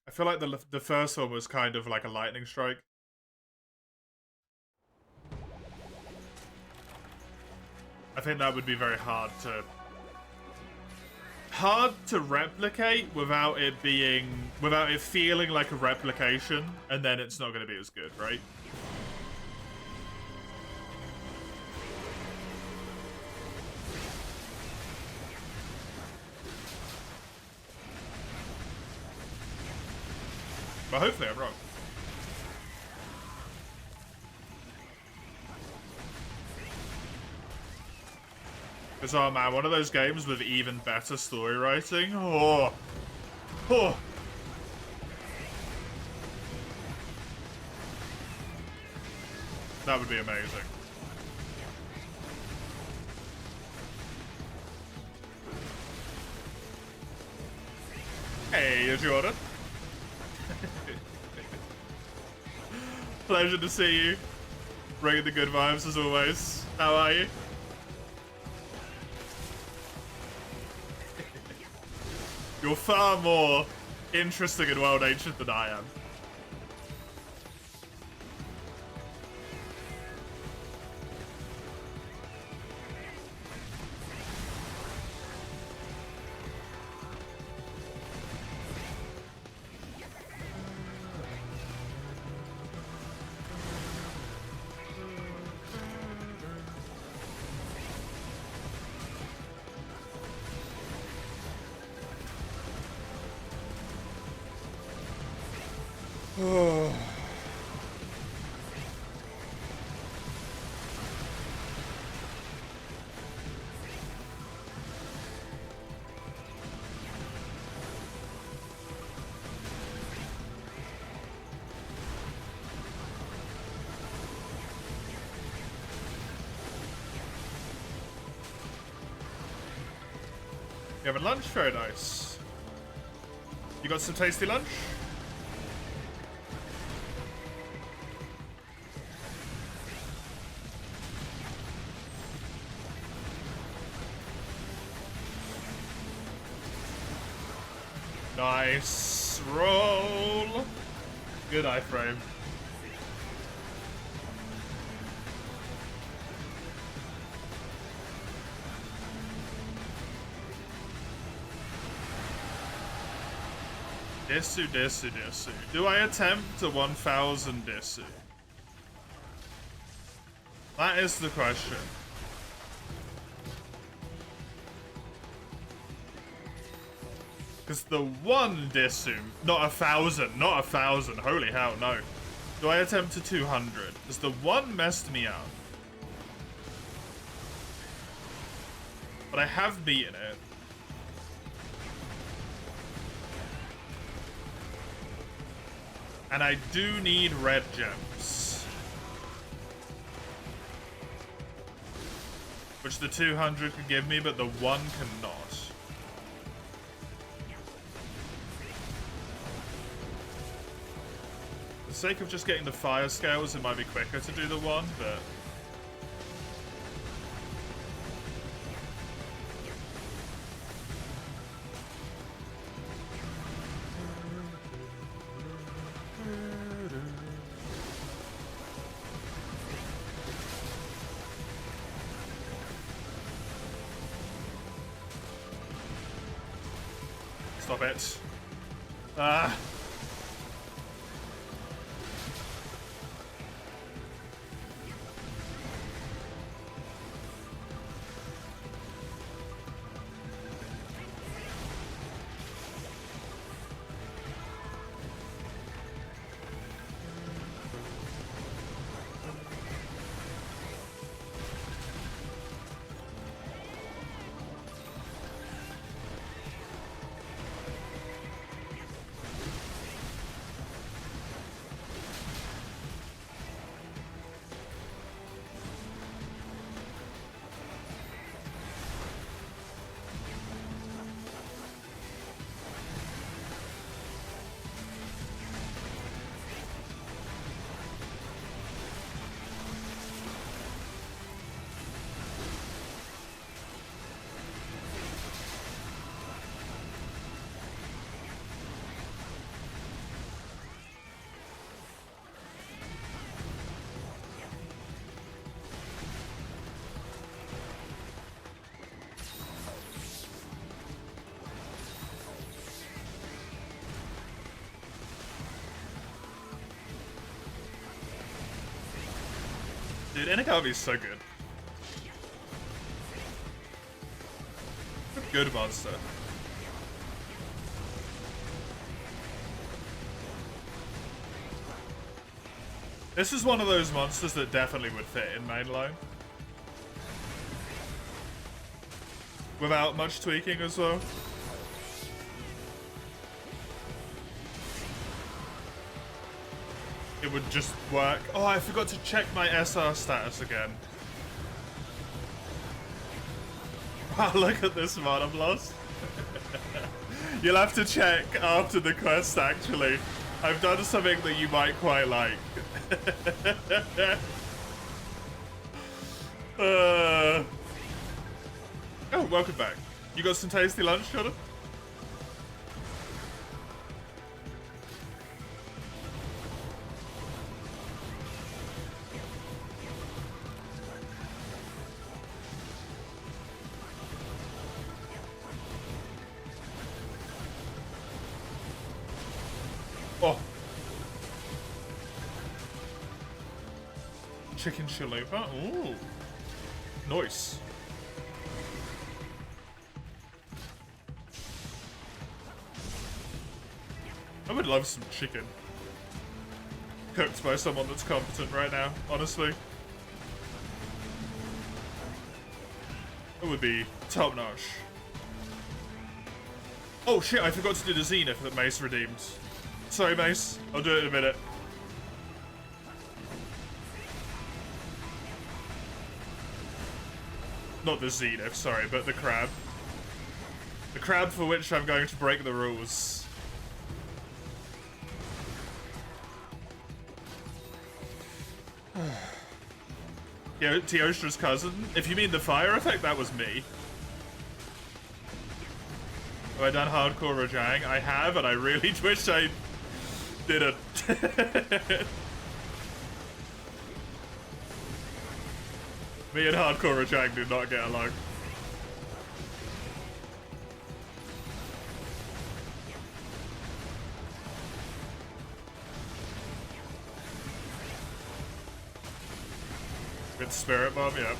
I feel like the first one was kind of like a lightning strike. I think that would be very hard to replicate without it feeling like a replication, and then it's not going to be as good, right? But hopefully I'm wrong. Because, oh man, one of those games with even better story writing. Oh. Oh. That would be amazing. Hey, Jordan. Pleasure to see you. Bringing the good vibes as always. How are you? You're far more interesting and well-natured than I am. You having lunch? Very nice. You got some tasty lunch? Nice roll. Good iframe. Desu. Do I attempt a 1000 Desu? That is the question. Because the one Desu, not 1000, not 1000, holy hell, no. Do I attempt a 200? Because the one messed me up. But I have beaten it. And I do need red gems. Which the 200 could give me, but the one cannot. For the sake of just getting the fire scales, it might be quicker to do the one, but... Stop it. Ah. Dude, Inagami's so good. Good monster. This is one of those monsters that definitely would fit in mainline. Without much tweaking as well. It would just work. Oh, I forgot to check my SR status again. Wow, look at this Monoblast. You'll have to check after the quest, actually. I've done something that you might quite like. Oh, welcome back. You got some tasty lunch, Jordan? Oh. Chicken chalupa? Ooh. Nice. I would love some chicken. Cooked by someone that's competent right now, honestly. It would be top notch. Oh shit, I forgot to do the Zenith that Mace redeemed. Sorry, Mace. I'll do it in a minute. Not the Zenith, sorry, but the crab. The crab for which I'm going to break the rules. Yeah, Teostra's cousin. If you mean the fire effect, that was me. Have I done hardcore Rajang? I have, and I really wish I didn't. Me and hardcore Rajang do not get along. With Spirit Bomb, yeah.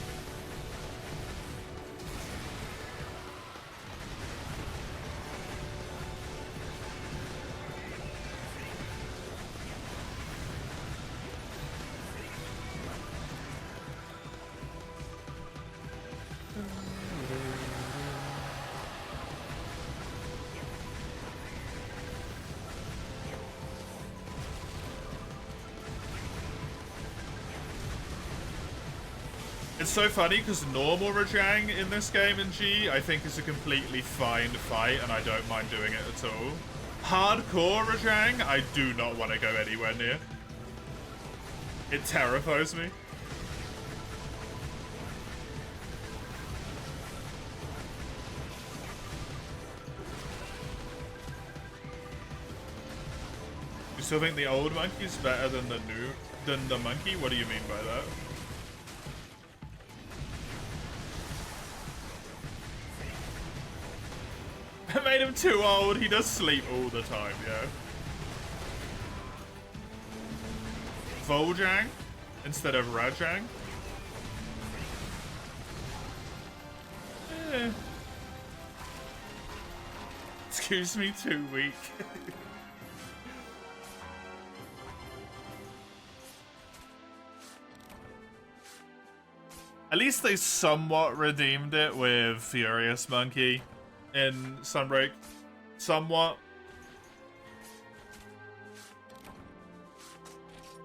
It's so funny because normal Rajang in this game in G, I think is a completely fine fight and I don't mind doing it at all. Hardcore Rajang, I do not want to go anywhere near. It terrifies me. You still think the old monkey is better than the monkey? What do you mean by that? I made him too old. He does sleep all the time, yeah. Vol'jang instead of Rajang. Eh. Excuse me, too weak. At least they somewhat redeemed it with Furious Monkey in Sunbreak. Somewhat.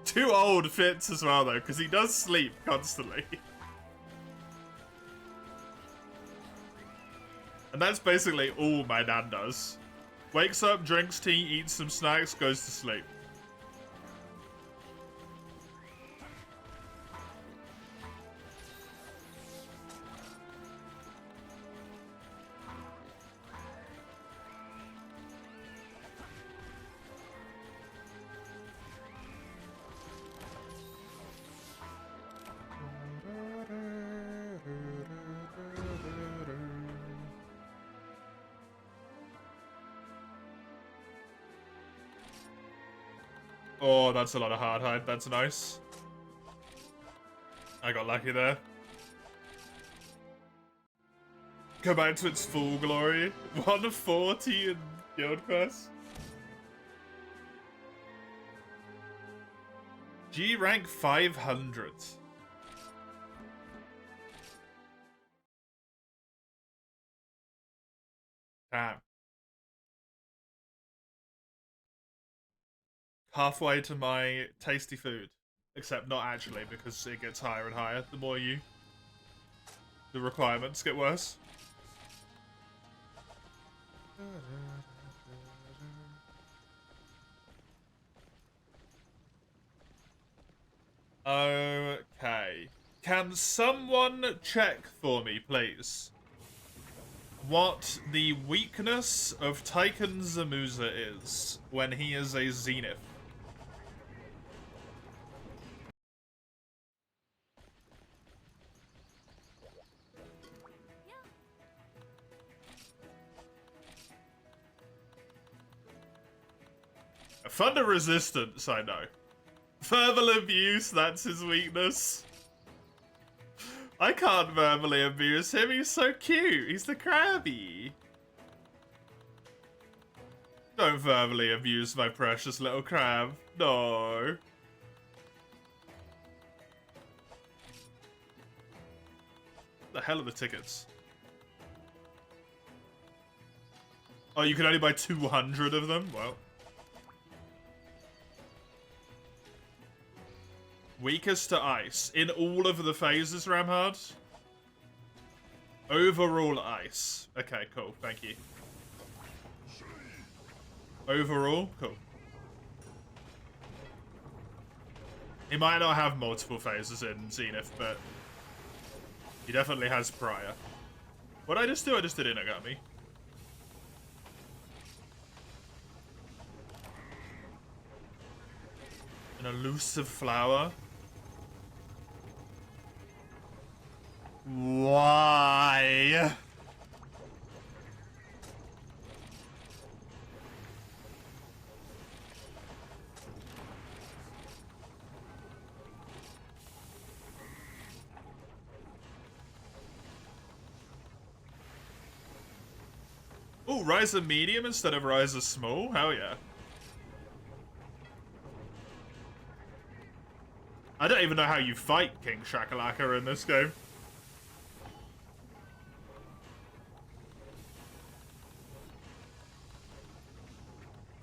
Too old fits as well, though, because he does sleep constantly. And that's basically all my dad does. Wakes up, drinks tea, eats some snacks, goes to sleep. Oh, that's a lot of hard hide. That's nice. I got lucky there. Go back to its full glory. 140 in Guild Quest. G rank 500. Damn. Halfway to my tasty food. Except not actually, because it gets higher and higher the more the requirements get worse. Okay. Can someone check for me, please, what the weakness of Tychon Zamuza is when he is a Zenith? Thunder resistance, I know. Verbal abuse, that's his weakness. I can't verbally abuse him, he's so cute. He's the Krabby. Don't verbally abuse my precious little crab. No. The hell are the tickets? Oh, you can only buy 200 of them? Well. Weakest to ice. In all of the phases, Ramhard? Overall ice. Okay, cool. Thank you. Overall? Cool. He might not have multiple phases in Zenith, but he definitely has prior. What did I just do? I just did Inagami. An elusive flower. Why? Oh, Ryza medium instead of Ryza small? Hell yeah. I don't even know how you fight King Shakalaka in this game.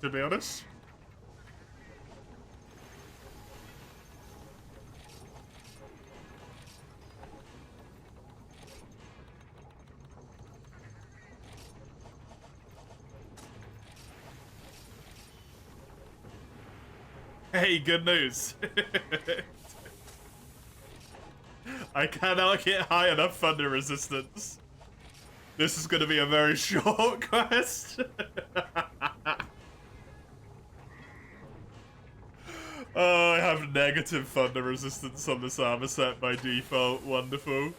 To be honest. Hey, good news. I cannot get high enough thunder resistance. This is going to be a very short quest. Oh, I have negative thunder resistance on this armor set by default. Wonderful.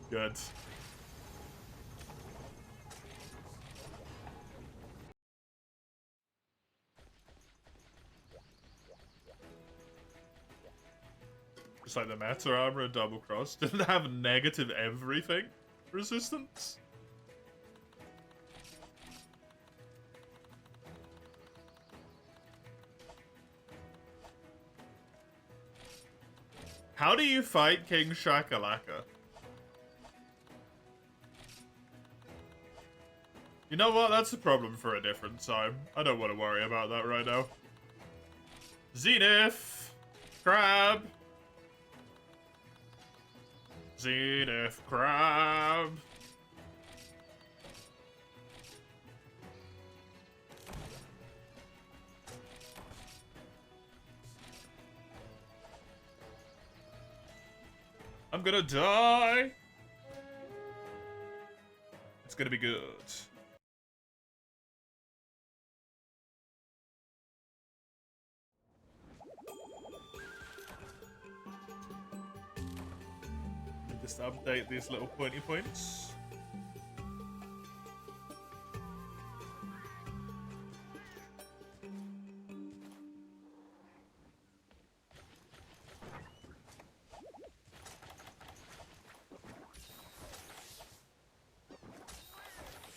Good. Just like the Matter armor and double cross. Didn't it have negative everything resistance? How do you fight King Shakalaka? You know what? That's a problem for a different time. I don't want to worry about that right now. Zenith! Crab! Zenith Crab! I'm gonna die! It's gonna be good. Just update these little pointy points.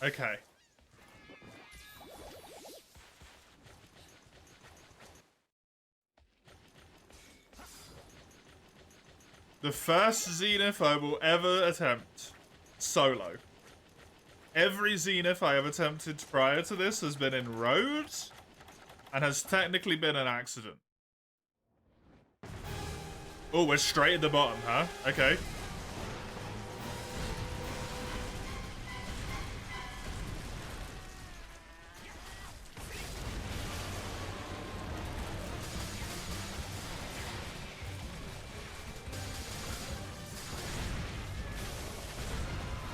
Okay. The first Zenith I will ever attempt solo. Every Zenith I have attempted prior to this has been in roads and has technically been an accident. Oh, we're straight at the bottom, huh? Okay.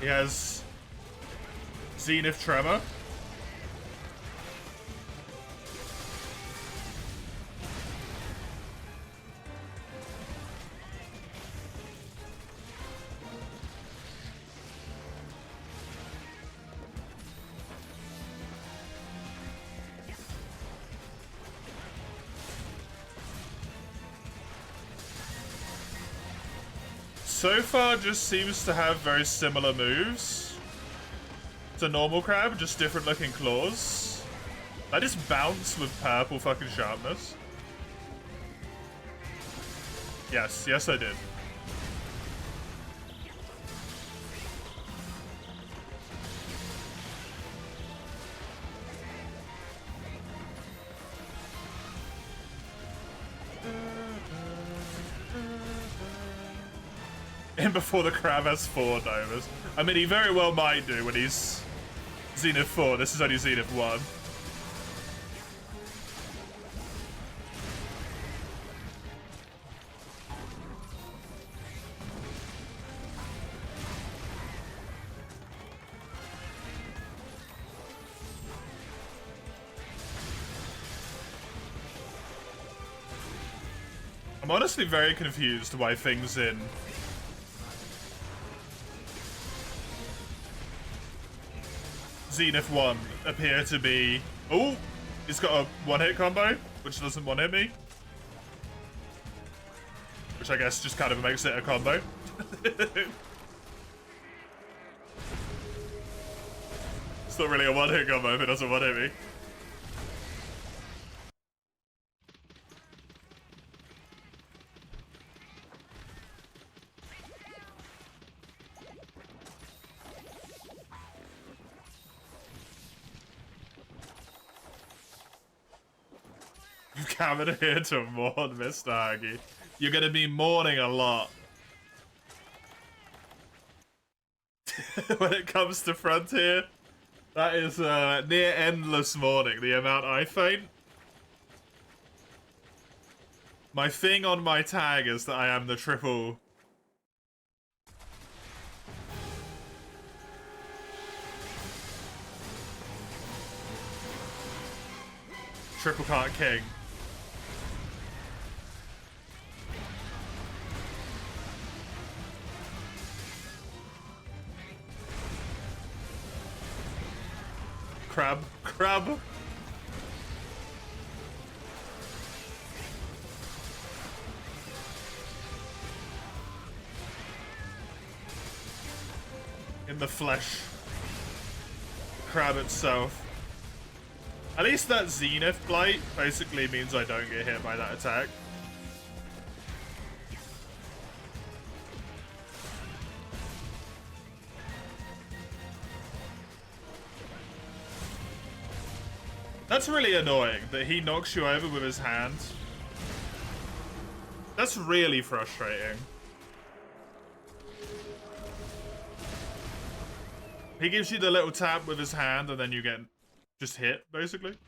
He has Zenith Tremor. So far, just seems to have very similar moves to normal Crab, just different looking claws. I just bounce with purple fucking sharpness. Yes, yes I did. And before the Crab has 4 Novas. I mean, he very well might do when he's Zenith 4. This is only Zenith 1. I'm honestly very confused why things in Zenith 1 appear to be... Oh! He's got a one-hit combo, which doesn't one-hit me. Which I guess just kind of makes it a combo. It's not really a one-hit combo if it doesn't one-hit me. You coming here to mourn, Mr. Hagi. You're gonna be mourning a lot. When it comes to Frontier, that is near endless mourning, the amount I faint. My thing on my tag is that I am the triple cart king. Crab. In the flesh. Crab itself. At least that Zenith Blight basically means I don't get hit by that attack. That's really annoying that he knocks you over with his hand. That's really frustrating. He gives you the little tap with his hand and then you get just hit, basically.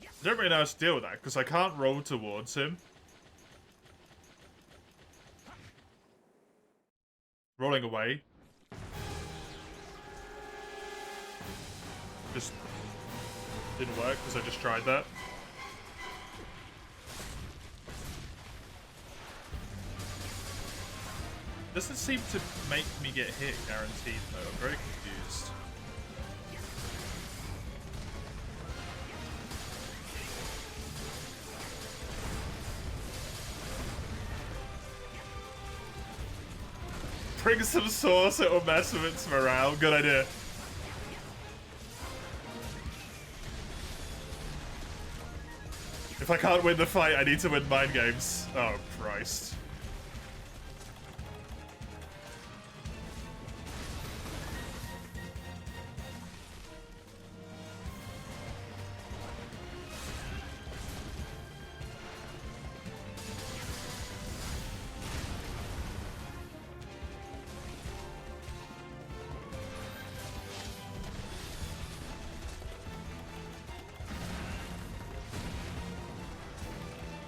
I don't really know how to deal with that, because I can't roll towards him. Rolling away. Just didn't work because I just tried that. Doesn't seem to make me get hit guaranteed though. I'm very confused. Bring some sauce, it'll mess with its morale. Good idea. If I can't win the fight, I need to win mind games. Oh, Christ.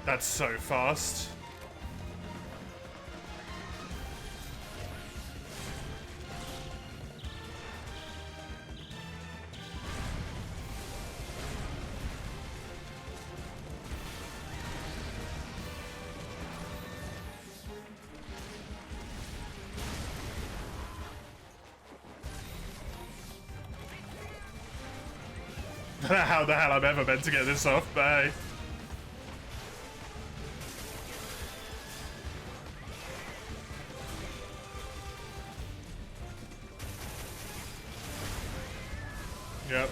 That's so fast. I don't know how the hell I'm ever meant to get this off, but hey. Yep.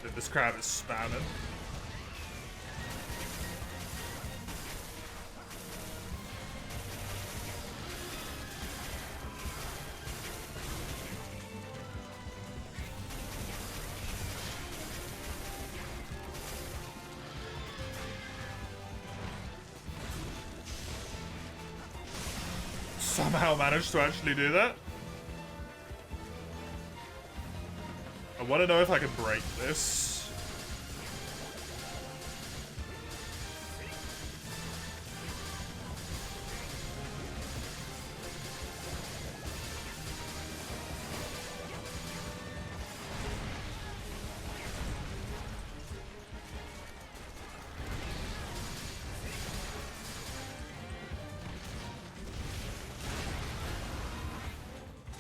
Dude, this crab is spamming. Somehow managed to actually do that. I want to know if I can break this.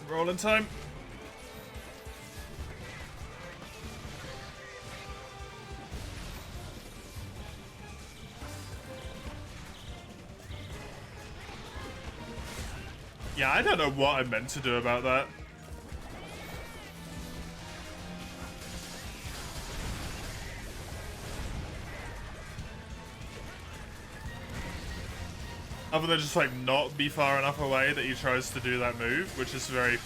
Rolling time. Yeah, I don't know what I meant to do about that. Other than just like not be far enough away that he tries to do that move, which is very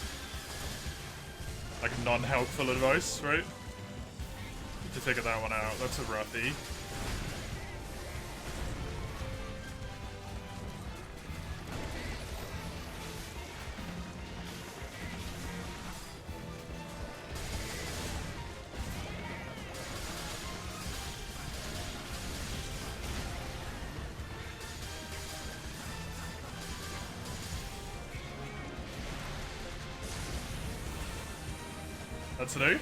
like non-helpful advice, right? To figure that one out. That's a roughie. That's new.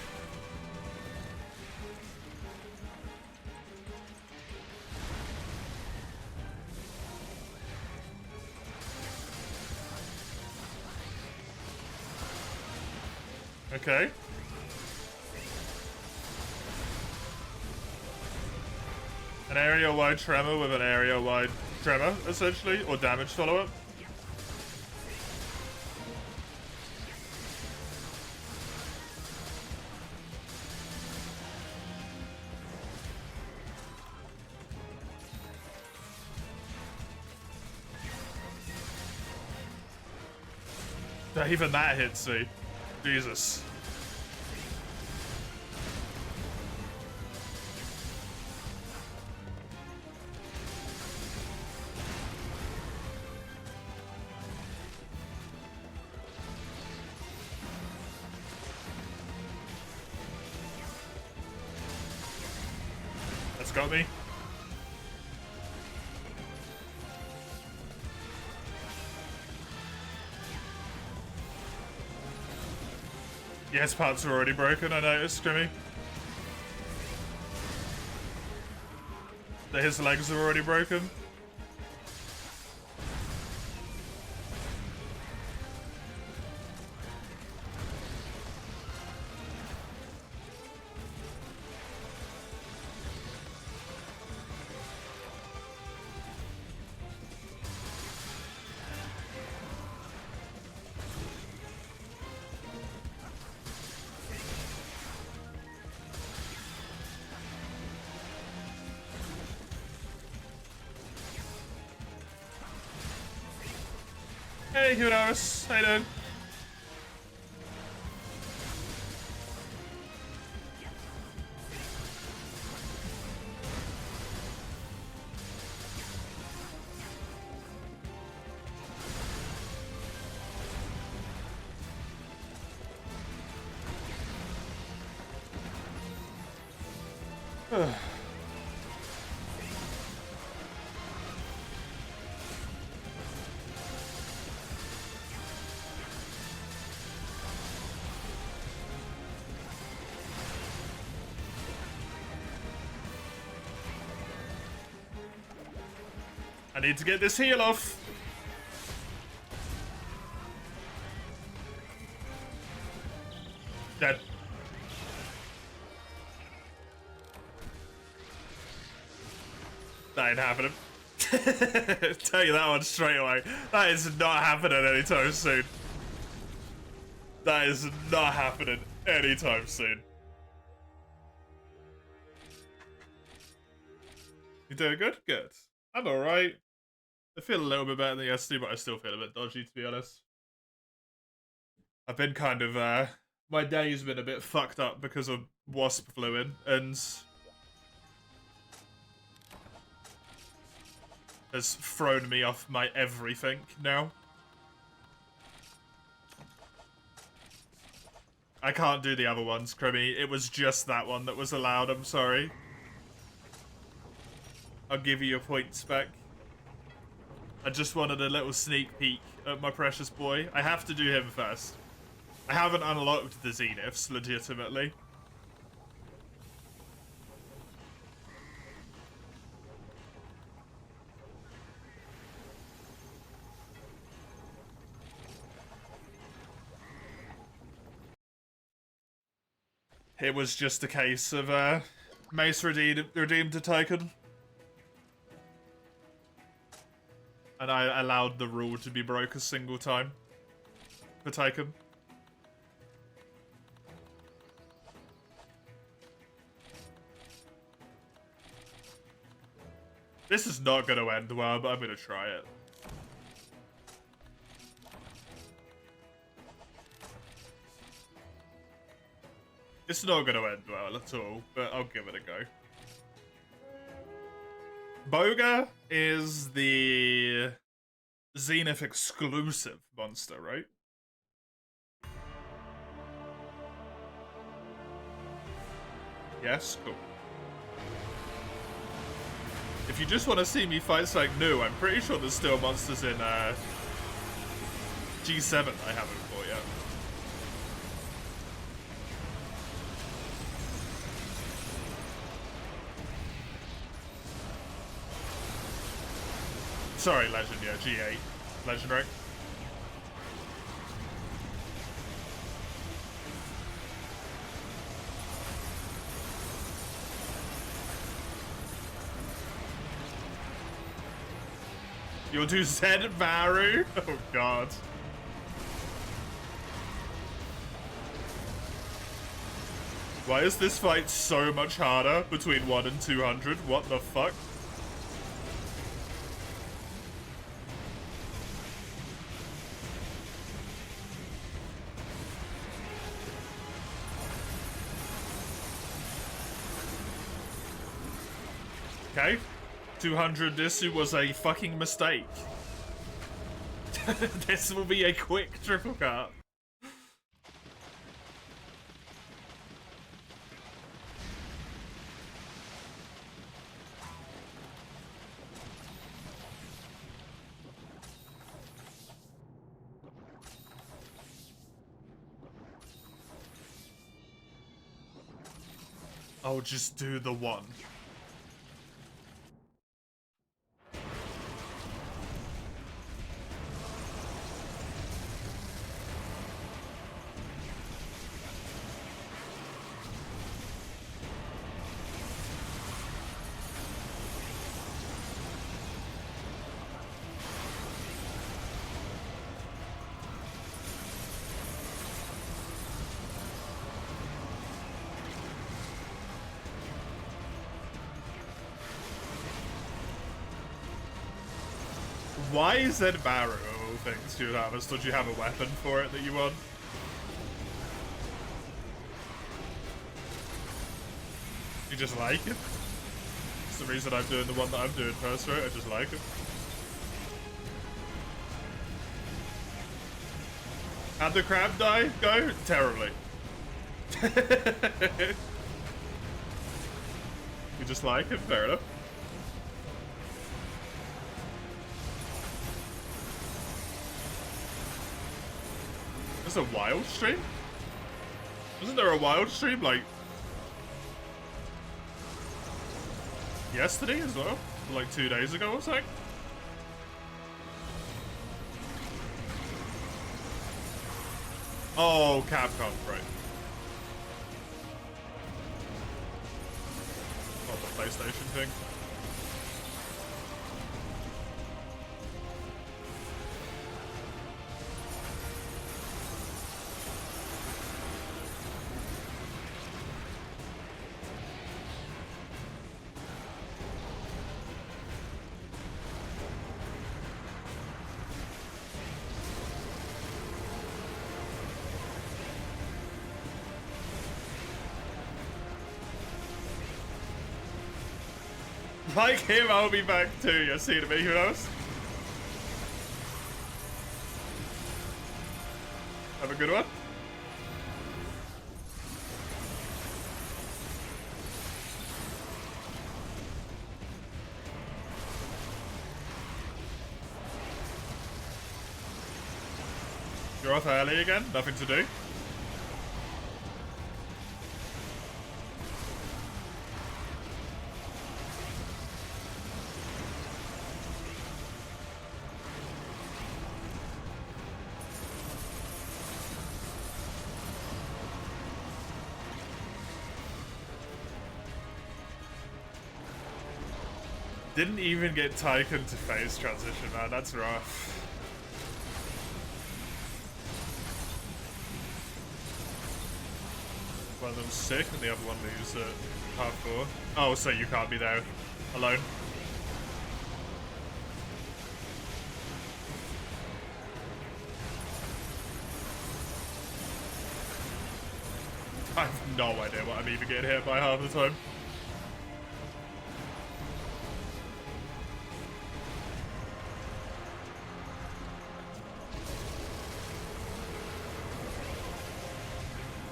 Okay. An area-wide tremor with an area-wide tremor, essentially, or damage follow-up. Even that hits me. Jesus. That's got me. Yes, parts are already broken, I noticed, Grimmy. That his legs are already broken. Hey, Hunaris, how you doing? I need to get this heal off. Dead. That ain't happening. Tell you that one straight away. That is not happening anytime soon. That is not happening anytime soon. You doing good? Good. I'm alright. I feel a little bit better than yesterday, but I still feel a bit dodgy, to be honest. I've been kind of, my day's been a bit fucked up because of wasp flu and has thrown me off my everything now. I can't do the other ones, Crimmy. It was just that one that was allowed, I'm sorry. I'll give you your points back. I just wanted a little sneak peek at my precious boy. I have to do him first. I haven't unlocked the Zeniths, legitimately. It was just a case of, Mace redeemed to token. And I allowed the rule to be broke a single time. For token. This is not going to end well, but I'm going to try it. It's not going to end well at all, but I'll give it a go. Boga is the Zenith exclusive monster, right? Yes? Cool. If you just want to see me fight something new, I'm pretty sure there's still monsters in G7 I haven't fought yet. Sorry, Legend, yeah, G8. Legendary. You'll do Zed Varu? Oh god. Why is this fight so much harder between 1 and 200? What the fuck? Okay. 200 this was a fucking mistake. This will be a quick triple cut. I'll just do the one. Why is that Barrow of all things you have? Did you have a weapon for it that you want? You just like it? It's the reason I'm doing the one that I'm doing first, right? I just like it. How'd the crab die? Go? Terribly. You just like it? Fair enough. There's a wild stream? Wasn't there a wild stream, like, yesterday as well? Like 2 days ago or something? Oh, Capcom, right. Oh, the PlayStation thing. Like him, I'll be back too. You'll see to me, who knows? Have a good one. You're off early again? Nothing to do? Didn't even get Tycoon to phase transition, man. That's rough. One of them's sick and the other one leaves at 4:30. Oh, so you can't be there alone. I have no idea what I'm even getting hit by half the time.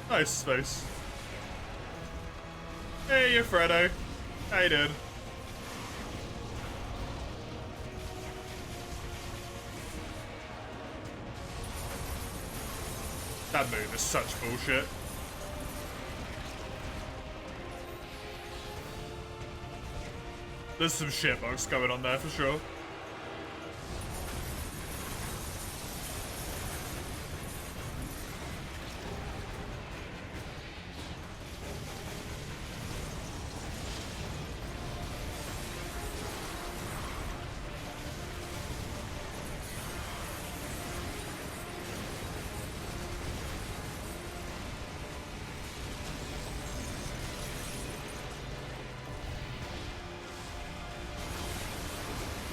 Nice space. Hey, you're Freddo. How you doing? That move is such bullshit. There's some shitbox going on there for sure.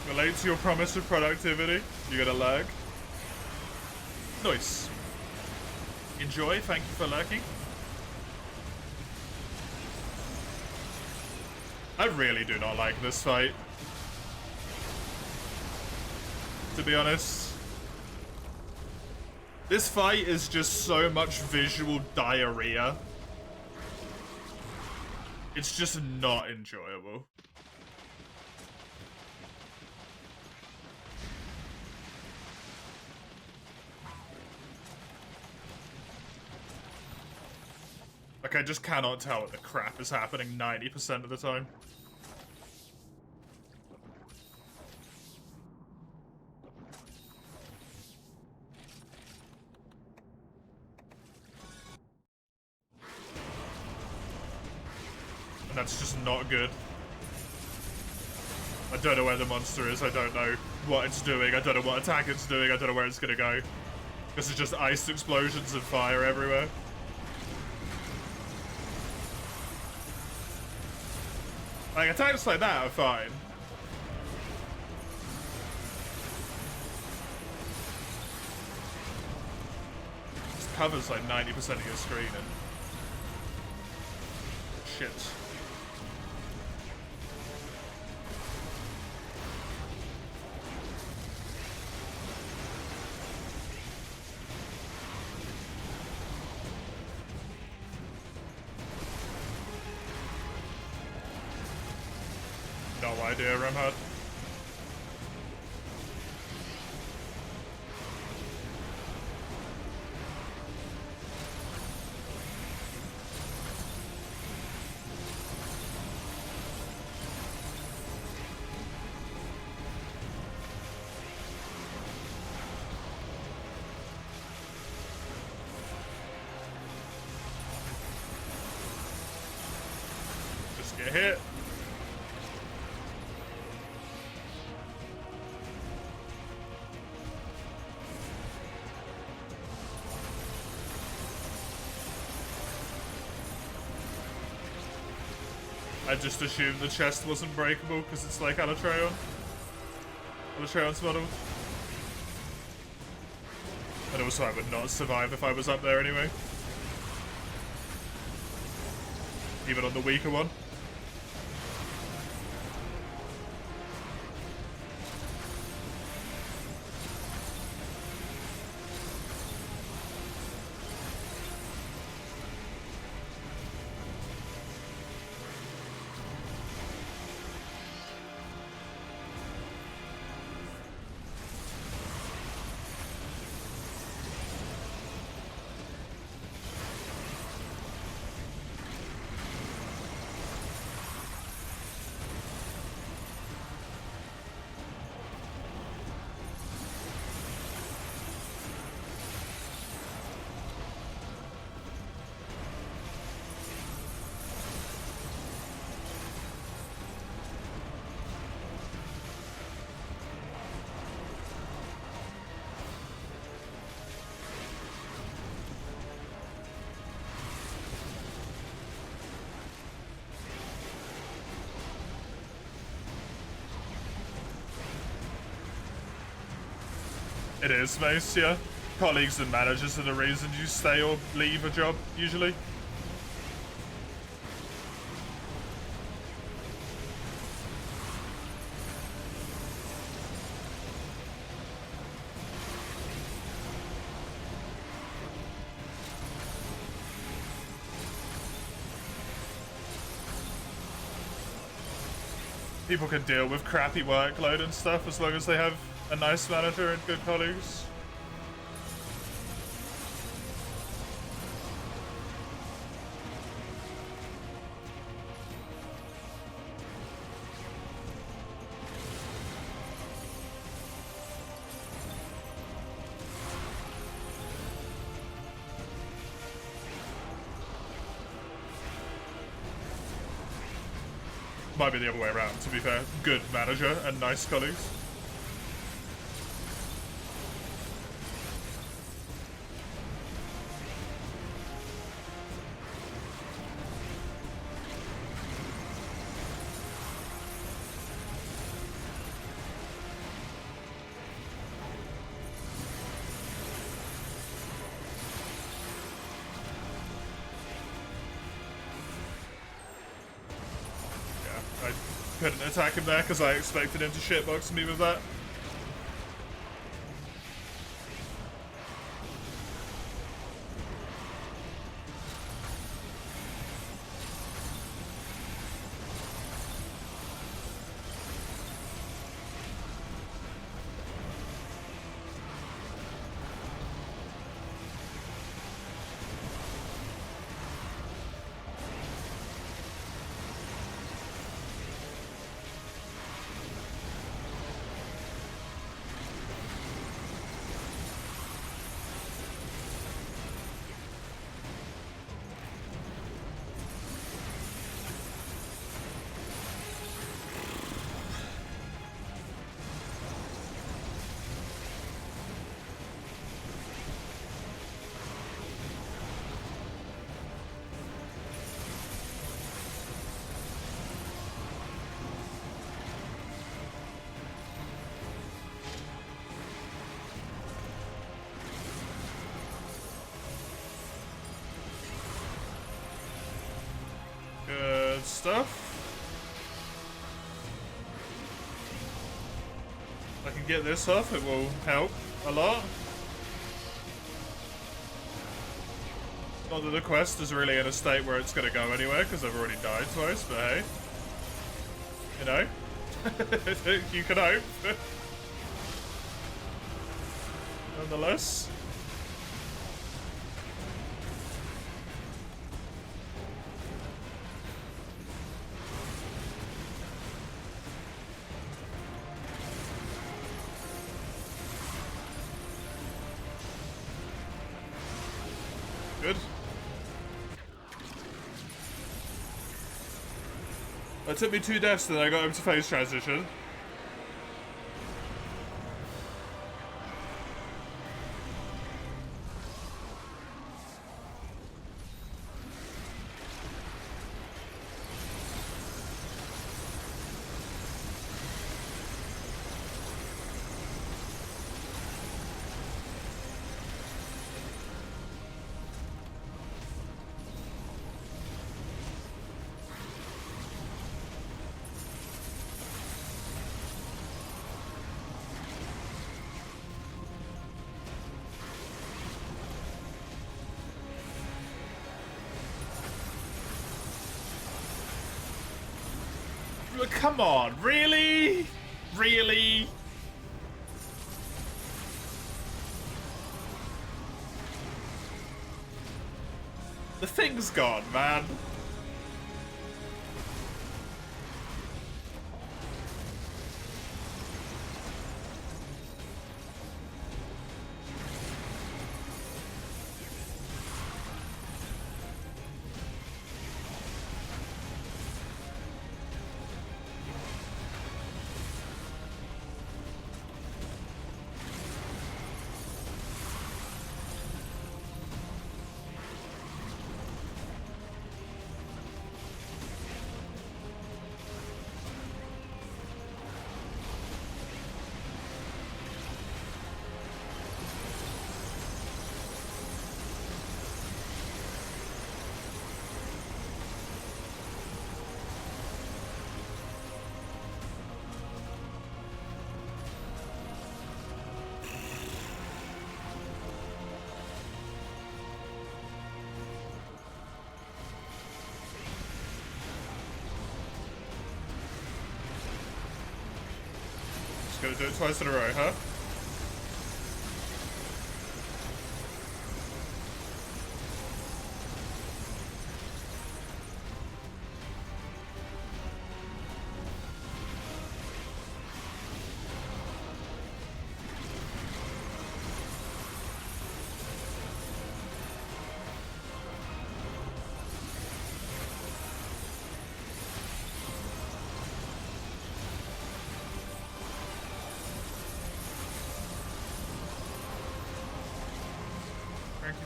Relate to your promise of productivity. You're gonna lag. Nice. Enjoy. Thank you for lurking. I really do not like this fight, to be honest. This fight is just so much visual diarrhea. It's just not enjoyable. I Like, I just cannot tell what the crap is happening 90% of the time. And that's just not good. I don't know where the monster is, I don't know what it's doing, I don't know what attack it's doing, I don't know where it's gonna go. This is just ice explosions and fire everywhere. Like, attacks like that are fine. This covers like 90% of your screen and... shit. No idea, Remhard. Just get hit. I just assumed the chest wasn't breakable because it's like Alatreon. Alatreon's model. And also I would not survive if I was up there anyway. Even on the weaker one. It is, Mace, yeah. Colleagues and managers are the reasons you stay or leave a job, usually. People can deal with crappy workload and stuff as long as they have a nice manager and good colleagues. Might be the other way around, to be fair. Good manager and nice colleagues. Couldn't attack him there because I expected him to shitbox me with that. stuff. If I can get this off, it will help a lot. Not that the quest is really in a state where it's gonna go anywhere, because I've already died twice, but hey. You know? You can hope. Nonetheless. Good. It took me 2 deaths, then I got him to phase transition. Come on, really? Really? The thing's gone, man. Gonna do it twice in a row, huh?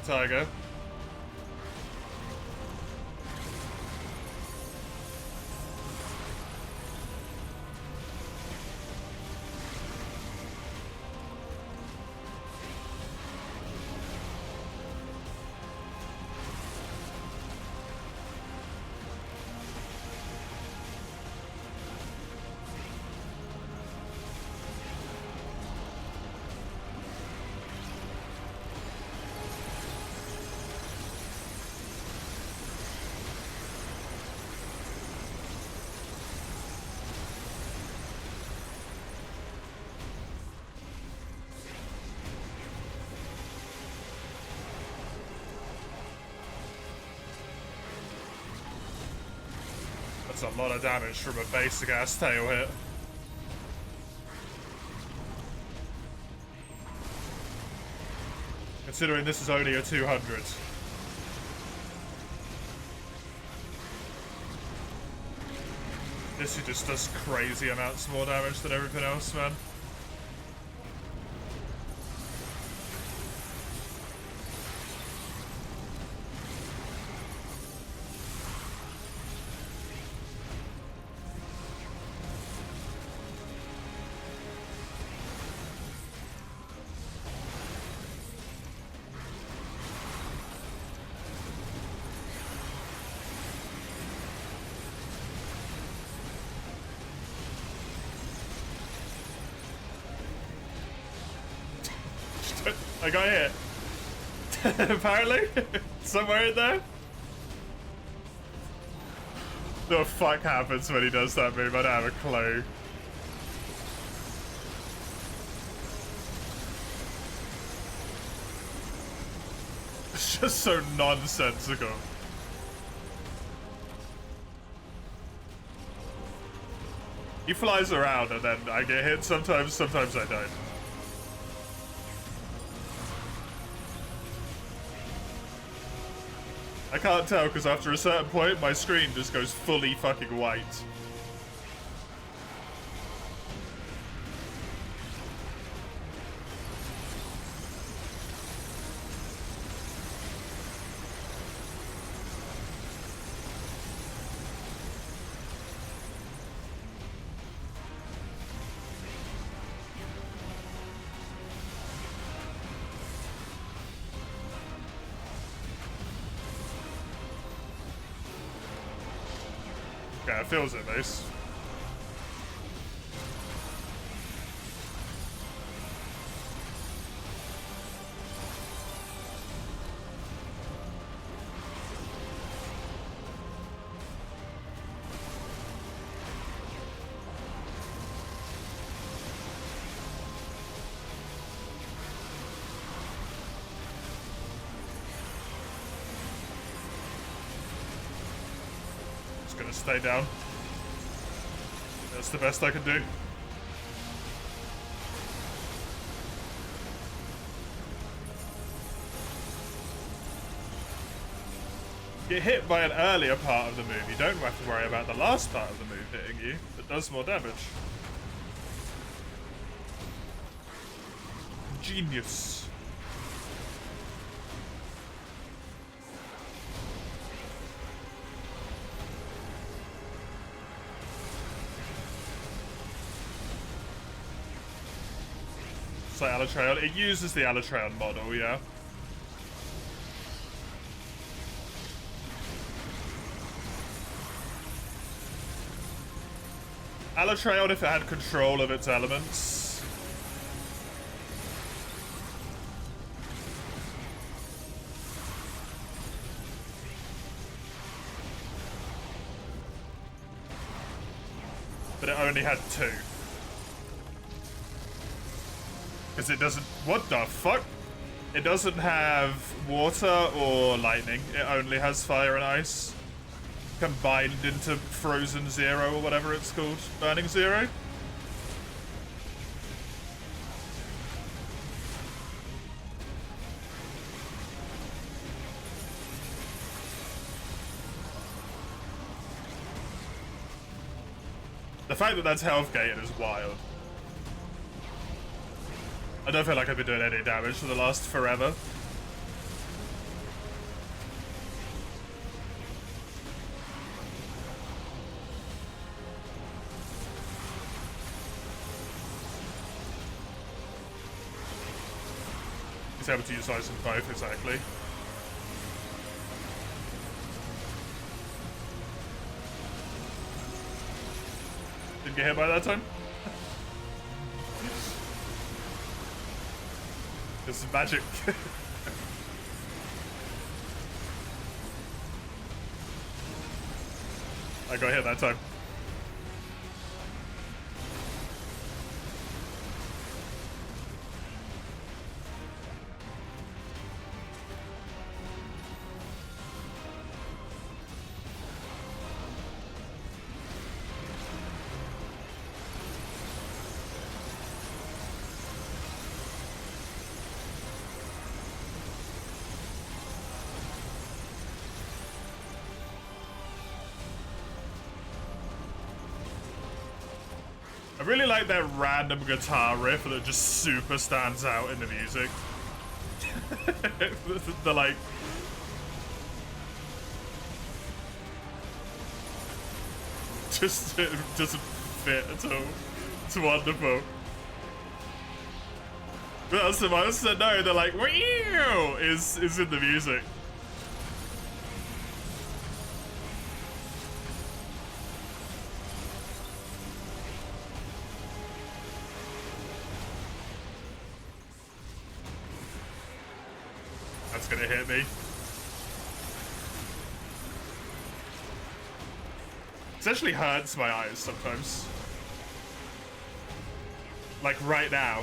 Tiger. That's a lot of damage from a basic ass tail hit. Considering this is only a 200. This just does crazy amounts more damage than everything else, man. I got hit. Apparently. Somewhere in there. The fuck happens when he does that move? I don't have a clue. It's just so nonsensical. He flies around and then I get hit sometimes I don't. I can't tell because after a certain point my screen just goes fully fucking white. Yeah, it feels at least. Just gonna stay down. That's the best I can do. Get hit by an earlier part of the move, you don't have to worry about the last part of the move hitting you. It does more damage. Genius. So Alatreon, it uses the Alatreon model, yeah. Alatreon, if it had control of its elements. But it only had 2. Because it doesn't... What the fuck? It doesn't have water or lightning. It only has fire and ice. Combined into Frozen Zero or whatever it's called. Burning Zero? The fact that that's health gain is wild. I don't feel like I've been doing any damage for the last forever. He's able to utilize them both, exactly. Didn't get hit by that time? This is magic. I got hit that time. I really like that random guitar riff that just super stands out in the music. the like... It doesn't fit at all. It's wonderful. But that's the most that no, they're like, "Wow!" is in the music. That's gonna hit me. It actually hurts my eyes sometimes. Like right now.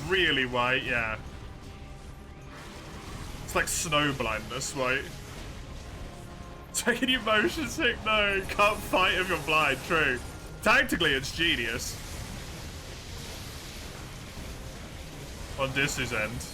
Really white, yeah. It's like snow blindness, white. Taking your motion sick, no. Can't fight if you're blind, true. Tactically, it's genius. On Dissu's end.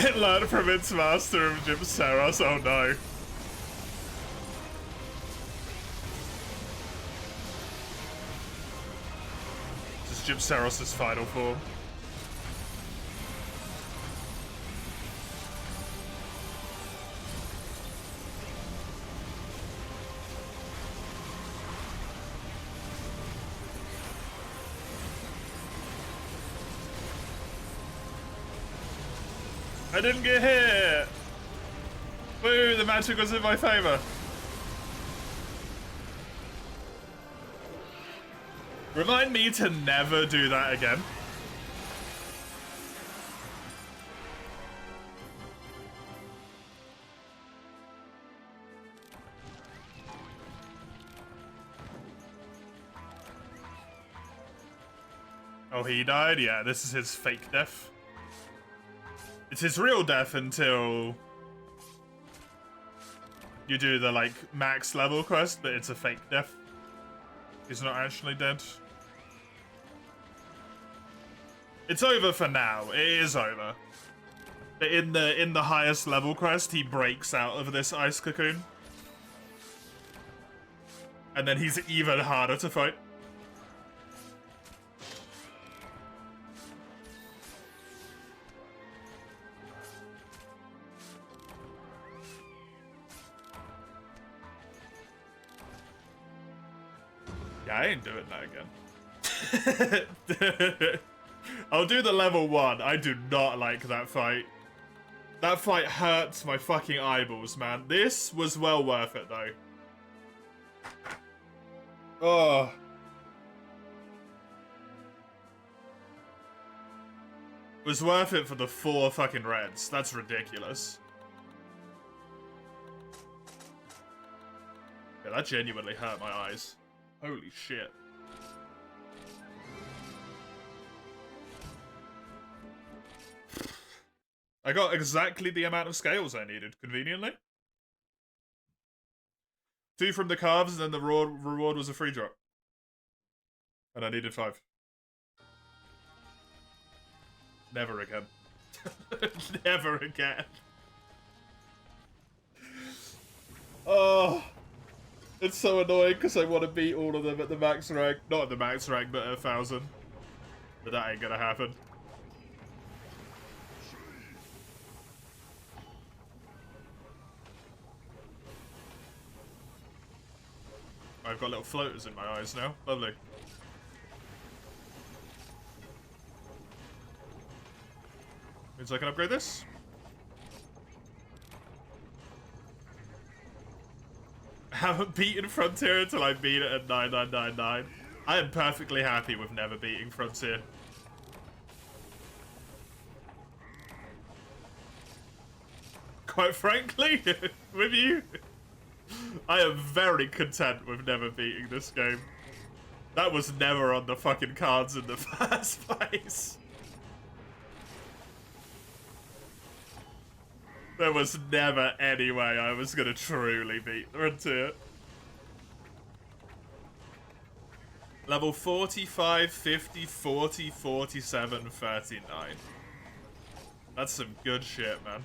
It learned from its master of Jim Saros, oh no. This is Jim Saros' final form. I didn't get hit! Woo, the magic was in my favor. Remind me to never do that again. Oh, he died? Yeah, this is his fake death. It's his real death until you do the, like, max level quest, but it's a fake death. He's not actually dead. It's over for now. It is over. But in the highest level quest, he breaks out of this ice cocoon. And then he's even harder to fight. Yeah, I ain't doing that again. I'll do the level 1. I do not like that fight. That fight hurts my fucking eyeballs, man. This was well worth it, though. Oh. It was worth it for the 4 fucking reds. That's ridiculous. Yeah, that genuinely hurt my eyes. Holy shit. I got exactly the amount of scales I needed, conveniently. 2 from the carves, and then the reward was a free drop. And I needed 5. Never again. Never again. Oh. It's so annoying because I want to beat all of them at the max rank. Not at the max rank, but at 1,000. But that ain't gonna happen. I've got little floaters in my eyes now. Lovely. Means I can upgrade this. I haven't beaten Frontier until I beat it at 9999. I am perfectly happy with never beating Frontier. Quite frankly, with you, I am very content with never beating this game. That was never on the fucking cards in the first place. There was never any way I was gonna truly beat Frontier. Level 45, 50, 40, 47, 39. That's some good shit, man.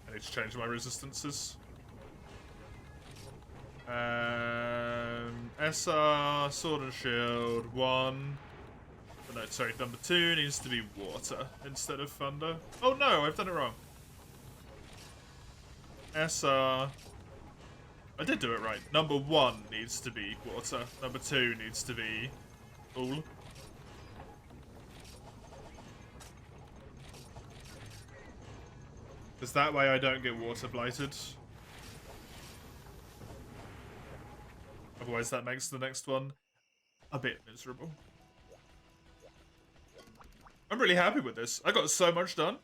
I need to change my resistances. SR, Sword and Shield, 1. Oh, no, sorry, number 2 needs to be water instead of thunder. Oh no, I've done it wrong. SR. I did do it right. Number 1 needs to be water. Number 2 needs to be all. Because that way I don't get water blighted. Otherwise that makes the next one a bit miserable. I'm really happy with this. I got so much done.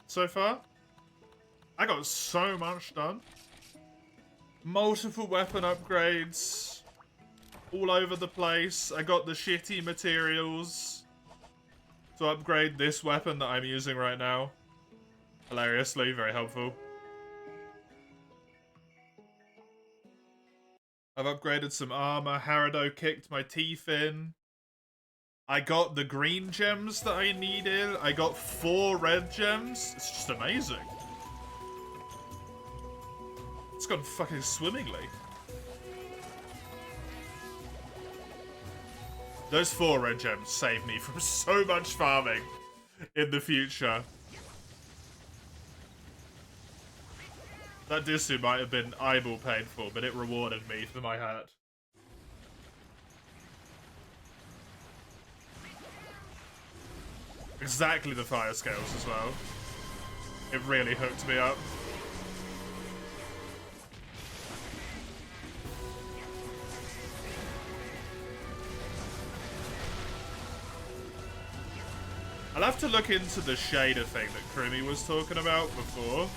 So far, I got so much done. Multiple weapon upgrades all over the place. I got the shitty materials to upgrade this weapon that I'm using right now. Hilariously, very helpful. I've upgraded some armor. Harado kicked my teeth in. I got the green gems that I needed. I got 4 red gems. It's just amazing. It's gone fucking swimmingly. Those 4 red gems saved me from so much farming in the future. That Disu might have been eyeball painful, but it rewarded me for my hurt. Exactly the fire scales as well. It really hooked me up. I'll have to look into the shader thing that Krumi was talking about before.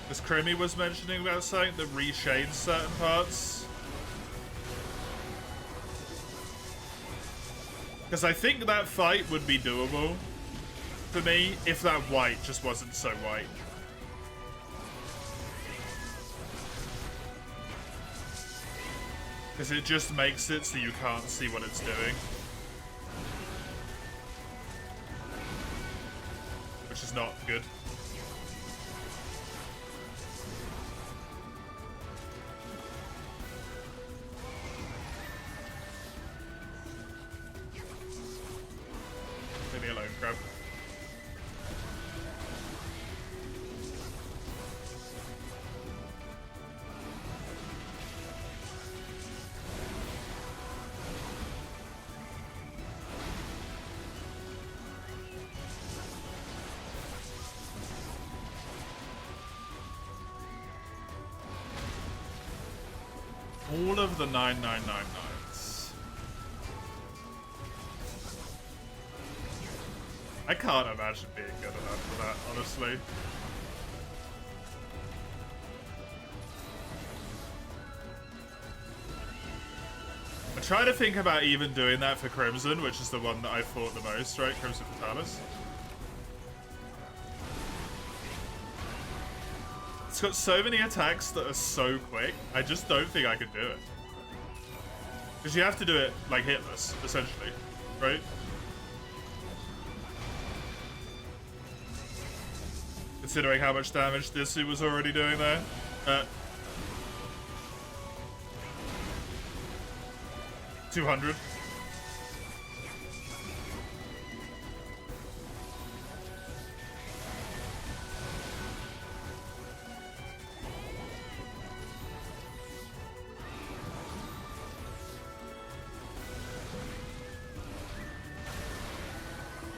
Because Krumi was mentioning about something that reshades certain parts. Because I think that fight would be doable for me if that white just wasn't so white. Because it just makes it so you can't see what it's doing. Which is not good. Leave me alone, crab. All of the 9999s. I can't imagine being good enough for that, honestly. I try to think about even doing that for Crimson, which is the one that I fought the most, right? Crimson Fatalis. It's got so many attacks that are so quick, I just don't think I could do it. Because you have to do it, like, hitless, essentially, right? Considering how much damage Disu was already doing there. 200.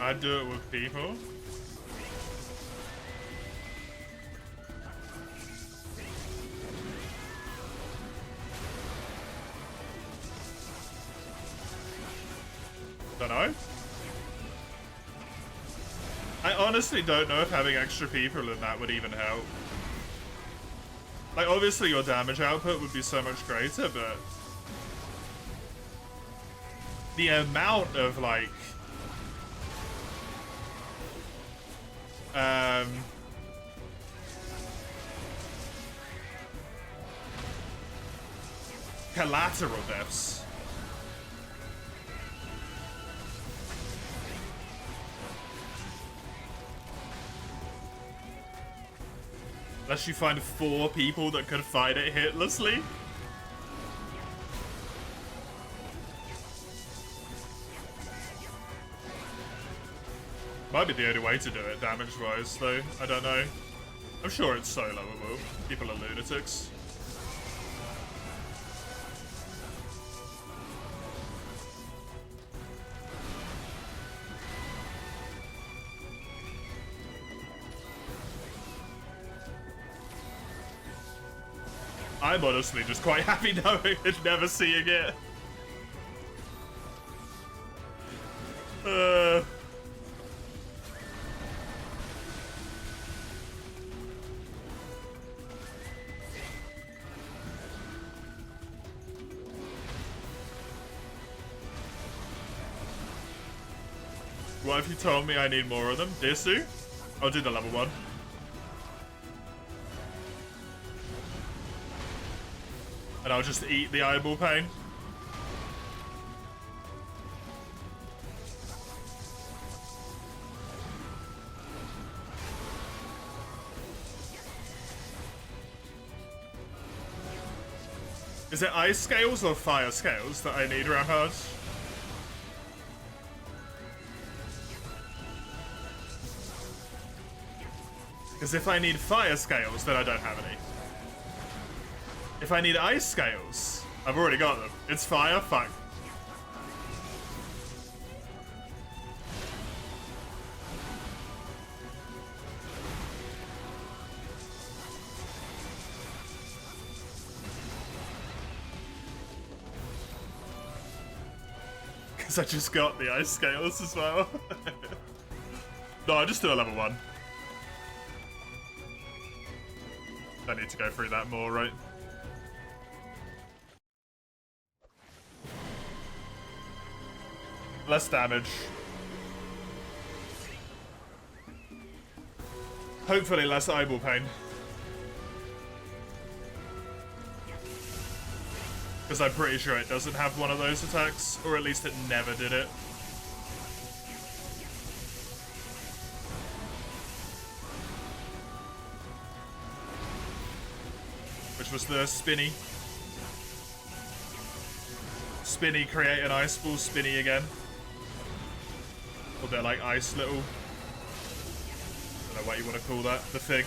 I'd do it with people. Don't know. I honestly don't know if having extra people in that would even help. Like, obviously your damage output would be so much greater, but the amount of, like, collateral deaths. Unless you find 4 people that could fight it hitlessly. Might be the only way to do it, damage-wise, though. I don't know. I'm sure it's soloable. People are lunatics. I'm honestly just quite happy knowing and never seeing it. What if you told me I need more of them? Disu? I'll do the level 1. And I'll just eat the eyeball pain. Is it ice scales or fire scales that I need, Rampart? Because if I need fire scales, then I don't have any. If I need ice scales, I've already got them. It's fire, fuck. Because I just got the ice scales as well. No, I just do a level 1. I need to go through that more, right? Less damage. Hopefully less eyeball pain. Because I'm pretty sure it doesn't have one of those attacks, or at least it never did it. Which was the spinny. Spinny, create an ice ball, spinny again. Or they're like ice little, I don't know what you want to call that, the thing.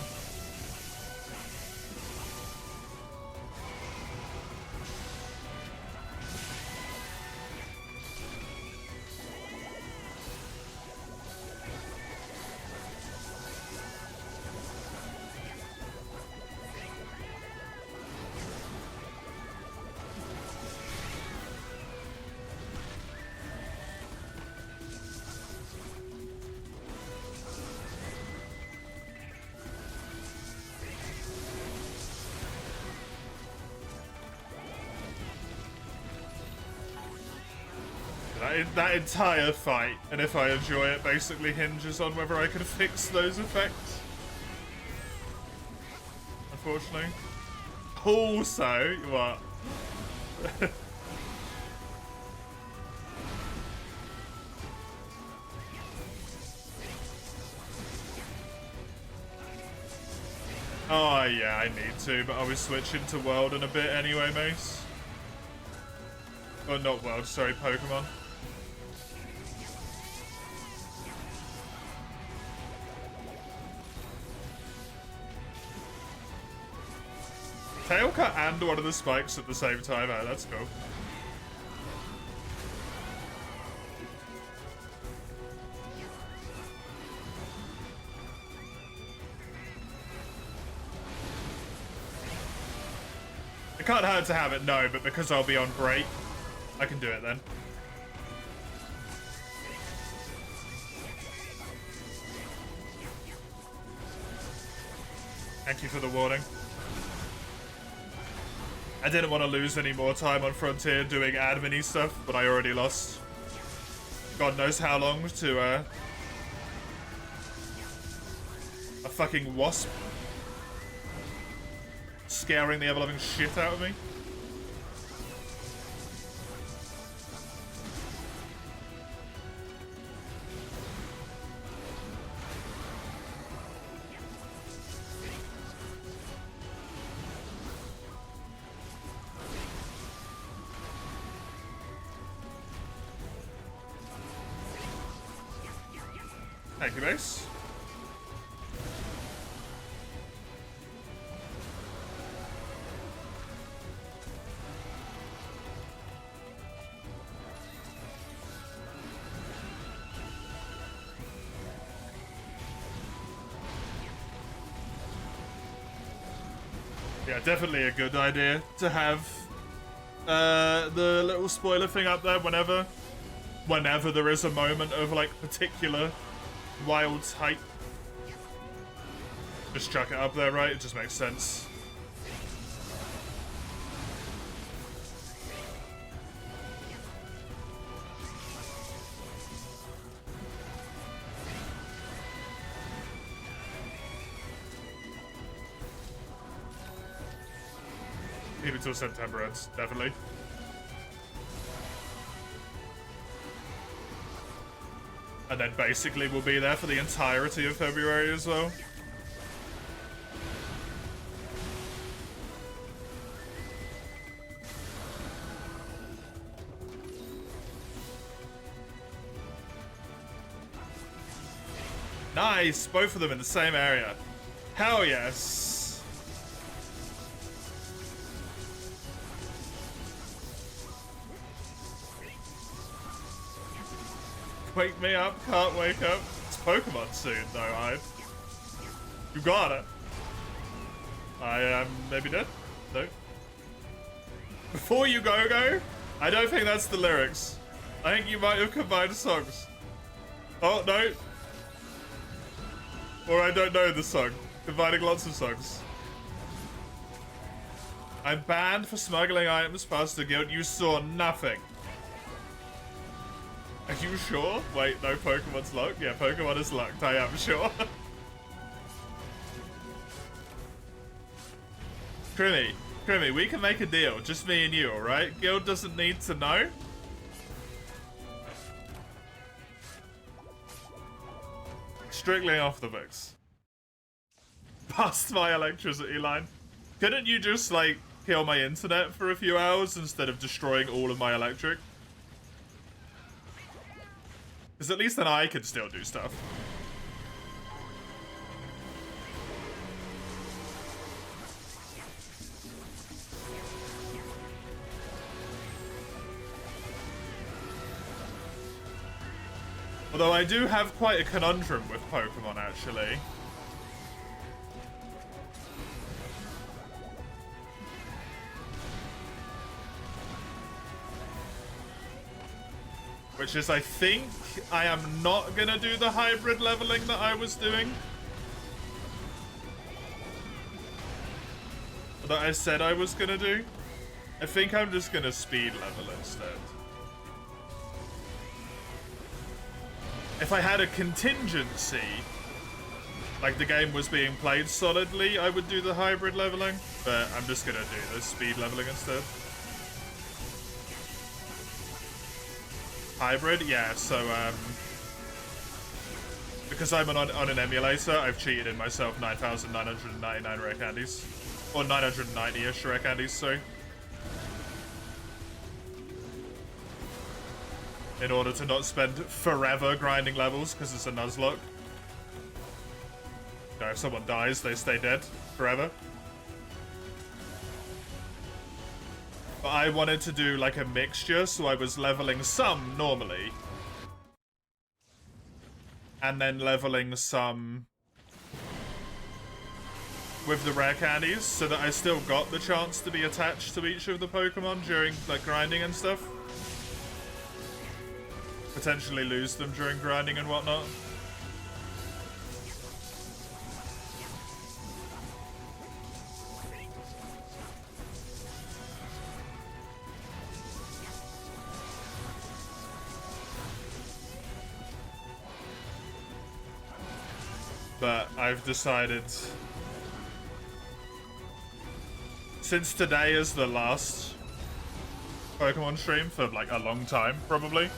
That entire fight, and if I enjoy it, basically hinges on whether I can fix those effects. unfortunately. Also, what? Oh yeah, I need to, but I'll be switching to World in a bit anyway, Mace. Oh, not World, sorry, Pokemon. Tail cut and one of the spikes at the same time. Oh, that's cool. It can't hurt to have it, no, but because I'll be on break, I can do it then. Thank you for the warning. I didn't want to lose any more time on Frontier doing admin-y stuff, but I already lost God knows how long to a fucking wasp scaring the ever-loving shit out of me. Thank you, Mace. Yeah, definitely a good idea to have the little spoiler thing up there whenever there is a moment of like particular wild hype. Just chuck it up there, right? It just makes sense. Even until September ends, definitely. And then basically we'll be there for the entirety of February as well. Nice! Both of them in the same area. Hell yes! Wake me up, can't wake up. It's Pokemon soon, though, You got it. I am maybe dead? No. Before you go, I don't think that's the lyrics. I think you might have combined songs. Oh, no. Or I don't know the song. Combining lots of songs. I'm banned for smuggling items past the guild. You saw nothing. Are you sure? Wait, no, Pokemon's locked? Yeah, Pokemon is locked, I am sure. Crimmy, we can make a deal. Just me and you, alright? Guild doesn't need to know. Strictly off the books. Past my electricity line. Couldn't you just, like, kill my internet for a few hours instead of destroying all of my electric? Because at least then I can still do stuff. Although I do have quite a conundrum with Pokemon, actually. Which is, I think, I am not gonna do the hybrid leveling that I was doing. That I said I was gonna do. I think I'm just gonna speed level instead. If I had a contingency, like the game was being played solidly, I would do the hybrid leveling, but I'm just gonna do the speed leveling instead. Hybrid, yeah, so because I'm on an emulator, I've cheated in myself 9,999 rare candies. Or 990-ish rare candies, sorry. In order to not spend forever grinding levels, because it's a Nuzlocke. You know, if someone dies, they stay dead forever. But I wanted to do like a mixture, so I was leveling some normally. And then leveling some with the rare candies, so that I still got the chance to be attached to each of the Pokemon during like grinding and stuff. Potentially lose them during grinding and whatnot. But I've decided, since today is the last Pokemon stream for like a long time, probably,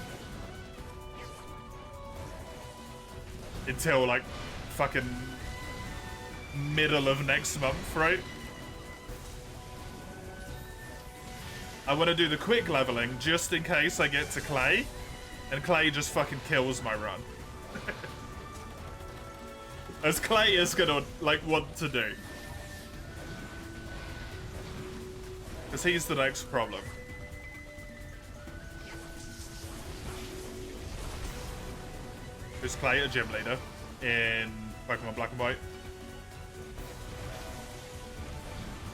until like fucking middle of next month, right? I want to do the quick leveling just in case I get to Clay, and Clay just fucking kills my run. As Clay is gonna, like, want to do. Because he's the next problem. Is Clay a gym leader in Pokemon Black and White?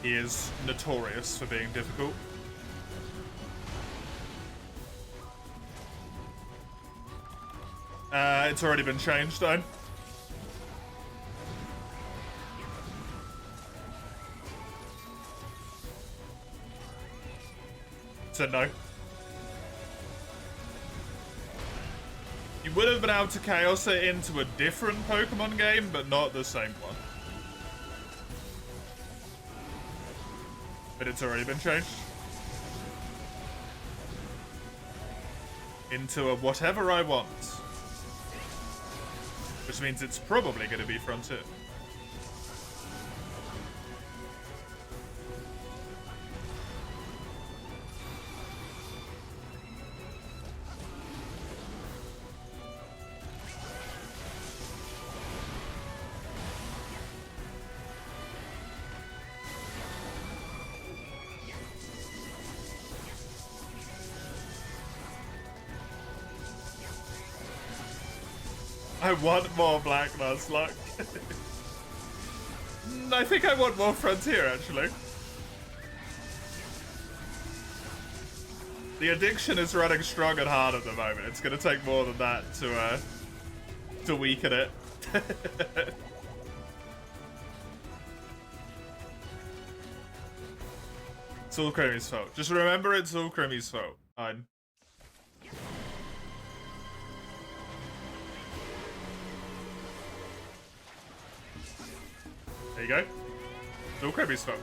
He is notorious for being difficult. It's already been changed, though. So no. You would have been able to Chaos it into a different Pokemon game, but not the same one. But it's already been changed. Into a whatever I want. Which means it's probably going to be Frontier. I want more Black Nuzlocke. I think I want more Frontier, actually. The addiction is running strong and hard at the moment. It's going to take more than that to weaken it. It's all Creamy's fault. Just remember it's all Creamy's fault. Fine. There you go. It's all Creamy's fault.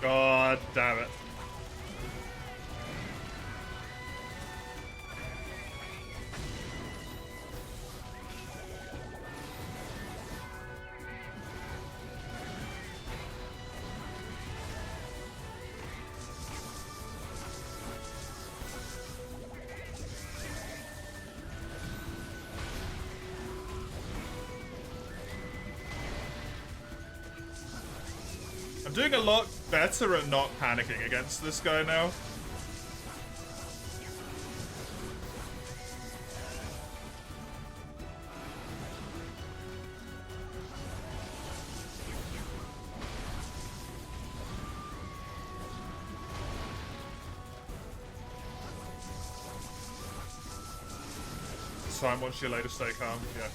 God damn it. I'm doing a lot better at not panicking against this guy now. time once your latest stay calm. Yeah.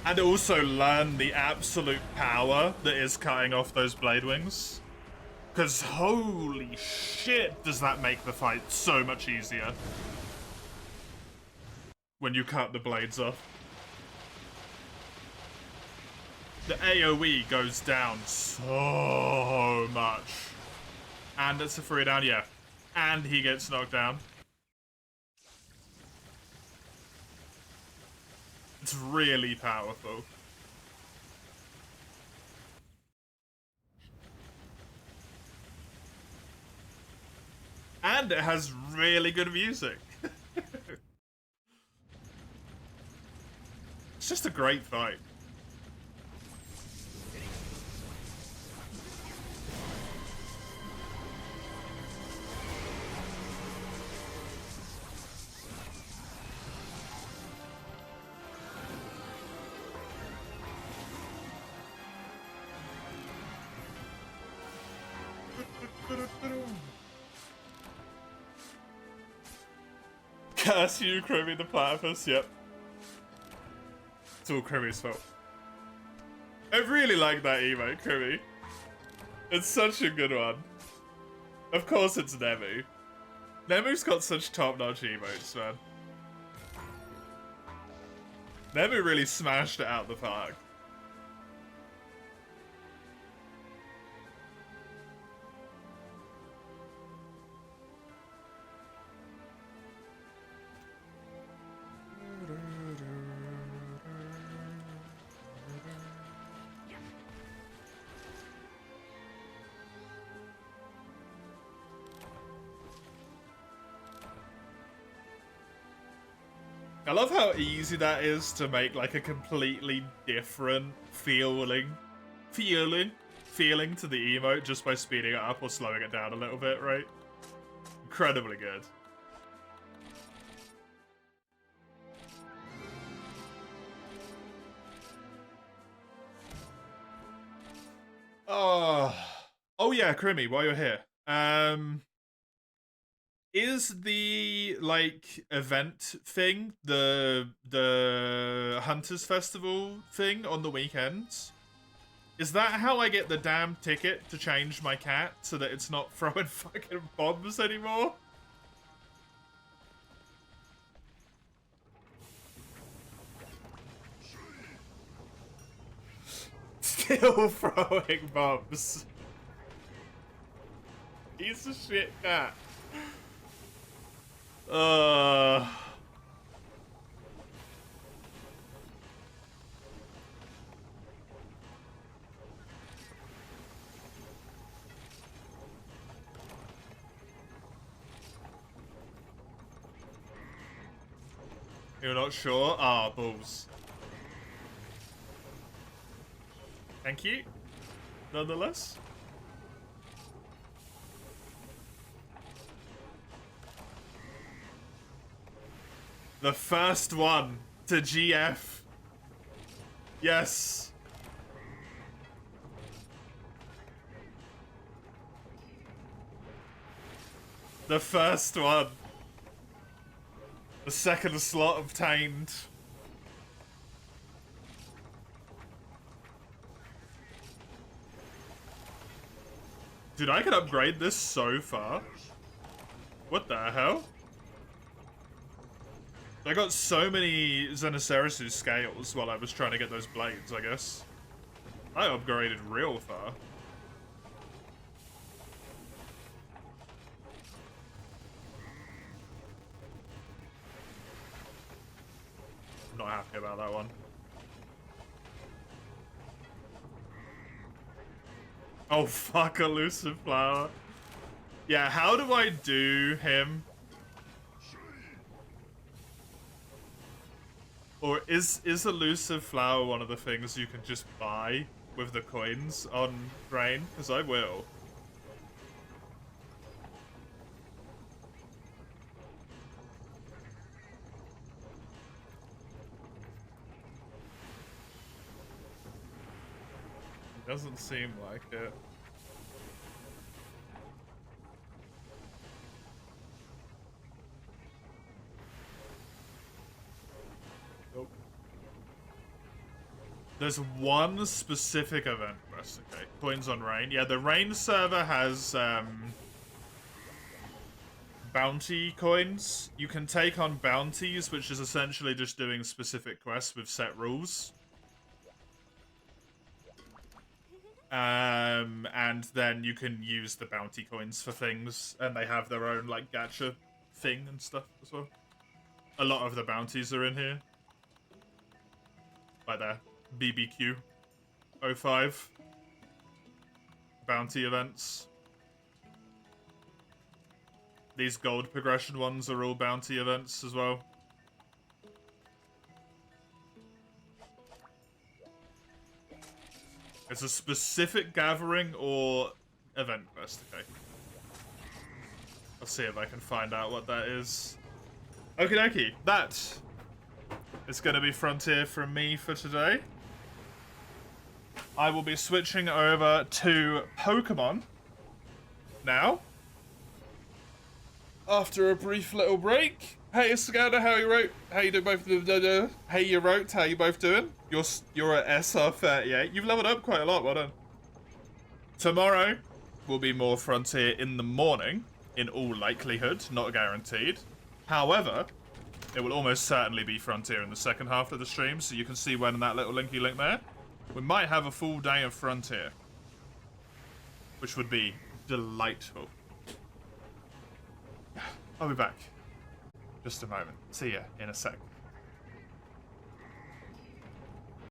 And also learn the absolute power that is cutting off those blade wings. Because holy shit, does that make the fight so much easier when you cut the blades off. The AoE goes down so much. And it's a 3 down, yeah. And he gets knocked down. It's really powerful. And it has really good music. It's just a great fight. Curse you, Krimi the Platypus, yep. It's all Krimi's fault. I really like that emote, Krimi. It's such a good one. Of course it's Nemu. Nemu's got such top-notch emotes, man. Nemu really smashed it out the park. I love how easy that is to make like a completely different feeling to the emote just by speeding it up or slowing it down a little bit, right? Incredibly good. Oh yeah, Krimi, while you're here. Is the like event thing, the Hunters Festival thing on the weekends? Is that how I get the damn ticket to change my cat so that it's not throwing fucking bombs anymore? Still throwing bombs. Piece of shit cat. You're not sure? Ah, balls. Thank you. Nonetheless. The first one to GF. Yes. The first one. The second slot obtained. Dude, I can upgrade this so far. What the hell? I got so many Xenocerisus scales while I was trying to get those blades, I guess. I upgraded real far. I'm not happy about that one. Oh fuck, Elusive Flower. Yeah, how do I do him? Or is Elusive Flower one of the things you can just buy with the coins on Rain? Because I will. It doesn't seem like it. There's one specific event quest, okay. Coins on Rain. Yeah, the Rain server has, bounty coins. You can take on bounties, which is essentially just doing specific quests with set rules. And then you can use the bounty coins for things, and they have their own, like, gacha thing and stuff as well. A lot of the bounties are in here. Like there. BBQ 05 bounty events. These gold progression ones are all bounty events as well. It's a specific gathering or event quest, okay. I'll see if I can find out what that is. Okie dokie, that is going to be Frontier from me for today. I will be switching over to Pokemon now. After a brief little break. Hey, Scouter, how you wrote? How you doing both? Hey, you wrote. How you both doing? You're at SR38. You've leveled up quite a lot. Well done. Tomorrow will be more Frontier in the morning, in all likelihood, not guaranteed. However, it will almost certainly be Frontier in the second half of the stream, so you can see when that little linky link there. We might have a full day of Frontier, which would be delightful. I'll be back. Just a moment. See ya in a sec.